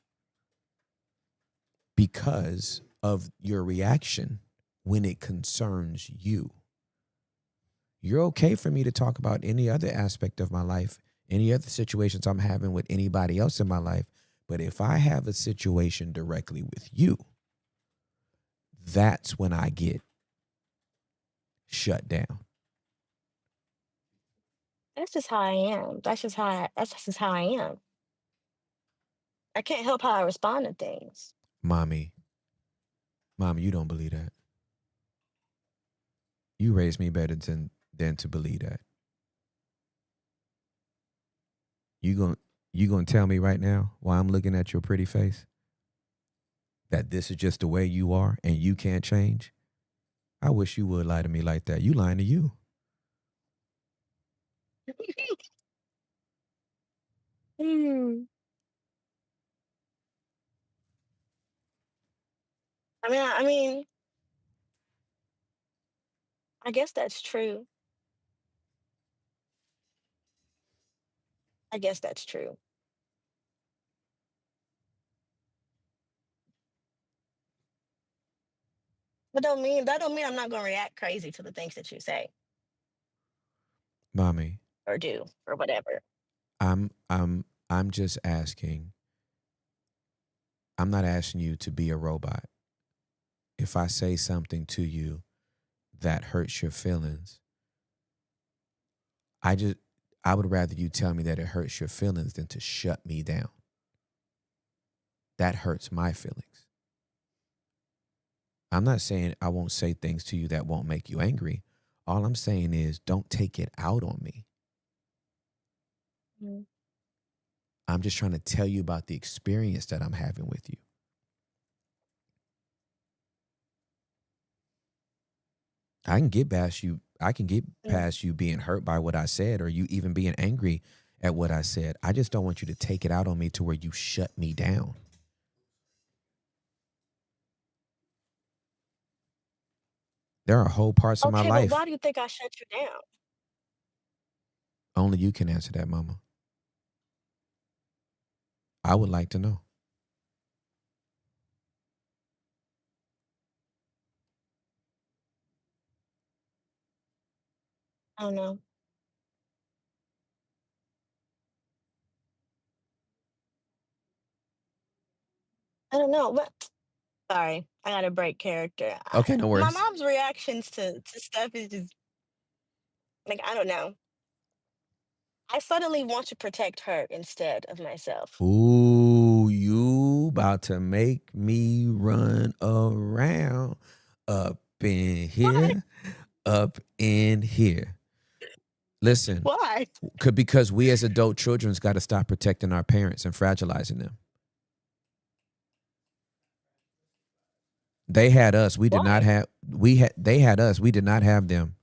because of your reaction when it concerns you. You're okay for me to talk about any other aspect of my life, any other situations I'm having with anybody else in my life. But if I have a situation directly with you, that's when I get shut down. That's just how I am. That's just how I am. I can't help how I respond to things. Mommy, you don't believe that. You raised me better than to believe that. You gonna tell me right now while I'm looking at your pretty face that this is just the way you are and you can't change? I wish you would lie to me like that. You lying to you. Hmm. I mean, I guess that's true. I guess that's true. That don't mean I'm not gonna react crazy to the things that you say Mommy, or do or whatever. I'm just asking. I'm not asking you to be a robot. If I say something to you that hurts your feelings, I just I would rather you tell me that it hurts your feelings than to shut me down. That hurts my feelings. I'm not saying I won't say things to you that won't make you angry. All I'm saying is don't take it out on me. Mm. I'm just trying to tell you about the experience that I'm having with you. I can get Mm. past you being hurt by what I said or you even being angry at what I said. I just don't want you to take it out on me to where you shut me down. There are whole parts of my Okay, but life. why do you think I shut you down? Only you can answer that, mama. I would like to know. I don't know. I don't know. But sorry, I gotta break character. Okay, no My worries. mom's reactions to stuff is just like I don't know. I suddenly want to protect her instead of myself. Ooh, you about to make me run around up in Why? here, up in here. Listen, Why? because we as adult children's got to stop protecting our parents and fragilizing them. They had us. We did not Why? have. They had us. We did not have them.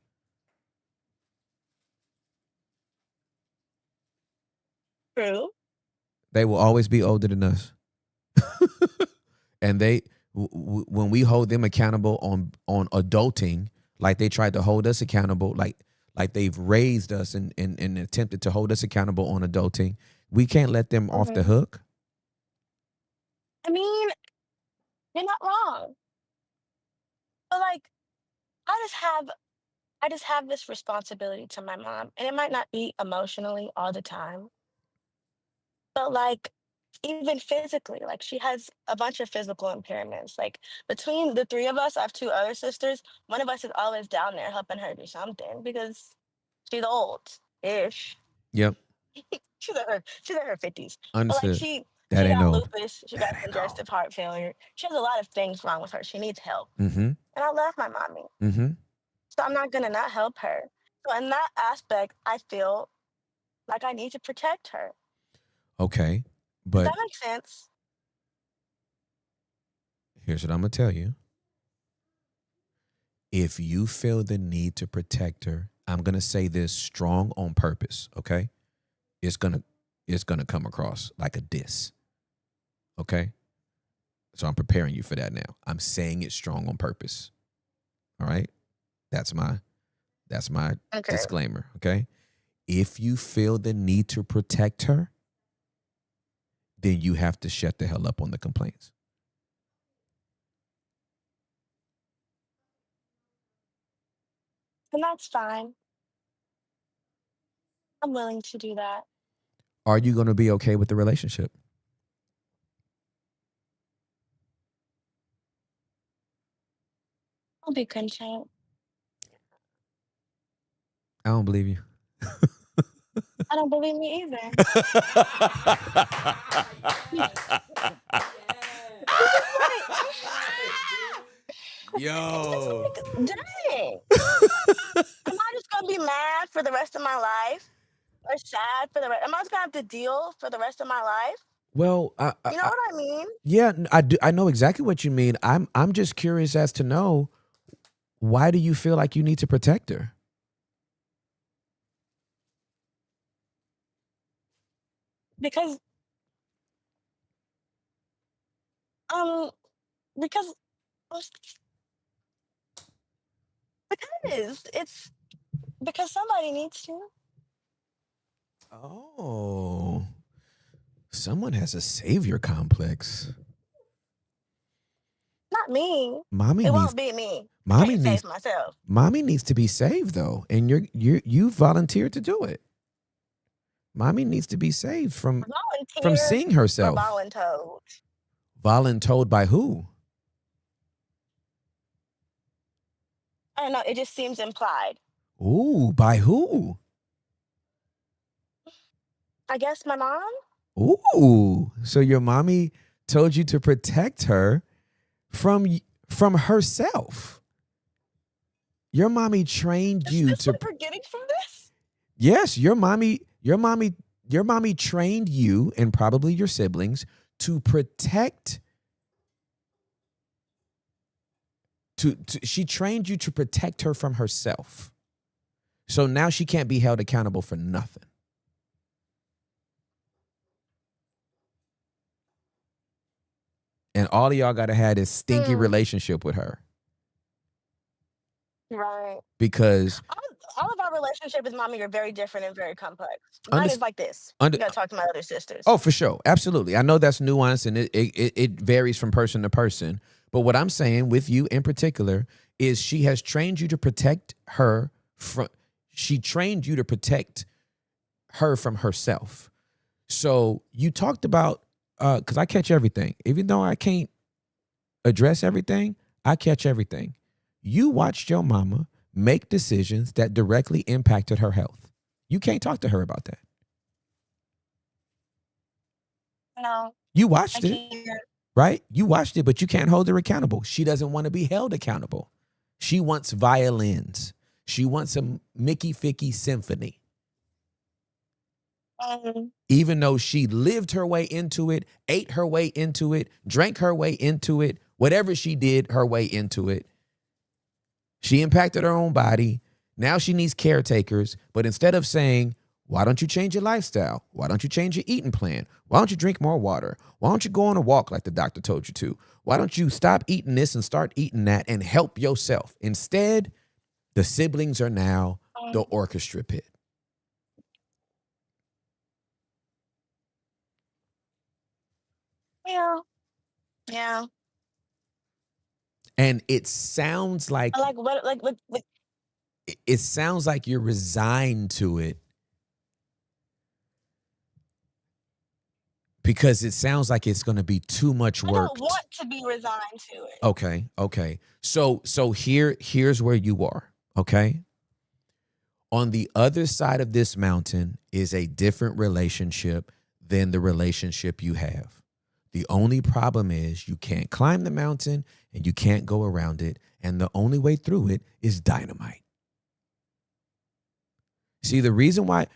True. They will always be older than us. And when we hold them accountable on adulting, like they tried to hold us accountable, like they've raised us and attempted to hold us accountable on adulting, we can't let them off the Hmm. hook. I mean, you're not wrong. But like, I just have I just have this responsibility to my mom, and it might not be emotionally all the time, but like even physically, like she has a bunch of physical impairments. Like between the three of us, I have two other sisters. One of us is always down there helping her do something because she's old ish. Yep, She's in her 50s. But like understood. That she ain't got old. lupus, she got congestive heart failure. She has a lot of things wrong with her. She needs help. Mm-hmm. And I love my mommy. Mm-hmm. So I'm not gonna not help her. So in that aspect, I feel like I need to protect her. Okay, Does but that make sense? here's what I'm gonna tell you. If you feel the need to protect her, I'm gonna say this strong on purpose. Okay, it's gonna it's gonna come across like a diss. Okay, so I'm preparing you for that now. I'm saying it strong on purpose. All right, that's my Okay. disclaimer. Okay, if you feel the need to protect her, then you have to shut the hell up on the complaints. And that's fine. I'm willing to do that. Are you gonna be okay with the relationship? I'll be content. I don't believe you. I don't believe me either. I'm just like, it's just Yo. like, dang. Am I just gonna be mad for the rest of my life? Or sad for the rest? Am I just gonna have to deal for the rest of my life? Well, You know what I mean? yeah, I do. I know exactly what you mean. I'm just curious as to know why do you feel like you need to protect her? because um because because it's because somebody needs to. Oh, someone has a savior complex. Not me. Mommy It needs won't be me. I mommy can't needs save myself. mommy needs to be saved though, and you volunteered to do it. Mommy needs to be saved from Volunteer seeing or herself. voluntold? Voluntold by who? I don't know. It just seems implied. Ooh, by who? I guess my mom. Ooh, so your mommy told you to protect her from herself. Your mommy trained Is you this to what we're getting from this? Yes, your mommy trained you and probably your siblings to protect she trained you to protect her from herself. So now she can't be held accountable for nothing. And all of y'all gotta have this stinky Hmm. relationship with her. Right. Because All of our relationship with mommy are very different and very complex. Mine under, is like this. under, You gotta talk to my other sisters. oh, for sure. Absolutely. I know that's nuanced and it varies from person to person. But what I'm saying with you in particular is she has trained you to protect her from she trained you to protect her from herself. So you talked about because I catch everything. Even though I can't address everything, I catch everything. You watched your mama make decisions that directly impacted her health. You can't talk to her about that. No, You I watched it, can't. right? You watched it, but you can't hold her accountable. She doesn't want to be held accountable. She wants violins. She wants a Mickey Ficky symphony. Even though she lived her way into it, ate her way into it, drank her way into it, whatever she did her way into it, she impacted her own body. Now she needs caretakers. But instead of saying, why don't you change your lifestyle? Why don't you change your eating plan? Why don't you drink more water? Why don't you go on a walk like the doctor told you to? Why don't you stop eating this and start eating that and help yourself? Instead, the siblings are now the orchestra pit. Yeah. Yeah. And it sounds like Like what? Like it sounds like you're resigned to it because it sounds like it's going to be too much I work. don't want to be resigned to it. Okay. So here's where you are, okay? On the other side of this mountain is a different relationship than the relationship you have. The only problem is you can't climb the mountain and you can't go around it, and the only way through it is dynamite. See, the reason why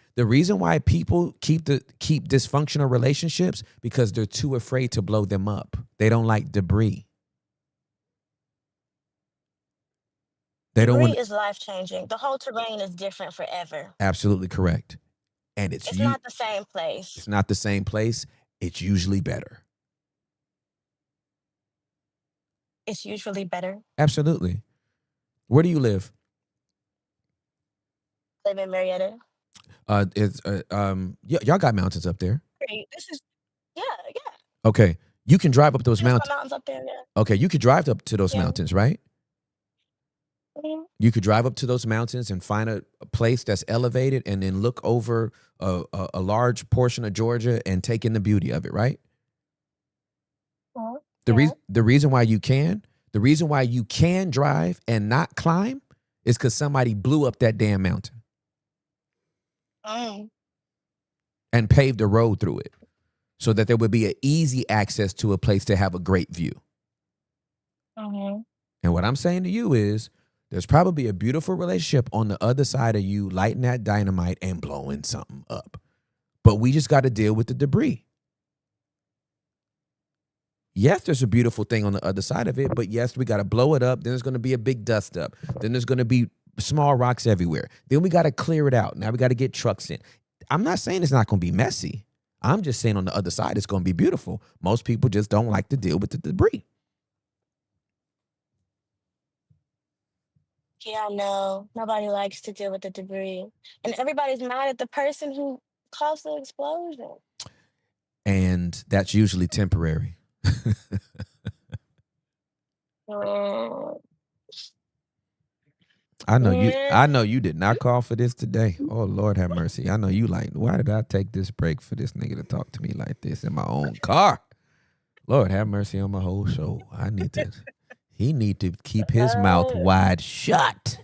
people keep dysfunctional relationships because they're too afraid to blow them up. They don't like debris. They don't Debris want is life changing. The whole terrain is different forever. absolutely correct. And It's not the same place. it's not the same place. It's usually better. It's usually better. Absolutely. Where do you live? Live in Marietta. It's y'all got mountains up there. Great. This is yeah. Okay. You can drive up those There's some mountains. mountains up there. Yeah. Okay, you could drive up to those Yeah. mountains, right? Mhm. You could drive up to those mountains and find a place that's elevated and then look over a large portion of Georgia and take in the beauty of it, right? Mhm. The reason why you can drive and not climb is because somebody blew up that damn mountain Mm. and paved a road through it so that there would be an easy access to a place to have a great view. Mhm. And what I'm saying to you is there's probably a beautiful relationship on the other side of you lighting that dynamite and blowing something up. But we just got to deal with the debris. Yes, there's a beautiful thing on the other side of it, but yes, we got to blow it up. Then there's going to be a big dust up. Then there's going to be small rocks everywhere. Then we got to clear it out. Now we got to get trucks in. I'm not saying it's not going to be messy. I'm just saying on the other side, it's going to be beautiful. Most people just don't like to deal with the debris. Yeah, no, nobody likes to deal with the debris, and everybody's mad at the person who caused the explosion. And that's usually temporary. Mm, I know yeah. you did not call for this today. Oh, Lord have mercy. I know you like, why did I take this break for this nigga to talk to me like this in my own car? Lord have mercy on my whole show. He need to keep his mouth Uh, wide shut.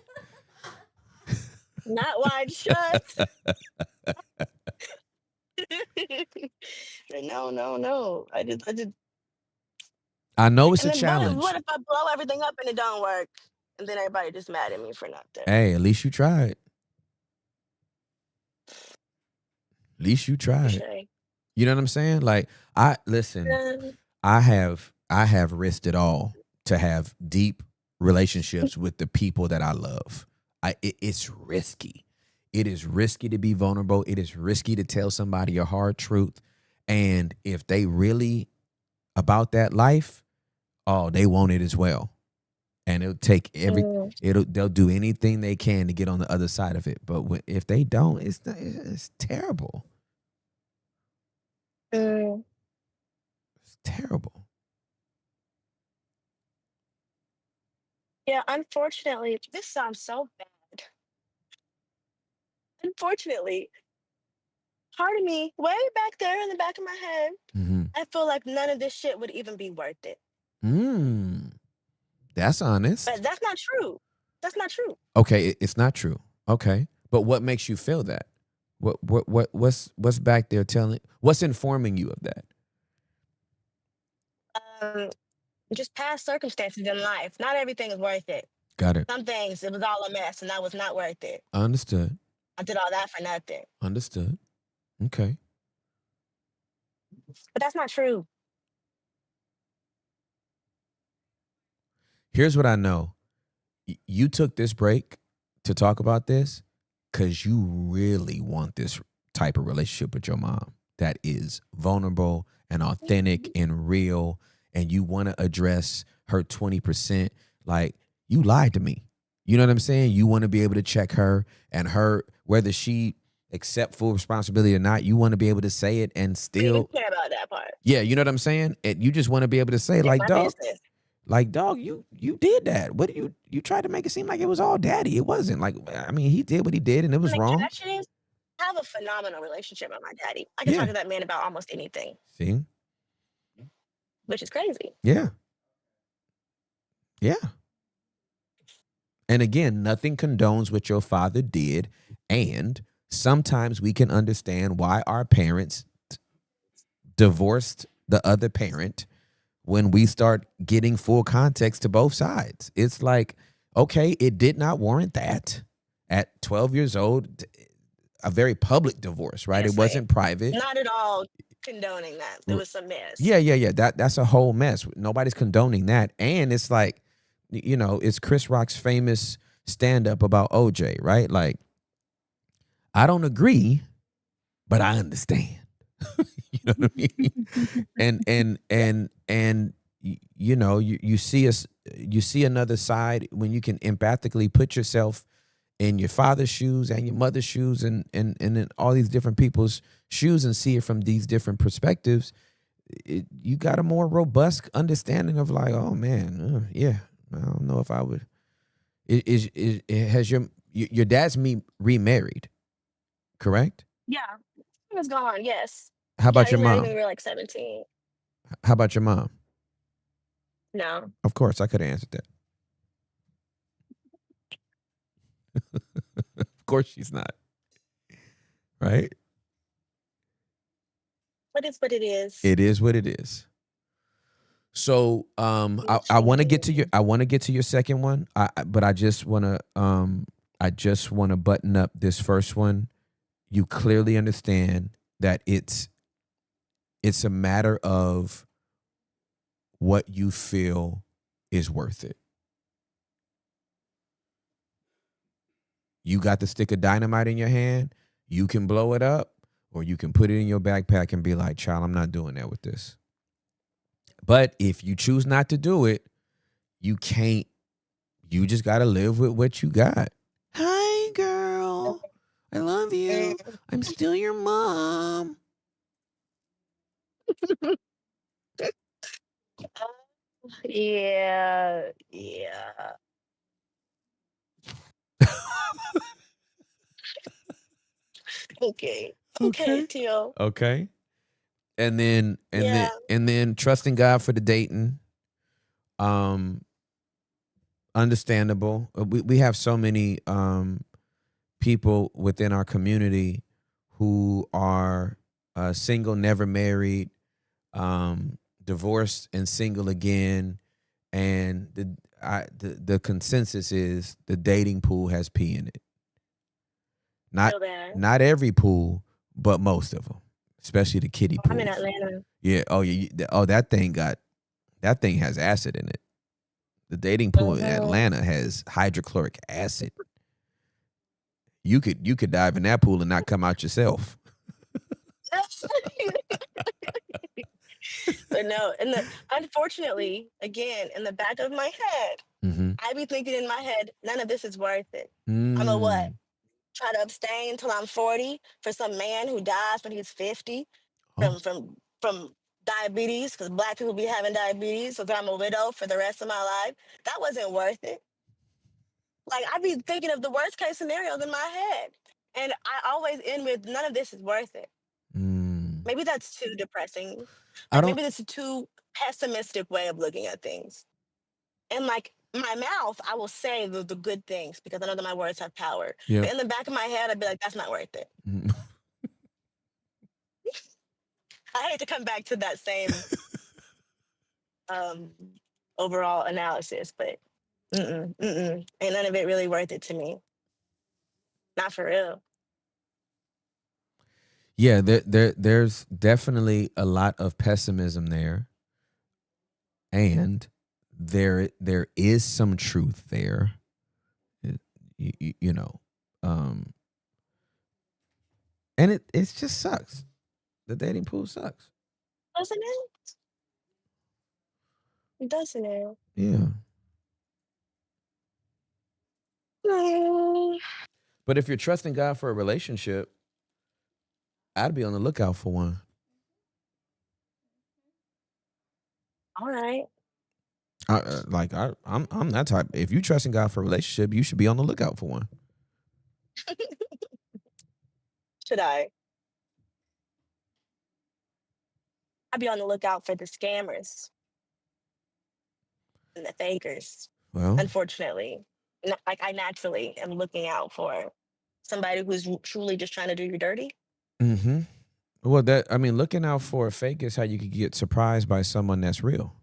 Not wide shut. No, no, no. I did. I know it's And a then what? challenge. What if I blow everything up and it don't work? And then everybody just mad at me for nothing. Hey, at least you tried. At least you tried. Touche. You know what I'm saying? Like, listen, Yeah. I have risked it all to have deep relationships with the people that I love. It's risky. It is risky to be vulnerable. It is risky to tell somebody a hard truth. And if they really about that life, oh, they want it as well. And it'll take Mm, they'll do anything they can to get on the other side of it. But if they don't, it's terrible. mm. It's terrible. Yeah, unfortunately, this sounds so bad. Unfortunately, part of me, way back there in the back of my head, Mm-hmm. I feel like none of this shit would even be worth it. That's honest. But that's not true. That's not true. Okay, it's not true. Okay, but what makes you feel that? What's back there telling? What's informing you of that? Um, just past circumstances in life. Not everything is worth it. Got it. Some things, it was all a mess and that was not worth it. Understood. I did all that for nothing. Understood. Okay. But that's not true. Here's what I know. You took this break to talk about this because you really want this type of relationship with your mom that is vulnerable and authentic and real, and you want to address her 20%. Like, you lied to me. You know what I'm saying? You want to be able to check her and her, whether she accept full responsibility or not. You want to be able to say it and I don't even still, care about that part. yeah, you know what I'm saying? And you just want to be able to say, It's like, my dog, business. you did that. What do you tried to make it seem like it was all daddy? It wasn't. Like, I mean, he did what he did and it was And the wrong. catch is, I have a phenomenal relationship with my daddy. I can talk Yeah. to that man about almost anything, See? which is crazy. Yeah. Yeah. And again, nothing condones what your father did. And sometimes we can understand why our parents divorced the other parent when we start getting full context to both sides. It's like, okay, it did not warrant that at 12 years old, a very public divorce, right? It Yes, wasn't private. Not at all condoning that. There was some mess. Yeah. That's a whole mess. Nobody's condoning that. And it's like, you know, it's Chris Rock's famous stand-up about OJ, right? Like, I don't agree, but I understand. You know what I mean? And you know, you see another side when you can empathically put yourself in your father's shoes and your mother's shoes and in all these different people's shoes and see it from these different perspectives. You got a more robust understanding of like, oh man, yeah, I don't know if I would. Has your dad's remarried, correct? Yeah. He was gone, yes. How Yeah, about he your married mom? when we were like 17. How about your mom? No. Of course, I could have answered that. Of course, she's not. Right? What is what it is. It is what it is. So, Yes, I want to she get to is. your second one. But I just want to button up this first one. You clearly understand that it's a matter of what you feel is worth it. You got the stick of dynamite in your hand. You can blow it up, or you can put it in your backpack and be like, child, I'm not doing that with this. But if you choose not to do it, you can't. You just got to live with what you got. Hi, girl. I love you. I'm still your mom. Yeah, yeah. Okay, okay, Okay. Teal. Okay. And then Yeah, trusting God for the dating. Um, understandable. We have so many people within our community who are single, never married, divorced and single again, and the consensus is the dating pool has pee in it. Not feel that. not every pool, but most of them, especially the kiddie I'm in pools. Atlanta. Yeah. Oh yeah. Oh, that thing has acid in it. The dating pool in Mhm. Atlanta has hydrochloric acid. You could dive in that pool and not come out yourself. But no, unfortunately, again, in the back of my head, Mm-hmm. I be thinking in my head, none of this is worth it. I'm a what? Mm. Try to abstain till I'm 40 for some man who dies when he's 50 Oh. from diabetes, because black people be having diabetes, so that I'm a widow for the rest of my life. That wasn't worth it. Like I be thinking of the worst case scenarios in my head. And I always end with none of this is worth it. Mm. Maybe that's too depressing. I Like don't. maybe that's a too pessimistic way of looking at things. And like my mouth, I will say the good things because I know that my words have power. Yeah. But in the back of my head, I'd be like, that's not worth it. Mm. I hate to come back to that same um, overall analysis, but ain't none of it really worth it to me. Not for real. Yeah. There's definitely a lot of pessimism there, and there is some truth there. You know, um, and it just sucks. The dating pool sucks. Doesn't it? Doesn't it? Yeah. Mm, But if you're trusting God for a relationship, I'd be on the lookout for one. all right. I'm that type. If you trusting God for a relationship, you should be on the lookout for one. Should I? I'd be on the lookout for the scammers and the fakers. Well, Unfortunately, like I naturally am looking out for somebody who's truly just trying to do you dirty. mm-hmm. Well, that I mean, looking out for a fake is how you could get surprised by someone that's real.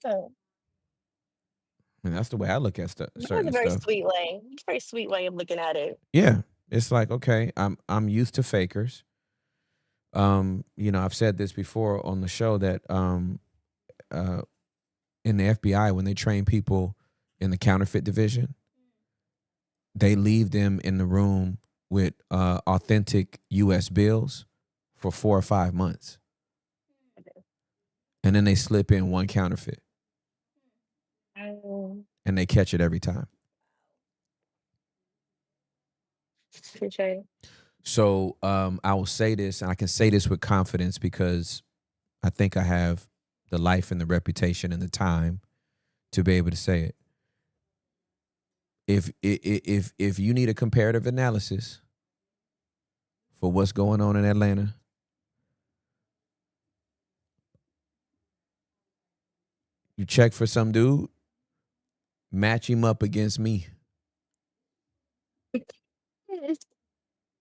So I mean, that's the way I look at that was a certain very stuff. sweet way. It's a very sweet way of looking at it. Yeah, it's like okay, I'm used to fakers. I've said this before on the show that uh, in the FBI when they train people in the counterfeit division, they leave them in the room with authentic U.S. bills for 4 or 5 months, and then they slip in one counterfeit, Um, and they catch it every time. Appreciate it. So I will say this, and I can say this with confidence because I think I have the life and the reputation and the time to be able to say it. If you need a comparative analysis for what's going on in Atlanta, you check for some dude, match him up against me.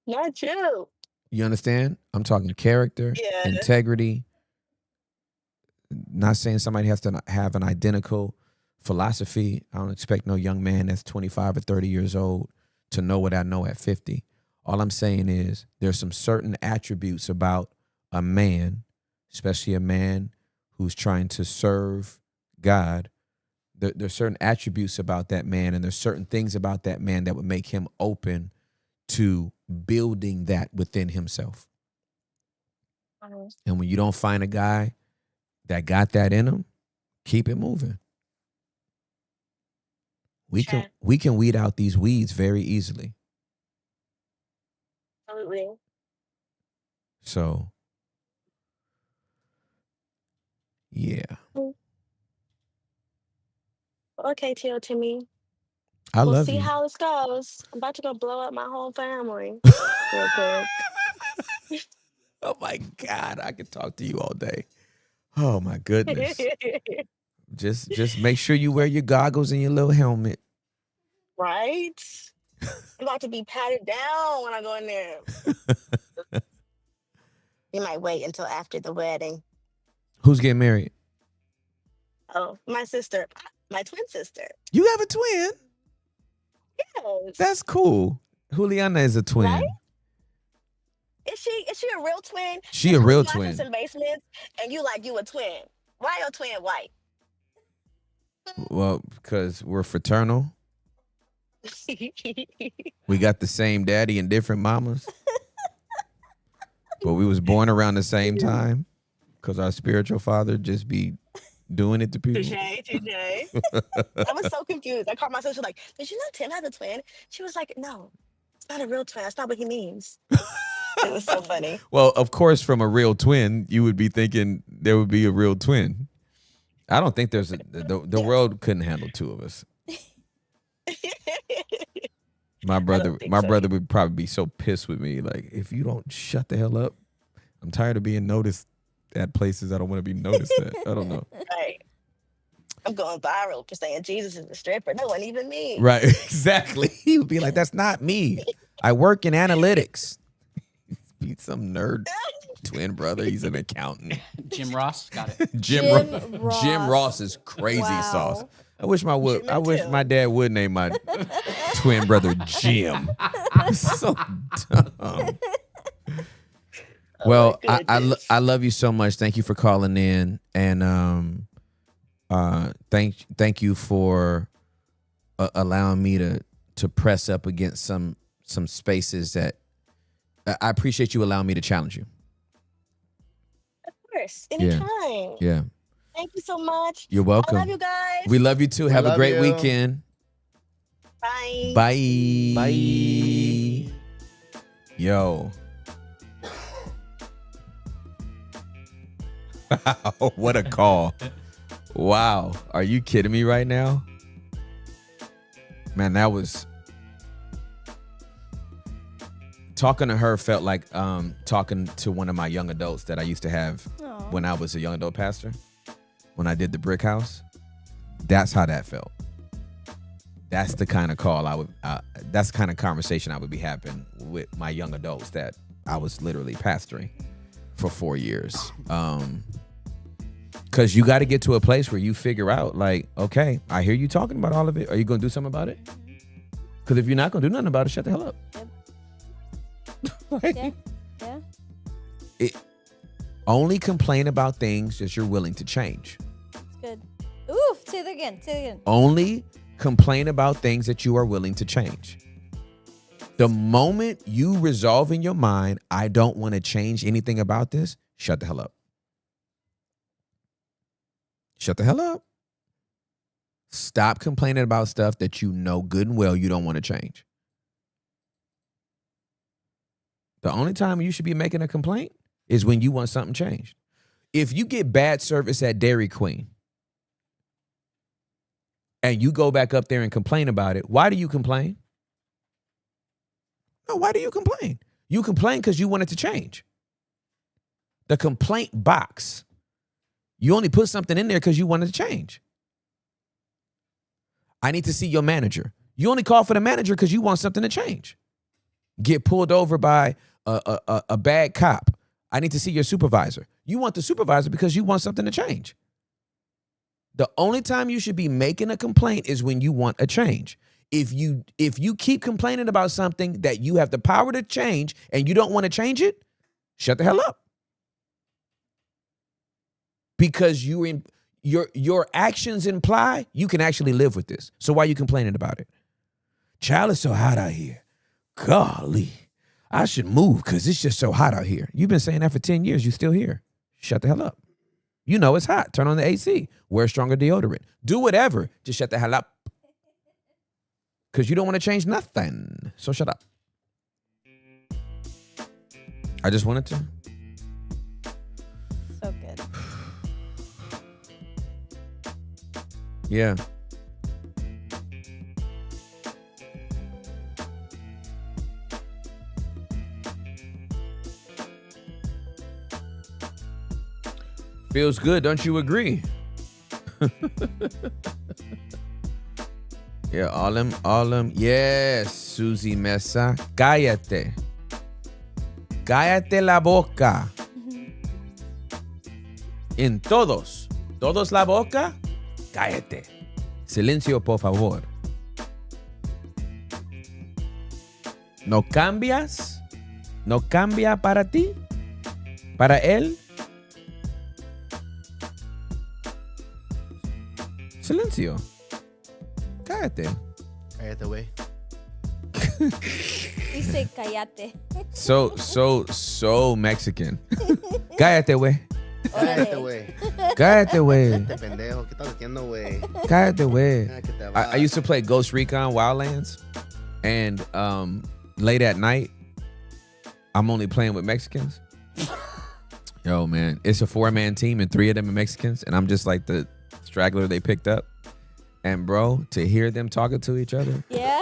Not you. You understand? I'm talking character, Yeah. integrity. Not saying somebody has to have an identical philosophy. I don't expect no young man that's 25 or 30 years old to know what I know at 50. All I'm saying is there's some certain attributes about a man, especially a man who's trying to serve God. There's certain attributes about that man, and there's certain things about that man that would make him open to building that within himself. Mhm. And when you don't find a guy that got that in him, keep it moving. Sure. We can weed out these weeds very easily. Absolutely. So, yeah. Okay, Tio Timmy. I We'll love see you. how this goes. I'm about to go blow up my whole family real quick. Oh my God, I could talk to you all day. Oh my goodness. Just make sure you wear your goggles and your little helmet. Right? I'm about to be patted down when I go in there. You might wait until after the wedding. Who's getting married? Oh, my sister, my twin sister. You have a twin? Yes. That's cool. Juliana is a twin. Right? Is she a real twin? She And a I real was watching twin. some basements, and you a twin. Why your twin white? Well, because we're fraternal. We got the same daddy and different mamas. But we was born around the same time because our spiritual father just be doing it to people. Touche. I was so confused. I called my sister like, did you know Tim has a twin? She was like, no, it's not a real twin. That's not what he means. It was so funny. Well, of course, from a real twin, you would be thinking there would be a real twin. I don't think there's the world couldn't handle two of us. My brother would probably be so pissed with me. Like, if you don't shut the hell up, I'm tired of being noticed at places I don't want to be noticed at. I don't know. Right. I'm going viral for saying Jesus is a stripper. No one even me. Right, exactly. He would be like, that's not me. I work in analytics. Be some nerd twin brother. He's an accountant. Jim Ross, got it. Jim Ross is crazy sauce. I wish my dad would name my twin brother Jim. So dumb. Well, I love you so much. Thank you for calling in, and thank you for allowing me to press up against some spaces that I appreciate you allowing me to challenge you. Of course, anytime. Yeah. Thank you so much. You're welcome. I love you guys. We love you too. Have a great you. weekend. Bye. Bye. Yo. What a call. Wow. Are you kidding me right now? Man, that was... Talking to her felt like talking to one of my young adults that I used to have when I was a young adult pastor. When I did the brick house. That's how that felt. That's the kind of call that's the kind of conversation I would be having with my young adults that I was literally pastoring for 4 years. Because you got to get to a place where you figure out, like, okay, I hear you talking about all of it. Are you going to do something about it? Because if you're not going to do nothing about it, shut the hell up. Yep. Like, Yeah. Only complain about things that you're willing to change. It's good. Ooh, say it again. Only complain about things that you are willing to change. The moment you resolve in your mind, I don't want to change anything about this, shut the hell up. Shut the hell up. Stop complaining about stuff that you know good and well you don't want to change. The only time you should be making a complaint is when you want something changed. If you get bad service at Dairy Queen and you go back up there and complain about it, why do you complain? No, why do you complain? You complain because you want it to change. The complaint box, you only put something in there because you wanted to change. I need to see your manager. You only call for the manager because you want something to change. Get pulled over by a bad cop. I need to see your supervisor. You want the supervisor because you want something to change. The only time you should be making a complaint is when you want a change. If you keep complaining about something that you have the power to change and you don't want to change it, shut the hell up. Because your actions imply you can actually live with this. So why are you complaining about it? Child, it's so hot out here. Golly. I should move because it's just so hot out here. You've been saying that for 10 years. You still here. Shut the hell up. You know it's hot. Turn on the AC. Wear stronger deodorant. Do whatever. Just shut the hell up. Because you don't want to change nothing. So shut up. I just wanted to. So good. Yeah. Feels good, don't you agree? Yeah, all them. Yes, Susie Mesa. Cállate. Cállate la boca. En todos. Todos la boca. Cállate. Silencio, por favor. ¿No cambias? ¿No cambia para ti? ¿Para él? Silencio. Cállate. Cállate, güey. Dice cállate. So Mexican. Cállate, güey. Cállate, güey. Cállate, güey. Este pendejo, ¿qué estás haciendo, güey? Cállate, güey. Ah, que te I used to play Ghost Recon Wildlands, and late at night, I'm only playing with Mexicans. Yo, man, it's a 4-man team, and 3 of them are Mexicans, and I'm just like the straggler they picked up. And bro, to hear them talking to each other. Yeah.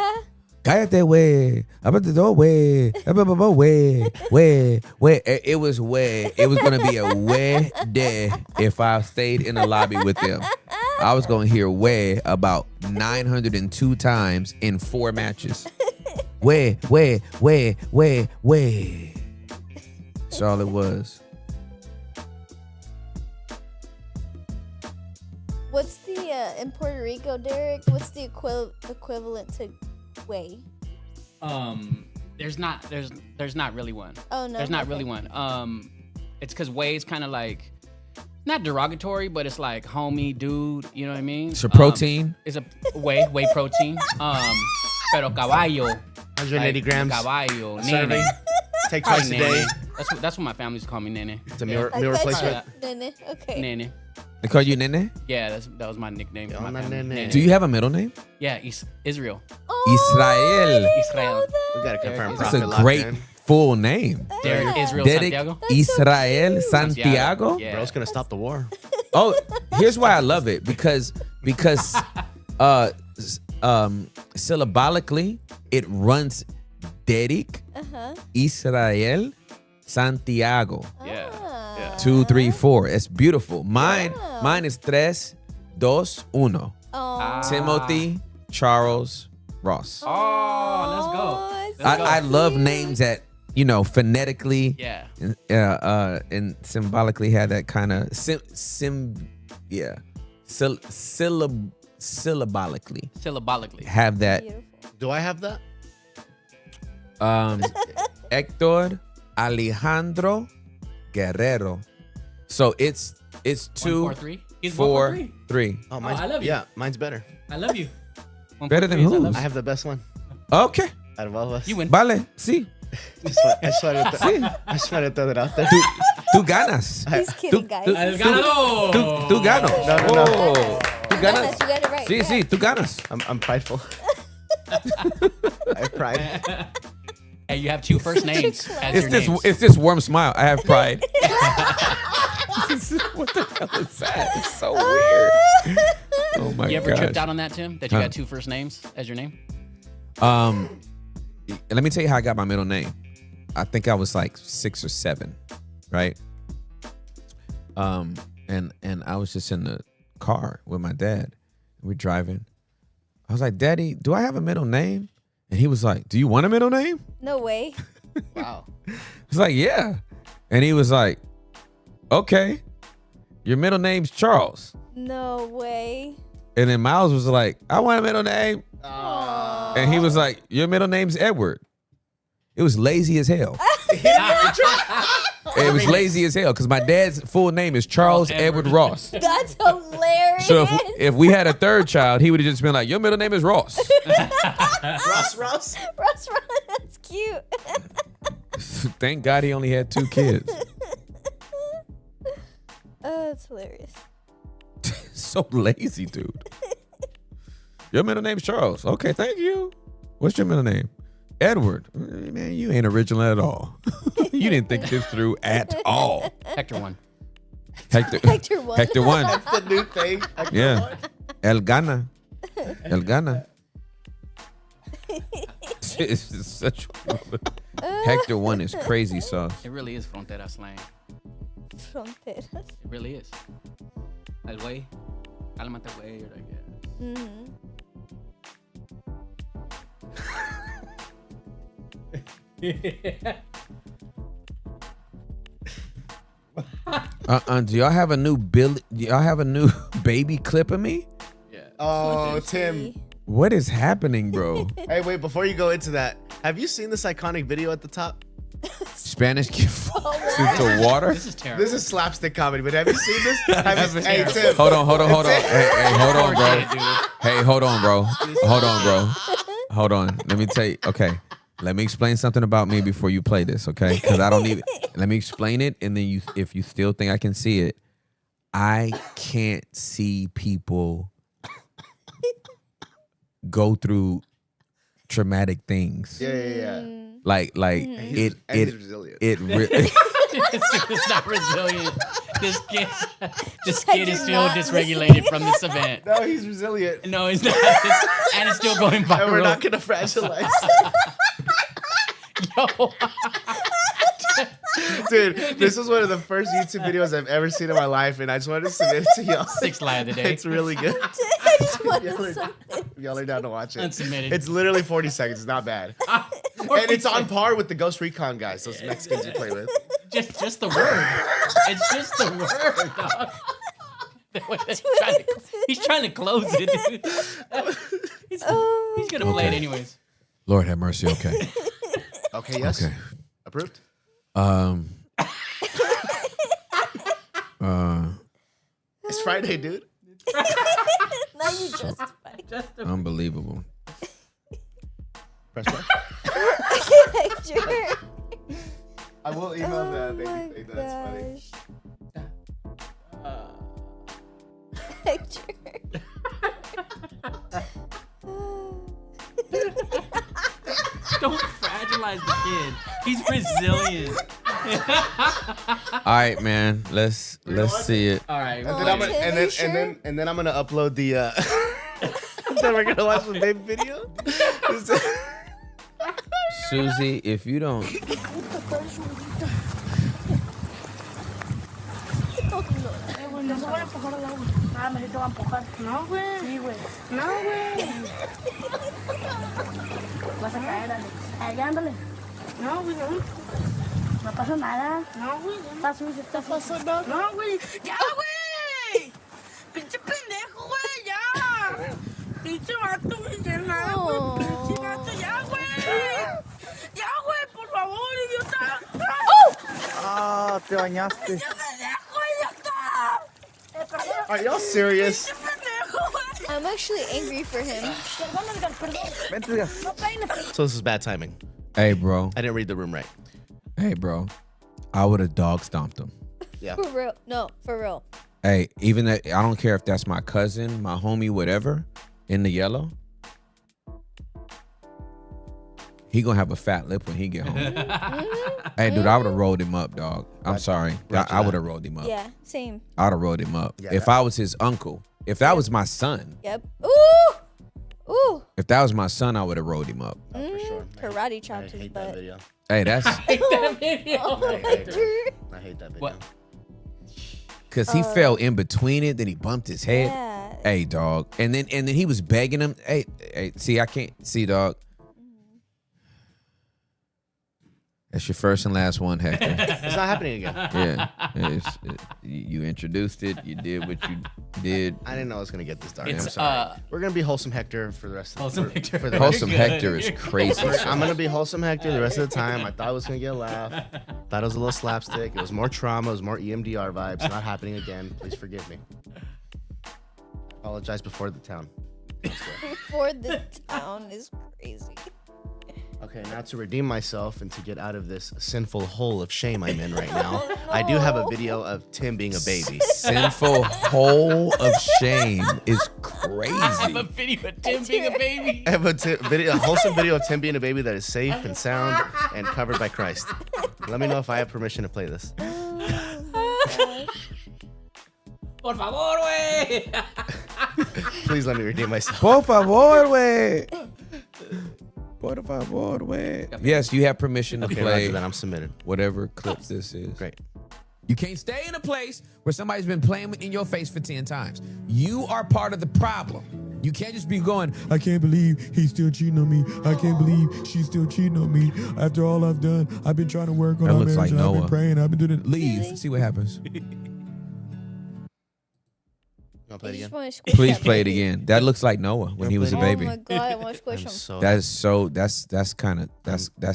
Cállate, güey. About the door, güey. Güey. It was way. It was gonna be a way day if I stayed in the lobby with them. I was gonna hear way about 902 times in 4 matches. Way. That's all it was. What's the in Puerto Rico, Derek? What's the equivalent to way? There's not really one. Oh no. There's not really one. It's because way is kind of like not derogatory, but it's like homie, dude. You know what I mean? It's a protein. It's a whey protein. Pero caballo. 180 grams. Caballo. Serving. Nene. Take twice a day. That's what my family's call me, nene. It's a meal I thought replacement. you said Nene. Okay. Nene. They call you Nene? Yeah, that was my nickname. For my Onda family. nene. Do you have a middle name? Yeah, Israel. Israel. Israel. We gotta confirm That's profit a locked great in. full name. Derek Israel Derek Santiago. Israel Santiago. Yeah. Bro's gonna stop the war. Oh, here's why I love it because syllabolically it runs Derek Israel Santiago. Yeah. Yeah. 2, 3, 4. It's beautiful. Mine is 3, 2, 1. Oh. Timothy Charles Ross. Oh, let's go. Let's go. I love names that phonetically Yeah. and symbolically had that kind of syllabolically have that. Beautiful. Do I have that? Hector Alejandro Guerrero. So it's 2, 1, 4, 3. He's 4, 1, 4, 3. 3. Oh, mine's, I love you. Yeah, mine's better. I love you. Better than 1, 4, 3 is I whose? love I you. have the best one. Okay. Out of all of us. You win. Vale. Sí. I just wanted to throw that out there. Tú ganas. He's kidding, guys. El ganador. Tú ganas. No. Oh. Tú You ganas. got it right. Sí, yeah. sí, tú ganas. I'm prideful. I have pride. Hey, you have 2 first names as your names. It's this warm smile. I have pride. What the hell is that? It's so weird. Oh my god. You ever tripped out on that, Tim? That you Huh. got 2 first names as your name? Let me tell you how I got my middle name. I think I was like 6 or 7, right? And I was just in the car with my dad. We're driving. I was like, Daddy, do I have a middle name? And he was like, do you want a middle name? No way. Wow. I was like, yeah. And he was like, okay. Your middle name's Charles. No way. And then Miles was like, I want a middle name. Aww. And he was like, your middle name's Edward. It was lazy as hell. It was lazy as hell because my dad's full name is Charles Edward Ross. That's hilarious. So if we had a third child, he would have just been like, your middle name is Ross. Ross. Ross, that's cute. Thank God he only had 2 kids. Oh, that's hilarious. So lazy, dude. Your middle name's Charles. Okay, thank you. What's your middle name? Edward. Man, you ain't original at all. You didn't think this through at all. Hector won. Hector. Hector won. Hector won. That's the new thing. Yeah. El Gana. El Gana. It's just such Hector 1 is crazy sauce. It really is frontera slang. Fronteras. It really is. El güey. Cálmate, güey. Or like, yeah. Do y'all have a new Do y'all have a new baby clip of me? Yeah. Oh, Tim. What is happening, bro? Hey, wait, before you go into that, have you seen this iconic video at the top? Spanish get falls into water. This is terrible. This is slapstick comedy, but have you seen this? Hey, terrible. Tim. Hold on. Hey, hold on, bro. Hey, hold on, bro. Hold on. Let me tell you. Okay. Let me explain something about me before you play this, okay? Because I don't need. Let me explain it, and then if you still think I can see it, I can't see people go through traumatic things. Yeah. Like He's resilient. It's not resilient. This kid is still dysregulated from this event. No, he's resilient. No, he's not. And it's still going viral. And we're not gonna fragilize. Yo. Dude, this is one of the first YouTube videos I've ever seen in my life, and I just wanted to submit it to y'all. 6th lie of the day. It's really good. I just want to submit. Y'all are down to watch it. Unsubmitted. It's literally 40 seconds. It's not bad. And it's on par with the Ghost Recon guys, those Mexicans you play with. Just the word. It's just the word, dog. He's trying to close it, dude. He's gonna play it anyways. Lord have mercy. Okay. Okay, yes. Okay. Approved? It's Friday, dude. Now you justify. Unbelievable. Press play. Hector. I will email the baby my thing. That's funny. gosh. Hector. Don't fragilize the kid. He's resilient. All right, man. Let's see it. All right. Oh, Then I'm gonna, Tim, and are you then sure? and then I'm gonna upload the. Then we're gonna watch the baby video. Susie, if you don't. No se van a empujar al agua. Ah, me te va a empujar. No, güey. Sí, güey. No, güey. Vas a caer, Alex. Ahí, ándale. No, güey, no. No pasa nada. No, güey. Está sucio, está pasando. No, güey. ¡Ya, güey! ¡Pinche pendejo, güey! ¡Ya! ¡Pinche vato, güey! ¡Ya nada, güey! ¡Pinche vato! ¡Ya, güey! ¡Ya, güey! ¡Por favor, idiota! Ah, te bañaste. ¡Ya pendejo, idiota! Are y'all serious? ¡Pinche pendejo, güey! I'm actually angry for him. Perdón, Edgar, perdón. Vente, Edgar. No peines. So this is bad timing. Hey, bro. I didn't read the room right. Hey, bro. I would have dog stomped him. Yeah. For real. No, for real. Hey, even that, I don't care if that's my cousin, my homie, whatever, in the yellow. He gonna have a fat lip when he get home. Hey, dude, I would have rolled him up, dog. I'm sorry. I would have rolled him up. Yeah, same. I would have rolled him up. Yeah, If I was his uncle, if that was my son, Yep. Ooh! Ooh! if that was my son, I would have rolled him up. For sure. Karate I chopped his hate that butt. video. Hey, that's I hate that video. What? because he fell in between it, then he bumped his head. Yeah. Hey, dog. And then he was begging him. Hey, see, I can't see, dog. That's your first and last one, Hector. It's not happening again. Yeah. You introduced it. You did what you did. I didn't know I was gonna get this dark. I'm It's sorry. We're gonna be wholesome Hector for the rest of Wholesome for, Hector. For the Wholesome You're good. Hector is You're crazy. I'm gonna be wholesome Hector the rest of the time. I thought I was gonna get a laugh. Thought it was a little slapstick. It was more trauma. It was more EMDR vibes. Not happening again. Please forgive me. Apologize before the town. For the town is crazy. Okay. Okay, now to redeem myself and to get out of this sinful hole of shame I'm in right now, I do have a video of Tim being a baby. Sinful hole of shame is I have a crazy. video of Tim being a baby. I have a wholesome video of Tim being a baby that is safe and sound and covered by Christ. Let me know if I have permission to play this. Por favor, güey. Please let me redeem myself. Por favor, güey. Por favor, güey. Yes, you have permission to Okay, play roger that. I'm submitted. whatever clip this is. Great. You can't stay in a place where somebody's been playing in your face for 10 times. You are part of the problem. You can't just be going, I can't believe he's still cheating on me. I can't believe she's still cheating on me. After all I've done, I've been trying to work on That our looks marriage like and I've Noah. been praying. I've been doing it. Leave. Really? See what happens. You want to play it again? Please play it again. That looks like Noah when he was a baby. Oh my god, I want to squish I'm him. so That's so that's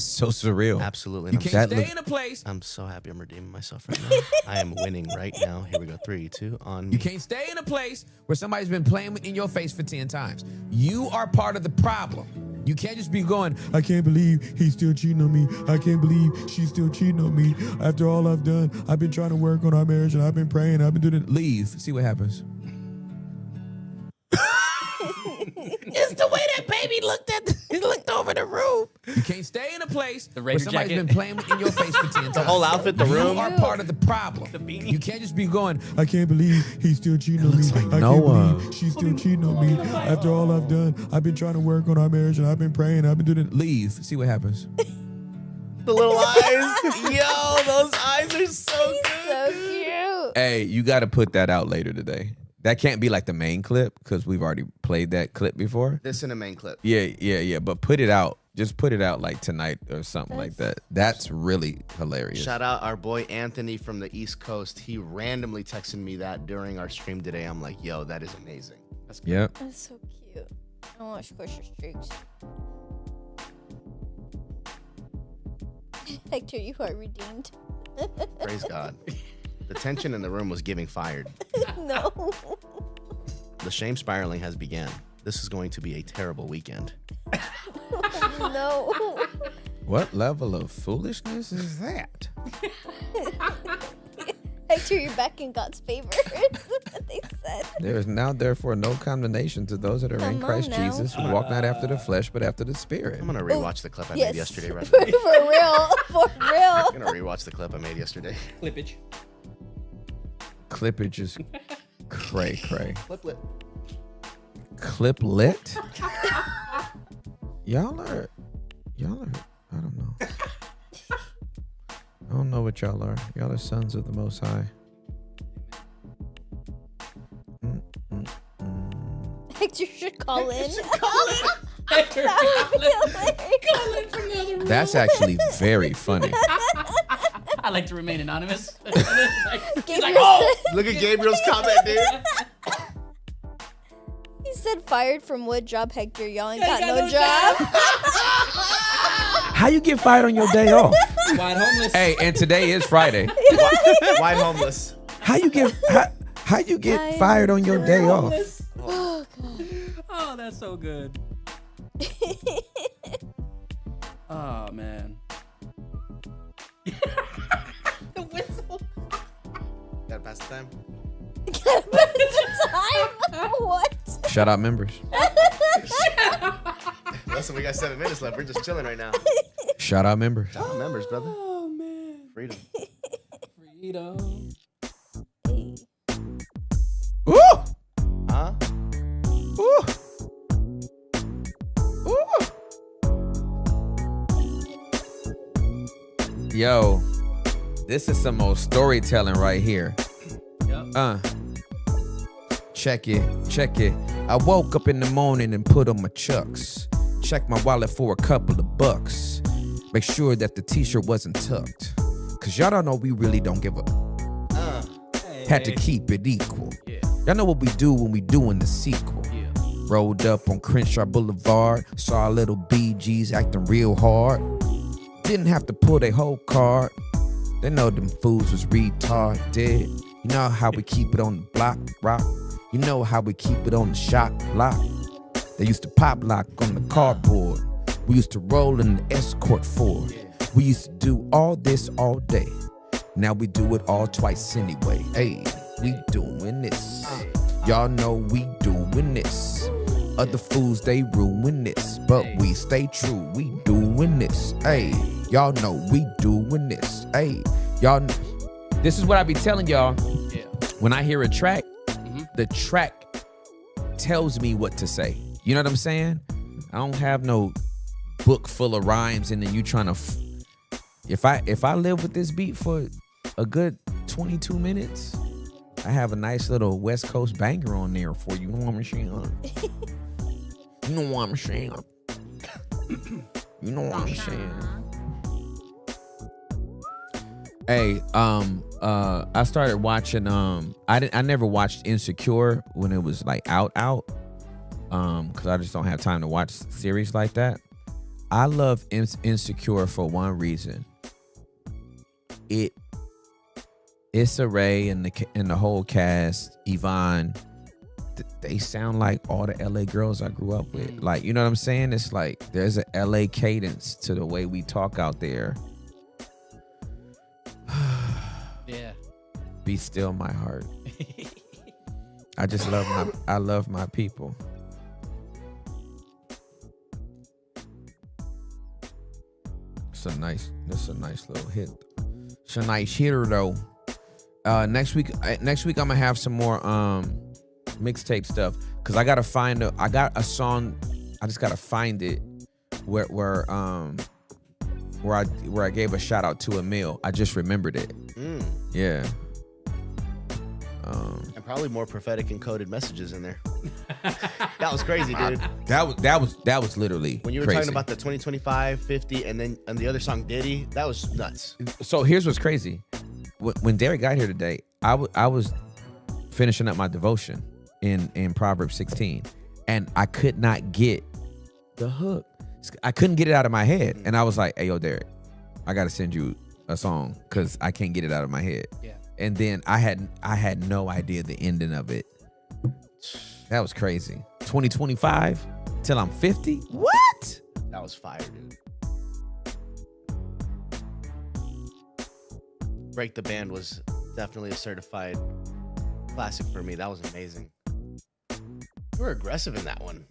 so surreal. absolutely. You I'm can't so- stay in a place. I'm so happy I'm redeeming myself right now. I am winning right now. Here we go. 3, 2, on You me. can't stay in a place where somebody's been playing in your face for 10 times. You are part of the problem. You can't just be going, I can't believe he's still cheating on me. I can't believe she's still cheating on me. After all I've done, I've been trying to work on our marriage and I've been praying. I've been doing it. Leave. See what happens. It's the way that baby looked he looked over the room. You can't stay in a place where Raider somebody's jacket. been playing in your face for 10 times. The whole outfit, the room. You are part of the problem. The beanie. You can't just be going, I can't believe he's still cheating on me. looks like I Noah. can't believe she's still cheating on me. After all I've done, I've been trying to work on our marriage and I've been praying. I've been doing it. Leave. See what happens. The little eyes. Yo, those eyes are so good. So cute. Hey, you got to put that out later today. That can't be like the main clip because we've already played that clip before. This in a main clip. Yeah. But put it out. Just put it out like tonight or something like that. That's really hilarious. Shout out our boy Anthony from the East Coast. He randomly texted me that during our stream today. I'm like, yo, that is amazing. Yep. That's so cute. I want to squish your streaks. Hector, you are redeemed. Praise God. The tension in the room was giving fired. No. The shame spiraling has begun. This is going to be a terrible weekend. No. What level of foolishness is that? Hector, you're back in God's favor. That's what they said. There is now therefore no condemnation to those that are in Come on Christ now. Jesus who walk not after the flesh but after the spirit. I'm going to rewatch the clip I Yes. made yesterday. Right For now. real. For real. I'm going to rewatch the clip I made yesterday. Clippage. Clippage is cray. Clip lit. Clip lit? Y'all are, I don't know. I don't know what y'all are. Y'all are sons of the Most High. Hector should call in. Hector, That would be hilarious. That's actually very funny. I like to remain anonymous. He's Gabriel like, oh! Look at Gabriel's comment, dude. He said fired from what job, Hector? Y'all ain't got no job. How you get fired on your day off? Wide homeless. Hey, and today is Friday. White homeless. How you get fired on your day off? Oh, God. Oh, that's so good. Oh, man. The whistle. Gotta pass the time. Time? What? Shout out members. Listen, we got 7 minutes left. We're just chilling right now. Shout out members. Shout out members, brother. Oh, man. Freedom. Freedom. Hey. Ooh! Huh? Ooh! Ooh! Yo, this is some old storytelling right here. Yep. Check it. I woke up in the morning and put on my chucks. Checked my wallet for a couple of bucks. Make sure that the t-shirt wasn't tucked. Cause y'all don't know we really don't give a. Had to keep it equal. Yeah. Y'all know what we do when we doing the sequel. Yeah. Rolled up on Crenshaw Boulevard. Saw little BGs acting real hard. Didn't have to pull their whole card. They know them fools was retarded. You know how we keep it on the block, rock. You know how we keep it on the shop block. They used to pop lock on the cardboard. We used to roll in the escort Ford. We used to do all this all day. Now we do it all twice anyway. Hey, we doing this. Y'all know we doing this. Other fools, they ruin this. But we stay true, we doing this. Hey, y'all know we doing this. Hey, y'all this is what I be telling y'all. Yeah. When I hear a track, the track tells me what to say. You know what I'm saying? I don't have no book full of rhymes and then you trying to if I live with this beat for a good 22 minutes, I have a nice little West Coast banger on there for you. You know what I'm saying? You know what I'm saying? You know what I'm saying? Hey, I started watching. I never watched Insecure when it was like out. Because I just don't have time to watch series like that. I love Insecure for one reason. Issa Rae and the whole cast, Yvonne, they sound like all the LA girls I grew up with. Like, you know what I'm saying? It's like there's a LA cadence to the way we talk out there. Yeah. Be still my heart. I just love my people. It's a nice little hit. It's a nice hitter though. Next week I'm gonna have some more mixtape stuff because I got a song. I just gotta find it where I gave a shout out to Emil. I just remembered it. Yeah. And probably more prophetic encoded messages in there. That was crazy, dude. That was literally when you were crazy. talking about the 2025, 50, and then the other song Diddy. That was nuts. So here's what's crazy. When Derek got here today, I was finishing up my devotion in Proverbs 16, and I could not get the hook. I couldn't get it out of my head, and I was like, "Hey, yo, Derek, I gotta send you a song because I can't get it out of my head." Yeah. And then I had no idea the ending of it. That was crazy. 2025 till I'm 50. What? That was fire, dude. Break the Band was definitely a certified classic for me. That was amazing. You were aggressive in that one.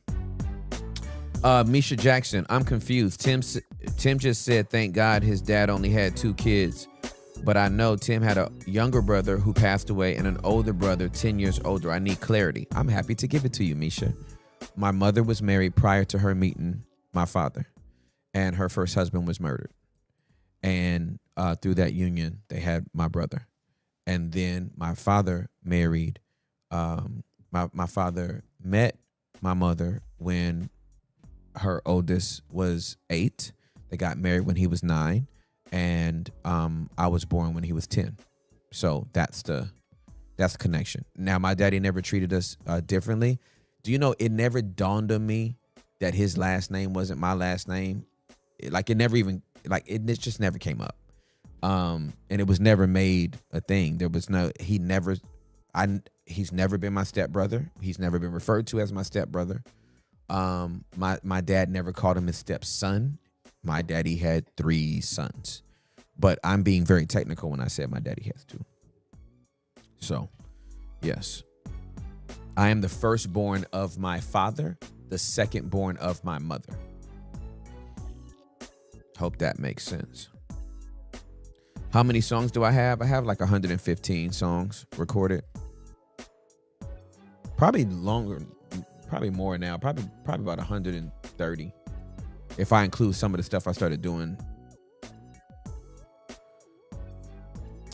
Misha Jackson, I'm confused. Tim just said, thank God his dad only had 2 kids. But I know Tim had a younger brother who passed away and an older brother 10 years older. I need clarity. I'm happy to give it to you, Misha. My mother was married prior to her meeting my father, and her first husband was murdered. And through that union, they had my brother. And then my father married, my father met my mother when her oldest was 8. They got married when he was 9. And I was born when he was 10. So that's the connection. Now, my daddy never treated us differently. Do you know, it never dawned on me that his last name wasn't my last name. It just never came up. And it was never made a thing. There was he's never been my stepbrother. He's never been referred to as my stepbrother. My dad never called him his stepson. My daddy had 3 sons, but I'm being very technical when I said my daddy has 2. So, yes, I am the firstborn of my father, the secondborn of my mother. Hope that makes sense. How many songs do I have? I have like 115 songs recorded. Probably longer, probably more now. Probably about 130. If I include some of the stuff I started doing.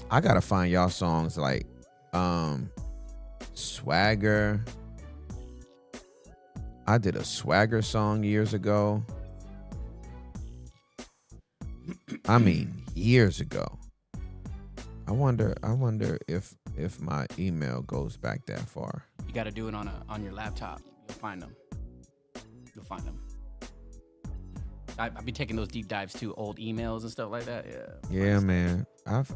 I gotta find y'all songs like Swagger. I did a Swagger song years ago. I mean, years ago. I wonder if my email goes back that far. You got to do it on your laptop. You'll find them. I've been taking those deep dives too, old emails and stuff like that. Yeah, man. I've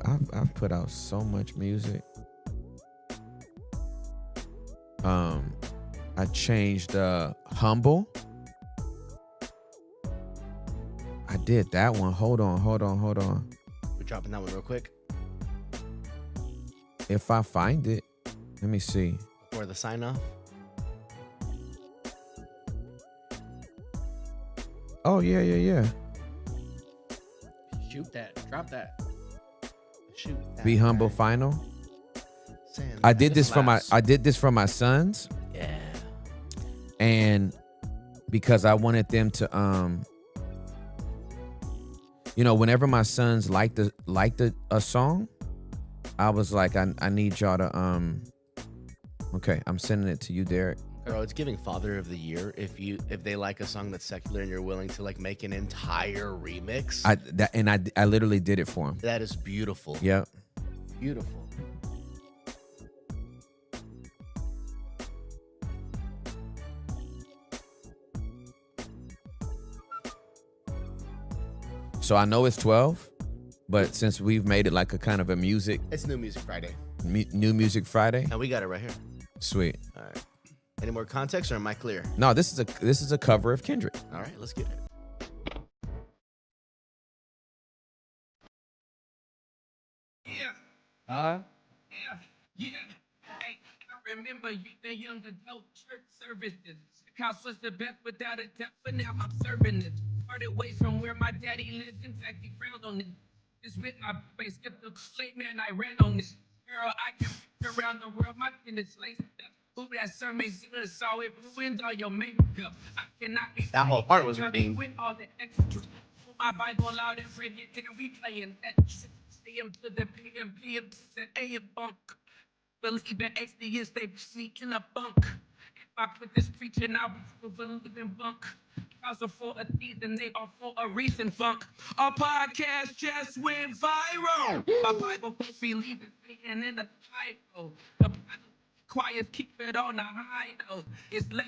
put out so much music. I changed Humble I did that one. Hold on. We're dropping that one real quick If I find it, let me see. before the sign off. Oh yeah. Shoot that. Drop that. Shoot. Be humble. Final. Sand. I did this for my sons, Yeah. and because I wanted them to whenever my sons liked a song, I was like, I need y'all to okay, I'm sending it to you, Derek. Bro, it's giving Father of the Year if they like a song that's secular and you're willing to like make an entire remix. I literally did it for him. That is beautiful. Yep. Beautiful. So I know it's 12, but since we've made it like a kind of a music, It's New Music Friday. New Music Friday, And we got it right here. sweet. All right. Any more context or am I clear? No, this is a cover of Kendrick. All right, let's get it. Yeah. Hey, I remember you, the young adult church services. The house was the best without a doubt, but now I'm serving it. Started away from where my daddy lived. In fact, he frowned on it. Just with my face, skipped the late man, I ran on this. Girl, I can around the world, my finish laced up. Ooh, that sermon good, saw it ruined all your makeup. I cannot be That whole part was redeemed. with all the extras. Pull my Bible out and read it, then we playing that. AM to the PM, PM to the AM bunk. Believe in atheists, they sneak in a bunk. If I put this preaching out, we believe in bunk. Cause are for a season, they are for a reason, funk. Our podcast just went viral. My Bible won't be leaving Satan in the title. The Bible quiet, keep it on the high note. It's late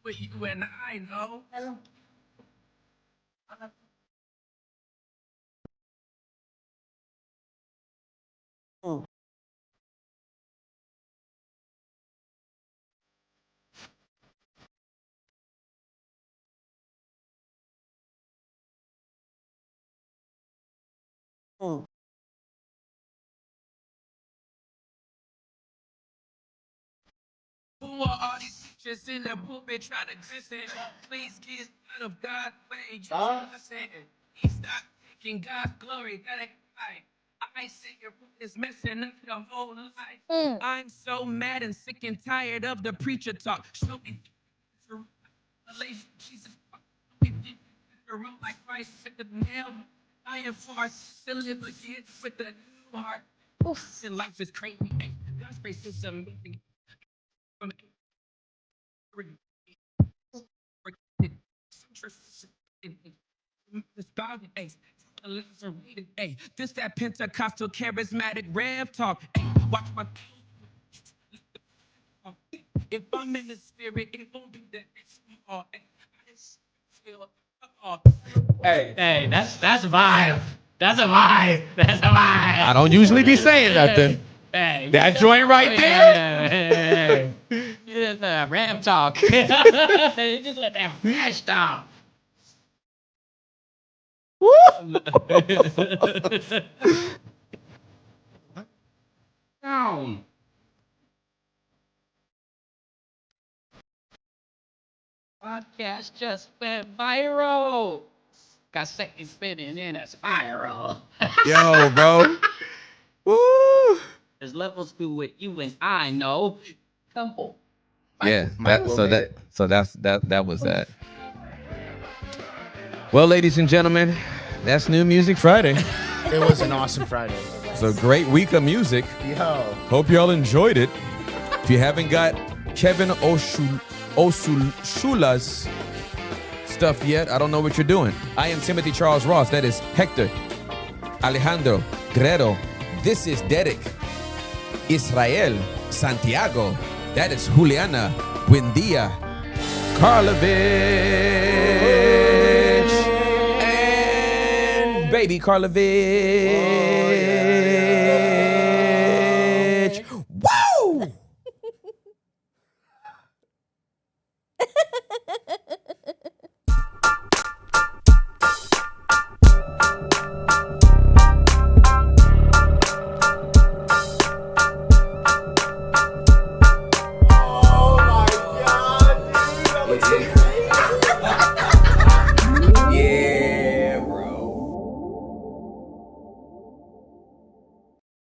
for you and I know. Who are all these teachers in the pulpit trying to listen? Please get out of God's way. He's not taking God's glory. That ain't right. I say your root is messing up your whole life. I'm so mad and sick and tired of the preacher talk. Show me Jesus. We did the room like Christ with the nail. I am for to live again with the new heart. And life is crazy. God's grace is amazing. From Hey, this that Pentecostal charismatic rev talk. Hey, watch my. If I'm in the spirit, it won't be that. Hey, that's a vibe. That's a vibe. That's a vibe. I don't usually be saying nothing. Hey, That joint right there. Hey, just ram talk. Just let that flash talk. Down. Podcast just went viral. Got Satan spinning in a spiral. Yo, bro. Woo. There's levels to it you and I know. Come on. Yeah. Michael made That was that. Well, ladies and gentlemen, that's New Music Friday. It was an awesome Friday. It's a great week of music. Yo. Hope y'all enjoyed it. If you haven't got Kevin Oshula's stuff yet, I don't know what you're doing. I am Timothy Charles Ross. That is Hector, Alejandro, Guerrero. This is Derek, Israel, Santiago. That is Juliana, Buendia, Karlovich, and baby Karlovich. Woo!